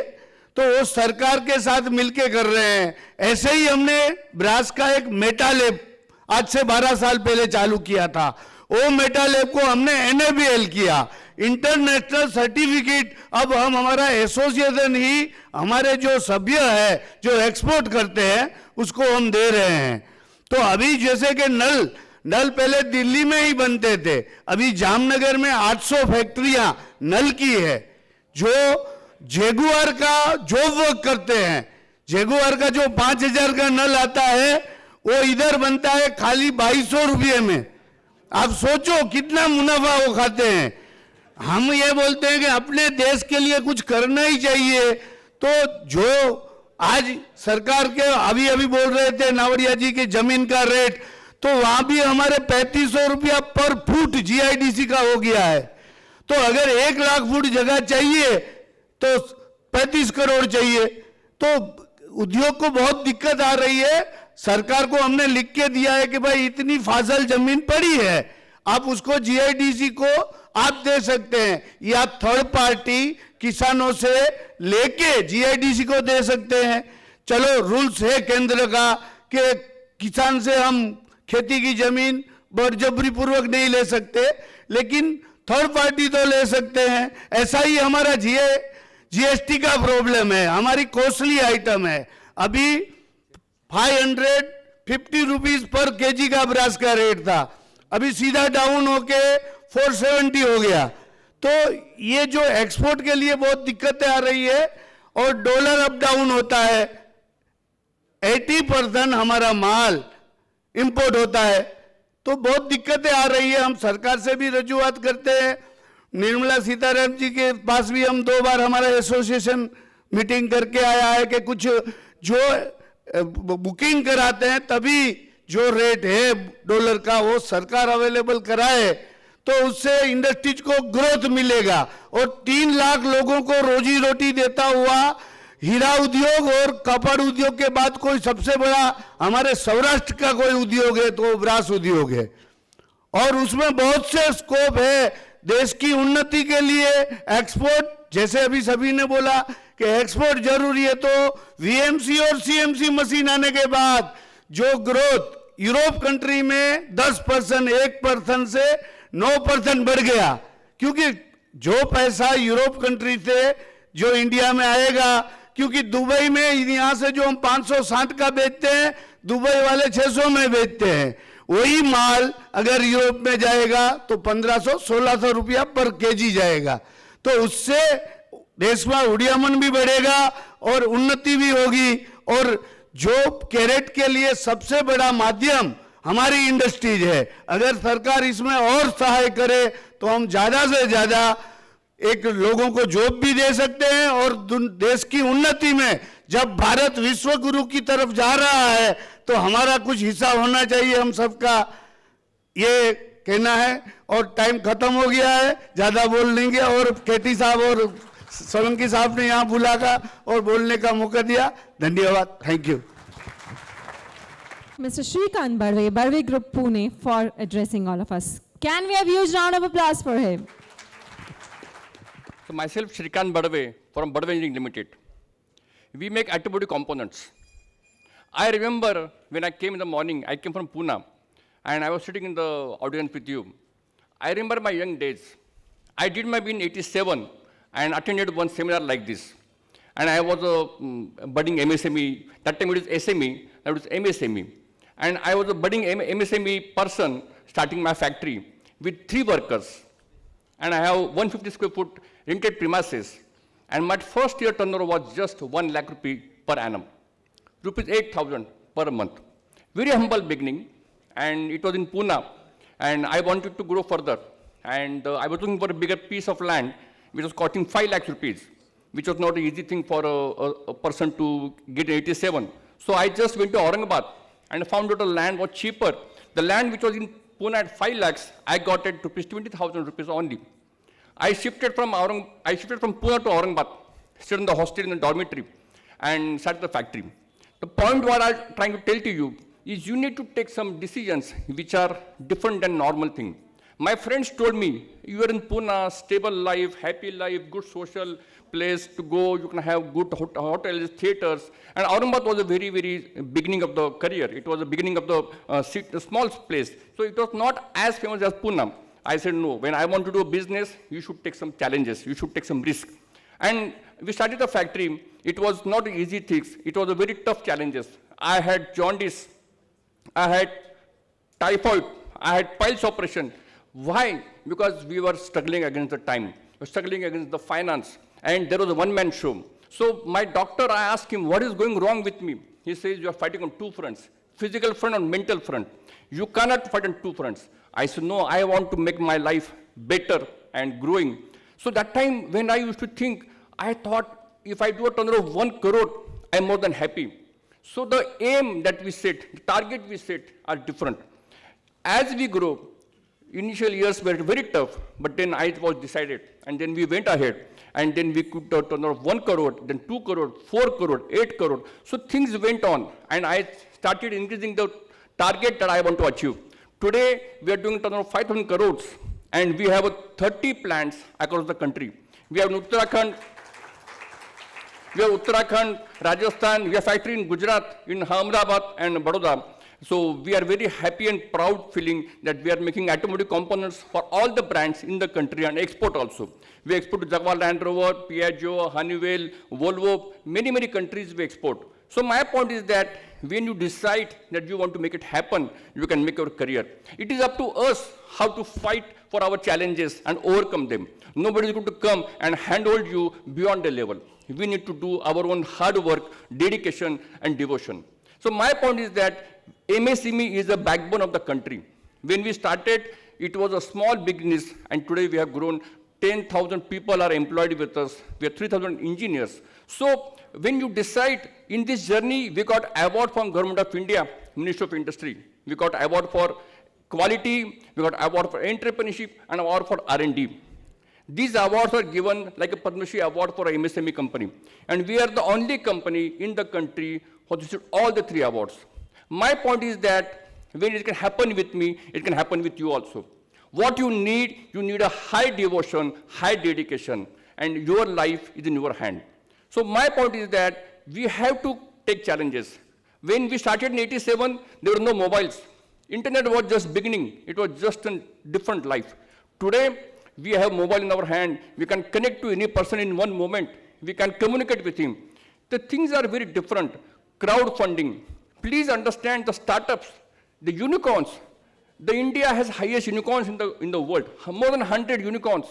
तो वो सरकार के साथ मिलके कर रहे हैं। ऐसे ही हमने ब्रास का एक मेटा लैब आज से 12 साल पहले चालू किया था, वो मेटा लैब को हमने एनएबीएल किया, इंटरनेशनल सर्टिफिकेट। अब हम हमारा एसोसिएशन ही हमारे जो सभ्य है जो एक्सपोर्ट करते हैं उसको हम दे रहे हैं। तो अभी जैसे कि नल पहले दिल्ली में ही बनते थे, अभी जामनगर में 800 फैक्ट्रियां नल की है जो जेगुआर का जॉब वर्क करते हैं। जेगुआर का जो 5,000 का नल आता है वो इधर बनता है खाली 2,200 रुपये में। आप सोचो कितना मुनाफा वो खाते हैं। हम ये बोलते हैं कि अपने देश के लिए कुछ करना ही चाहिए। तो जो आज सरकार के अभी बोल रहे थे नावड़िया जी की जमीन का रेट, तो वहां भी हमारे 3,500 रुपया पर फुट जीआईडीसी का हो गया है। तो अगर 1 लाख फुट जगह चाहिए तो 35 करोड़ चाहिए। तो उद्योग को बहुत दिक्कत आ रही है। सरकार को हमने लिख के दिया है कि भाई इतनी फाजल जमीन पड़ी है, आप उसको जीआईडीसी को आप दे सकते हैं, या थर्ड पार्टी किसानों से लेके जीआईडीसी को दे सकते हैं। चलो रूल्स है केंद्र का कि किसान से हम खेती की जमीन बरजबरी पूर्वक नहीं ले सकते, लेकिन थर्ड पार्टी तो ले सकते हैं। ऐसा ही हमारा जीएसटी का प्रॉब्लम है, हमारी कॉस्टली आइटम है। अभी 550 रुपीज पर केजी का ब्रास का रेट था, अभी सीधा डाउन होके 470 हो गया। तो ये जो एक्सपोर्ट के लिए बहुत दिक्कतें आ रही है, और डॉलर अप डाउन होता है। 80% हमारा माल इंपोर्ट होता है, तो बहुत दिक्कतें आ रही है। हम सरकार से भी रजूआत करते हैं, निर्मला सीतारामन जी के पास भी हम 2 बार हमारा एसोसिएशन मीटिंग करके आया है कि कुछ जो बुकिंग कराते हैं तभी जो रेट है डॉलर का वो सरकार अवेलेबल कराए, तो उससे इंडस्ट्रीज को ग्रोथ मिलेगा। और 3 लाख लोगों को रोजी रोटी देता हुआ हीरा उद्योग और कपड़ उद्योग के बाद कोई सबसे बड़ा हमारे सौराष्ट्र का कोई उद्योग है तो ब्रास उद्योग है, और उसमें बहुत से स्कोप है देश की उन्नति के लिए। एक्सपोर्ट, जैसे अभी सभी ने बोला कि एक्सपोर्ट जरूरी है, तो वीएमसी और सीएमसी मशीन आने के बाद जो ग्रोथ यूरोप कंट्री में 10%, 1% से 9% बढ़ गया, क्योंकि जो पैसा यूरोप कंट्री से जो इंडिया में आएगा, क्योंकि दुबई में यहां से जो हम 560 का बेचते हैं, दुबई वाले 600 में बेचते हैं। वही माल अगर यूरोप में जाएगा तो 1,500-1,600 रुपया पर केजी जाएगा। तो उससे देश में उड़ियामन भी बढ़ेगा और उन्नति भी होगी। और जो कैरेट के लिए सबसे बड़ा माध्यम हमारी इंडस्ट्रीज है, अगर सरकार इसमें और सहाय करे तो हम ज्यादा से ज्यादा एक लोगों को जॉब भी दे सकते हैं, और देश की उन्नति में जब भारत विश्व गुरु की तरफ जा रहा है तो हमारा कुछ हिस्सा होना चाहिए हम सबका, ये कहना है। और टाइम खत्म हो गया है, ज्यादा बोल लेंगे। और केटी साहब और सोलंकी साहब ने यहाँ बुलाकर और बोलने का मौका दिया, धन्यवाद, thank you. Mr. Shrikant Barve, Barve Group Pune, for addressing all of us. Can we have a huge round of applause for him? So myself, Shrikant Barve, from Barve Engineering Limited. We make automotive components. I remember when I came in the morning, I came from Pune, and I was sitting in the audience with you. I remember my young days. I did my B in 87 and attended one seminar like this. And I was a budding MSME. That time it was SME, that was MSME. And I was a budding MSME person starting my factory with 3 workers. And I have 150 square foot rented premises. And my first year turnover was just 1 lakh rupee per annum, rupees 8,000 per month. Very humble beginning, and it was in Pune. and I wanted to grow further. And I was looking for a bigger piece of land, which was costing 5 lakhs rupees, which was not an easy thing for a person to get in 87. So I just went to Aurangabad and found out the land was cheaper. The land which was in Pune at 5 lakhs, I got it to 20,000 rupees only. I shifted from Pune to Aurangabad, stayed in the hostel in the dormitory, and started the factory. The point what I'm trying to tell to you is you need to take some decisions which are different than normal thing. My friends told me, you are in Pune, stable life, happy life, good social place to go, you can have good hotels, theaters. And Aurangabad was a very, very beginning of the career. It was the beginning of the small place. So it was not as famous as Pune. I said, no, when I want to do a business, you should take some challenges, you should take some risk. And we started the factory. It was not an easy thing. It was a very tough challenges. I had jaundice, I had typhoid, I had piles operation. Why? Because we were struggling against the time, we were struggling against the finance, and there was a one-man show. So my doctor, I asked him, what is going wrong with me? He says, you are fighting on two fronts, physical front and mental front. You cannot fight on two fronts. I said, no, I want to make my life better and growing. So that time when I used to think, I thought, if I do a turnover of 1 crore, I'm more than happy. So the aim that we set, the target we set are different. As we grow, initial years were very tough, but then I was decided, and then we went ahead, and then we could turn over 1 crore, then 2 crore, 4 crore, 8 crore. So things went on, and I started increasing the target that I want to achieve. Today, we are doing turnover 5,000 crores, and we have 30 plants across the country. We have Uttarakhand, Rajasthan, we have factory in Gujarat, in Ahmedabad and Baroda. So we are very happy and proud feeling that we are making automotive components for all the brands in the country and export also. We export to Jaguar Land Rover, Piaggio, Honeywell, Volvo, many, many countries we export. So my point is that when you decide that you want to make it happen, you can make your career. It is up to us how to fight for our challenges and overcome them. Nobody is going to come and handhold you beyond the level. We need to do our own hard work, dedication, and devotion. So my point is that MSME is the backbone of the country. When we started, it was a small business, and today we have grown. 10,000 people are employed with us. We have 3,000 engineers. So when you decide in this journey, we got award from Government of India, Ministry of Industry. We got award for quality, we got award for entrepreneurship, and award for R&D. These awards are given like a Padma Shri award for a MSME company. And we are the only company in the country who received all the 3 awards. My point is that when it can happen with me, it can happen with you also. What you need a high devotion, high dedication, and your life is in your hand. So my point is that we have to take challenges. When we started in 87, there were no mobiles. Internet was just beginning. It was just a different life. Today, we have mobile in our hand. We can connect to any person in one moment. We can communicate with him. The things are very different. Crowdfunding. Please understand the startups, the unicorns. The India has highest unicorns in the world, more than 100 unicorns.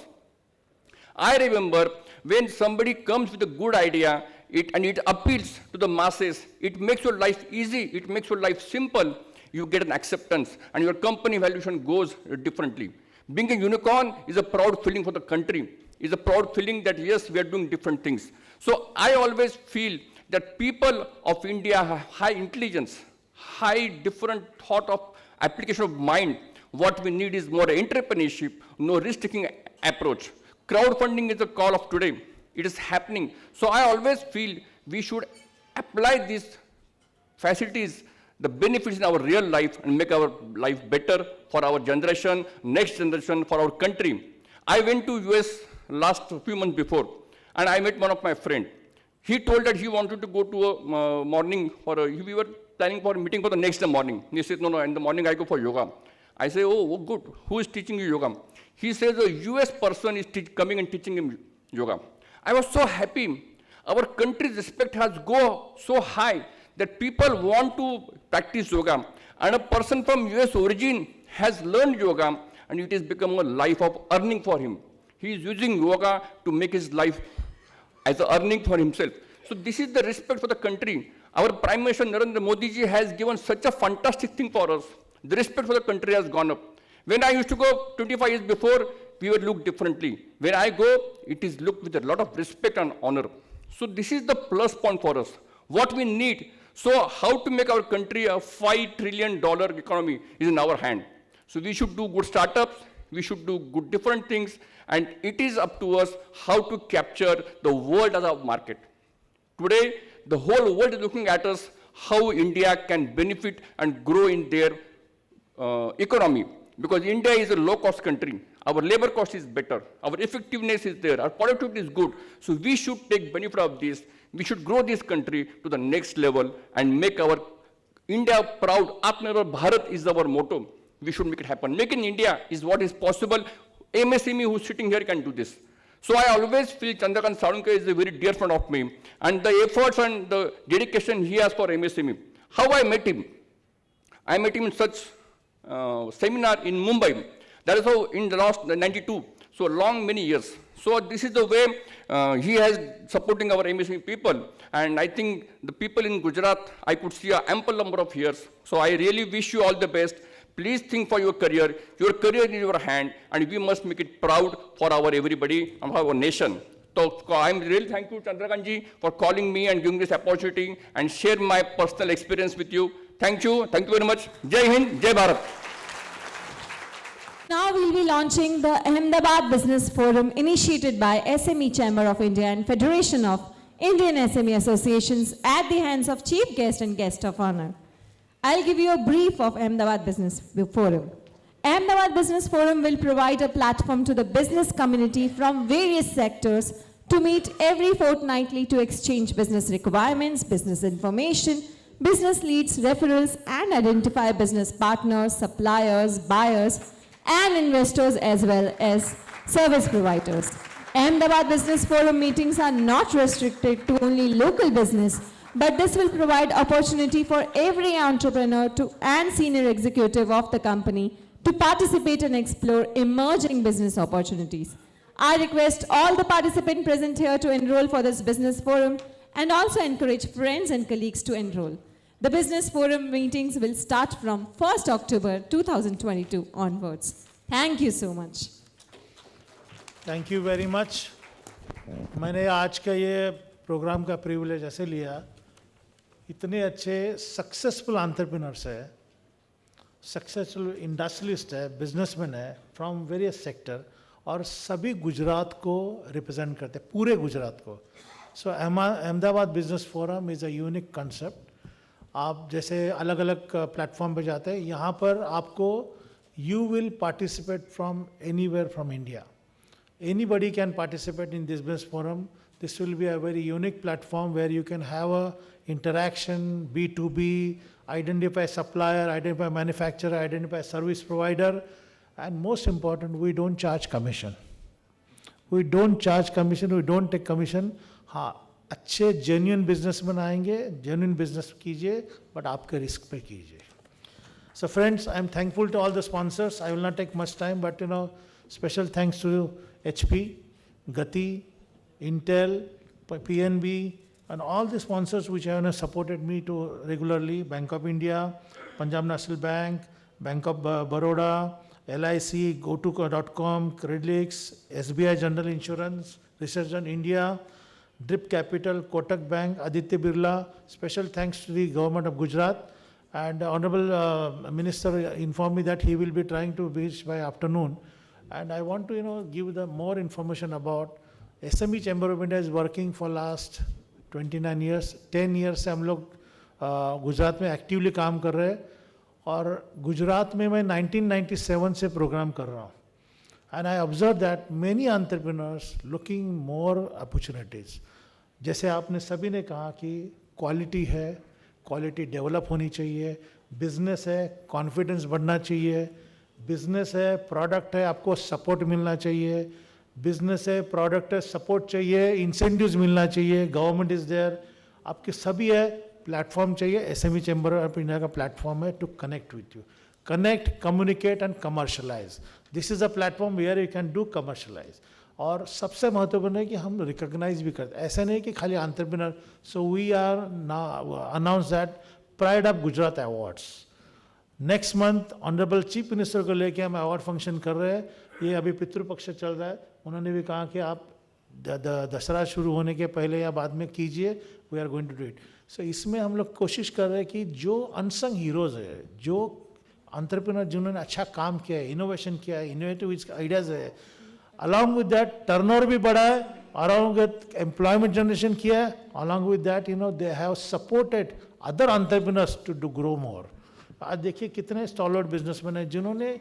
I remember when somebody comes with a good idea, and it appeals to the masses, it makes your life easy, it makes your life simple, you get an acceptance, and your company valuation goes differently. Being a unicorn is a proud feeling for the country. It's a proud feeling that, yes, we are doing different things. So I always feel that people of India have high intelligence, high different thought of application of mind. What we need is more entrepreneurship, no risk-taking approach. Crowdfunding is the call of today. It is happening. So I always feel we should apply these facilities, the benefits in our real life, and make our life better for our generation, next generation, for our country. I went to US last few months before, and I met one of my friends. He told that he wanted to go to a morning we were planning for a meeting for the next morning. He said, no, in the morning I go for yoga. I say, oh, good. Who is teaching you yoga? He says a US person is coming and teaching him yoga. I was so happy. Our country's respect has gone so high that people want to practice yoga. And a person from US origin has learned yoga, and it has become a life of earning for him. He is using yoga to make his life as an earning for himself. So this is the respect for the country. Our Prime Minister Narendra Modi ji has given such a fantastic thing for us. The respect for the country has gone up. When I used to go 25 years before, we would look differently. When I go, it is looked with a lot of respect and honor. So this is the plus point for us. What we need, so how to make our country a $5 trillion economy is in our hand. So we should do good startups, we should do good different things, and it is up to us how to capture the world as a market. Today, the whole world is looking at us, how India can benefit and grow in their economy. Because India is a low-cost country. Our labor cost is better. Our effectiveness is there. Our productivity is good. So we should take benefit of this. We should grow this country to the next level and make our India proud. Atmanirbhar Bharat is our motto. We should make it happen. Make in India is what is possible. MSME who's sitting here can do this. So I always feel Chandrakant Salunke is a very dear friend of me. And the efforts and the dedication he has for MSME. How I met him? I met him in such seminar in Mumbai. That is how in the last 92, so long many years. So this is the way he has supporting our MSME people. And I think the people in Gujarat, I could see an ample number of years. So I really wish you all the best. Please think for your career. Your career is in your hand, and we must make it proud for our everybody and for our nation. So I'm really thankful, Chandrakantji, for calling me and giving this opportunity and share my personal experience with you. Thank you very much. Jai Hind, Jai Bharat. Now we'll be launching the Ahmedabad Business Forum initiated by SME Chamber of India and Federation of Indian SME Associations at the hands of Chief Guest and Guest of Honor. I'll give you a brief of Ahmedabad Business Forum. Ahmedabad Business Forum will provide a platform to the business community from various sectors to meet every fortnightly to exchange business requirements, business information, business leads, referrals, and identify business partners, suppliers, buyers, and investors as well as service providers. Ahmedabad Business Forum meetings are not restricted to only local business, but this will provide opportunity for every entrepreneur and senior executive of the company to participate and explore emerging business opportunities. I request all the participants present here to enroll for this business forum and also encourage friends and colleagues to enroll. The Business Forum meetings will start from 1st October 2022 onwards. Thank you so much. Thank you very much. मैंने आज का ये programme का privilege ऐसे लिया, इतने अच्छे successful entrepreneurs है, सक्सेसफुल इंडस्ट्रियलिस्ट है, बिजनेसमैन है फ्रॉम वेरियस सेक्टर, और सभी गुजरात को रिप्रेजेंट करते हैं, पूरे गुजरात को. So Ahmedabad business forum is a unique concept. आप जैसे अलग अलग प्लेटफॉर्म पे जाते हैं, यहाँ पर आपको you will participate from anywhere from India. Anybody can participate in this business forum. This will be a very unique platform where you can have a interaction, B2B, identify supplier, identify manufacturer, identify service provider, and most important, we don't charge commission. We don't charge commission, we don't take commission. हाँ, अच्छे genuine businessmen आएंगे, genuine business कीजिए, but आपके risk पे कीजिए. So friends, I am thankful to all the sponsors. I will not take much time, but special thanks to HP, Gati, Intel, PNB, and all the sponsors which have supported me to regularly. Bank of India, Punjab National Bank, Bank of Baroda, LIC, GoTo.com, Credlix, SBI General Insurance, Research on India, Drip Capital, Kotak Bank, Aditya Birla. Special thanks to the government of Gujarat. And the Honorable Minister informed me that he will be trying to reach by afternoon. And I want to give the more information about SME Chamber of India is working for last 29 years. 10 years से हम लोग गुजरात में actively काम कर रहे हैं, और गुजरात में मैं 1997 से प्रोग्राम कर रहा हूँ. And I observed that many entrepreneurs looking more opportunities. जैसे आपने सभी ने कहा कि क्वालिटी है, क्वालिटी डेवलप होनी चाहिए, बिजनेस है, कॉन्फिडेंस बढ़ना चाहिए, बिजनेस है, प्रोडक्ट है, आपको सपोर्ट मिलना चाहिए, बिजनेस है, प्रोडक्ट है, सपोर्ट चाहिए, इंसेंटिव्स मिलना चाहिए, गवर्नमेंट इज देयर, आपके सभी है, प्लेटफॉर्म चाहिए. एसएमई चैम्बर ऑफ इंडिया का प्लेटफॉर्म है to connect with you, connect, communicate and commercialise. This is a platform where you can do commercialise. और सबसे महत्वपूर्ण है कि हम रिकॉग्नाइज भी करते हैं, ऐसा नहीं कि खाली entrepreneur. So we are now announce that pride of Gujarat awards. Next month honourable chief minister को लेके हम अवार्ड फंक्शन कर रहे हैं। ये अभी पितृपक्ष चल रहा है, उन्होंने भी कहा कि आप दशहरा शुरू होने के पहले या बाद में कीजिए, we are going to do it. So इसमें हम लोग कोशिश कर रहे हैं कि जो अनसंग हीरोज है, जो एंटरप्रेन्योर जिन्होंने अच्छा काम किया है, इनोवेशन किया है, इनोवेटिव आइडियाज़ है, अलॉन्ग विद दैट टर्नओवर भी बढ़ा है, अलॉन्ग विद एम्प्लॉयमेंट जनरेशन किया है, along with that they have supported other entrepreneurs to grow more. आज देखिए कितने स्टॉलर्ड बिजनेसमैन हैं जिन्होंने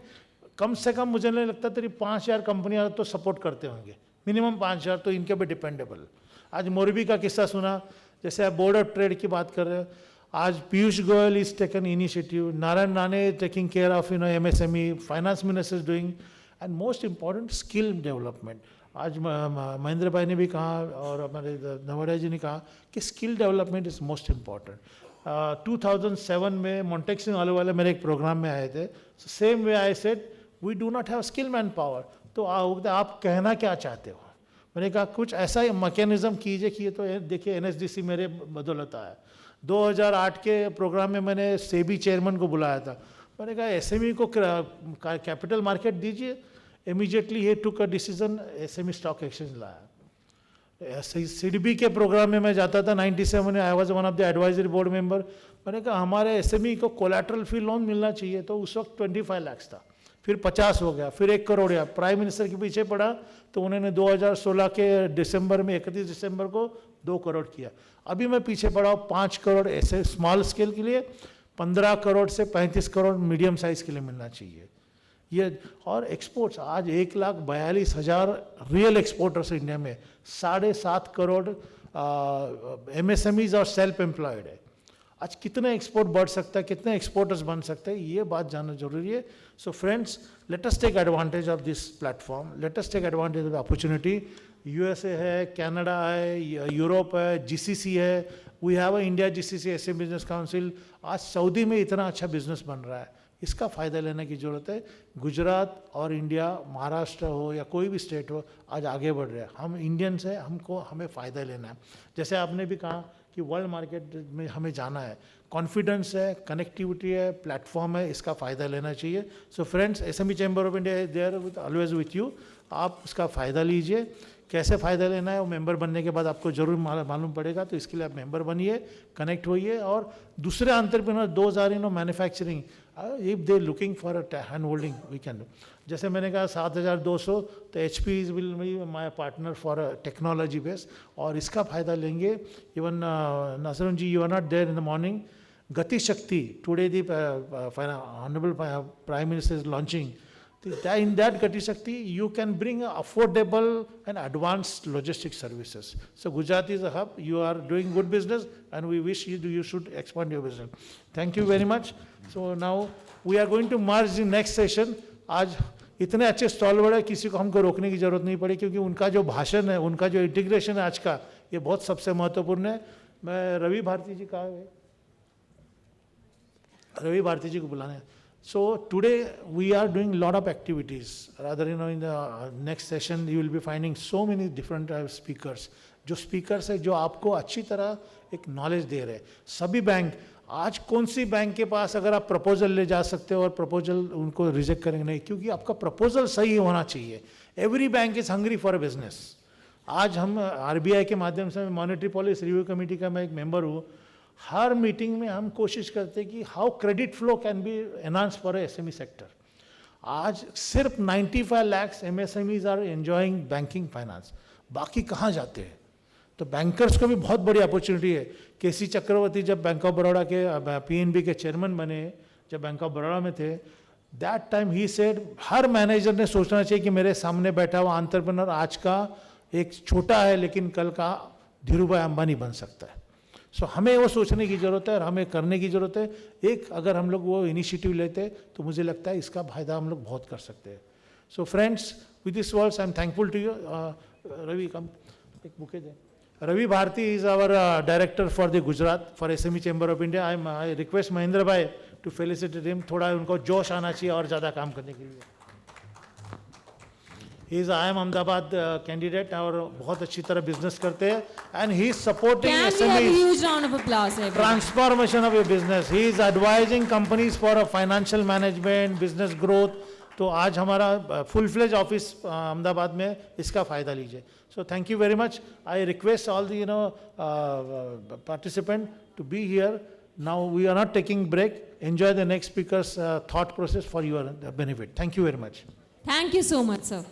कम से कम, मुझे नहीं लगता तेरी 5,000 कंपनियां तो सपोर्ट करते होंगे, मिनिमम 5,000 तो इनके पे डिपेंडेबल। आज मोरबी का किस्सा सुना, जैसे आप बोर्ड ऑफ ट्रेड की बात कर रहे हो, आज Piyush Goyal is taken initiative, Narayan Rane taking care of MSME, finance minister is doing, and most important skill development. आज महेंद्र भाई ने भी कहा और हमारे नवोदय जी ने कहा कि skill development is most important. 2007 में मोन्टेक सिंह आलूवाला मेरे एक प्रोग्राम में आए थे, same way I said we do not have skill man power. तो आप कहना क्या चाहते हो? मैंने कहा कुछ ऐसा ही मैकेनिज्म कीजिए कि ये तो देखिए NSDC मेरे बदौलत आया। 2008 के प्रोग्राम में मैंने सेबी चेयरमैन को बुलाया था, मैंने कहा SME को कैपिटल मार्केट दीजिए। Immediately he took a decision, SME stock exchange लाया। CDB के प्रोग्राम में मैं जाता था 97 में, I was one of the advisory board member. मैंने कहा हमारे SME को कोलैटरल फ्री लोन मिलना चाहिए, तो उस वक्त 25 लाख था, फिर 50 हो गया, फिर 1 करोड़ गया। प्राइम मिनिस्टर के पीछे पड़ा तो उन्होंने 2016 के दिसंबर में 31 दिसंबर को 2 करोड़ किया। अभी मैं पीछे पड़ा हूँ 5 करोड़ ऐसे स्मॉल स्केल के लिए, 15 करोड़ से 35 करोड़ मीडियम साइज के लिए मिलना चाहिए ये। और एक्सपोर्ट्स आज 1,42,000 रियल एक्सपोर्टर्स इंडिया में, 7.5 करोड़ MSMEs और सेल्फ एम्प्लॉयड है। आज कितने एक्सपोर्ट बढ़ सकता है, कितने एक्सपोर्टर्स बन सकते हैं, ये बात जानना जरूरी है। So friends, let us take advantage of this platform, let us take advantage of the opportunity. USA है, कनाडा है, यूरोप है, GCC है, we have a India GCC Asian business council. आज सऊदी में इतना अच्छा बिजनेस बन रहा है, इसका फ़ायदा लेने की ज़रूरत है। गुजरात और इंडिया, महाराष्ट्र हो या कोई भी स्टेट हो, आज आगे बढ़ रहे हैं। हम इंडियंस हैं, हमें फ़ायदा लेना है। जैसे आपने भी कहा कि वर्ल्ड मार्केट में हमें जाना है, कॉन्फिडेंस है, कनेक्टिविटी है, प्लेटफॉर्म है, इसका फ़ायदा लेना चाहिए। So friends, SME chamber of India is there with always with you. आप इसका फ़ायदा लीजिए। कैसे फ़ायदा लेना है वो मेंबर बनने के बाद आपको जरूर मालूम पड़ेगा, तो इसके लिए आप मेंबर बनिए, कनेक्ट होइए। और दूसरे entrepreneur, those are manufacturing, if they looking for a hand holding we can do. जैसे मैंने कहा 7,200, तो HP will be my partner for technology base, और इसका फ़ायदा लेंगे। Even Nasrun ji, you are not there in the morning. Gati Shakti, today the honourable prime minister is launching. In that Gati Shakti, you can bring affordable and advanced logistic services. So Gujarat is a hub. You are doing good business, and we wish you should expand your business. Thank you very much. So now we are going to merge the next session. आज इतने अच्छे stall बड़े, किसी को हमको रोकने की जरूरत नहीं पड़ी, क्योंकि उनका जो भाषण है, उनका जो इंटीग्रेशन है आज का, ये बहुत सबसे महत्वपूर्ण है। मैं रवि भारती जी का, रवि भारती जी को बुलाना है। So today we are doing a lot of activities. Rather, in the next session you will be finding so many different speakers. जो speakers है, जो आपको अच्छी तरह एक knowledge दे रहे हैं। सभी बैंक, आज कौन सी बैंक के पास अगर आप प्रपोजल ले जा सकते हो और प्रपोजल उनको रिजेक्ट करेंगे नहीं, क्योंकि आपका प्रपोजल सही होना चाहिए। Every bank is hungry for a business. आज हम RBI के माध्यम से, मॉनेटरी पॉलिसी रिव्यू कमेटी का मैं एक मेंबर हूँ, हर मीटिंग में हम कोशिश करते हैं कि how credit flow can be enhance for SME sector. आज सिर्फ 95 lakh MSMEs are enjoying banking finance, बाकी कहाँ जाते हैं? तो बैंकर्स को भी बहुत बड़ी अपॉर्चुनिटी है। KC चक्रवर्ती जब बैंक ऑफ बड़ौदा के PNB के चेयरमैन बने, जब बैंक ऑफ बड़ौदा में थे, that time he said her manager ने सोचना चाहिए कि मेरे सामने बैठा हुआ एंटरप्रेन्योर आज का एक छोटा है, लेकिन कल का धीरूभाई अंबानी बन सकता है। सो हमें वो सोचने की ज़रूरत है और हमें करने की ज़रूरत है। एक अगर हम लोग वो इनिशिएटिव लेते तो मुझे लगता है इसका फ़ायदा हम लोग बहुत कर सकते हैं। So friends, with this words I am thankful to you. Ravi, come एक बुके दें। Ravi Bharti is our director for the Gujarat for SME chamber of India. I request Mahendra bhai to felicitate him. थोड़ा उनको जोश आना चाहिए और ज़्यादा काम करने के लिए। He is IIM Ahmedabad candidate और बहुत अच्छी तरह बिजनेस करते हैं and he is supporting Can we have a SMEs huge round of applause, everyone? transformation of your business. He is advising companies for a financial management, business growth. तो आज हमारा full fledge office Ahmedabad में इसका फ़ायदा लीजिए. So thank you very much. I request all the participant to be here. Now we are not taking break. Enjoy the next speaker's thought process for your benefit. Thank you very much. Thank you so much, sir.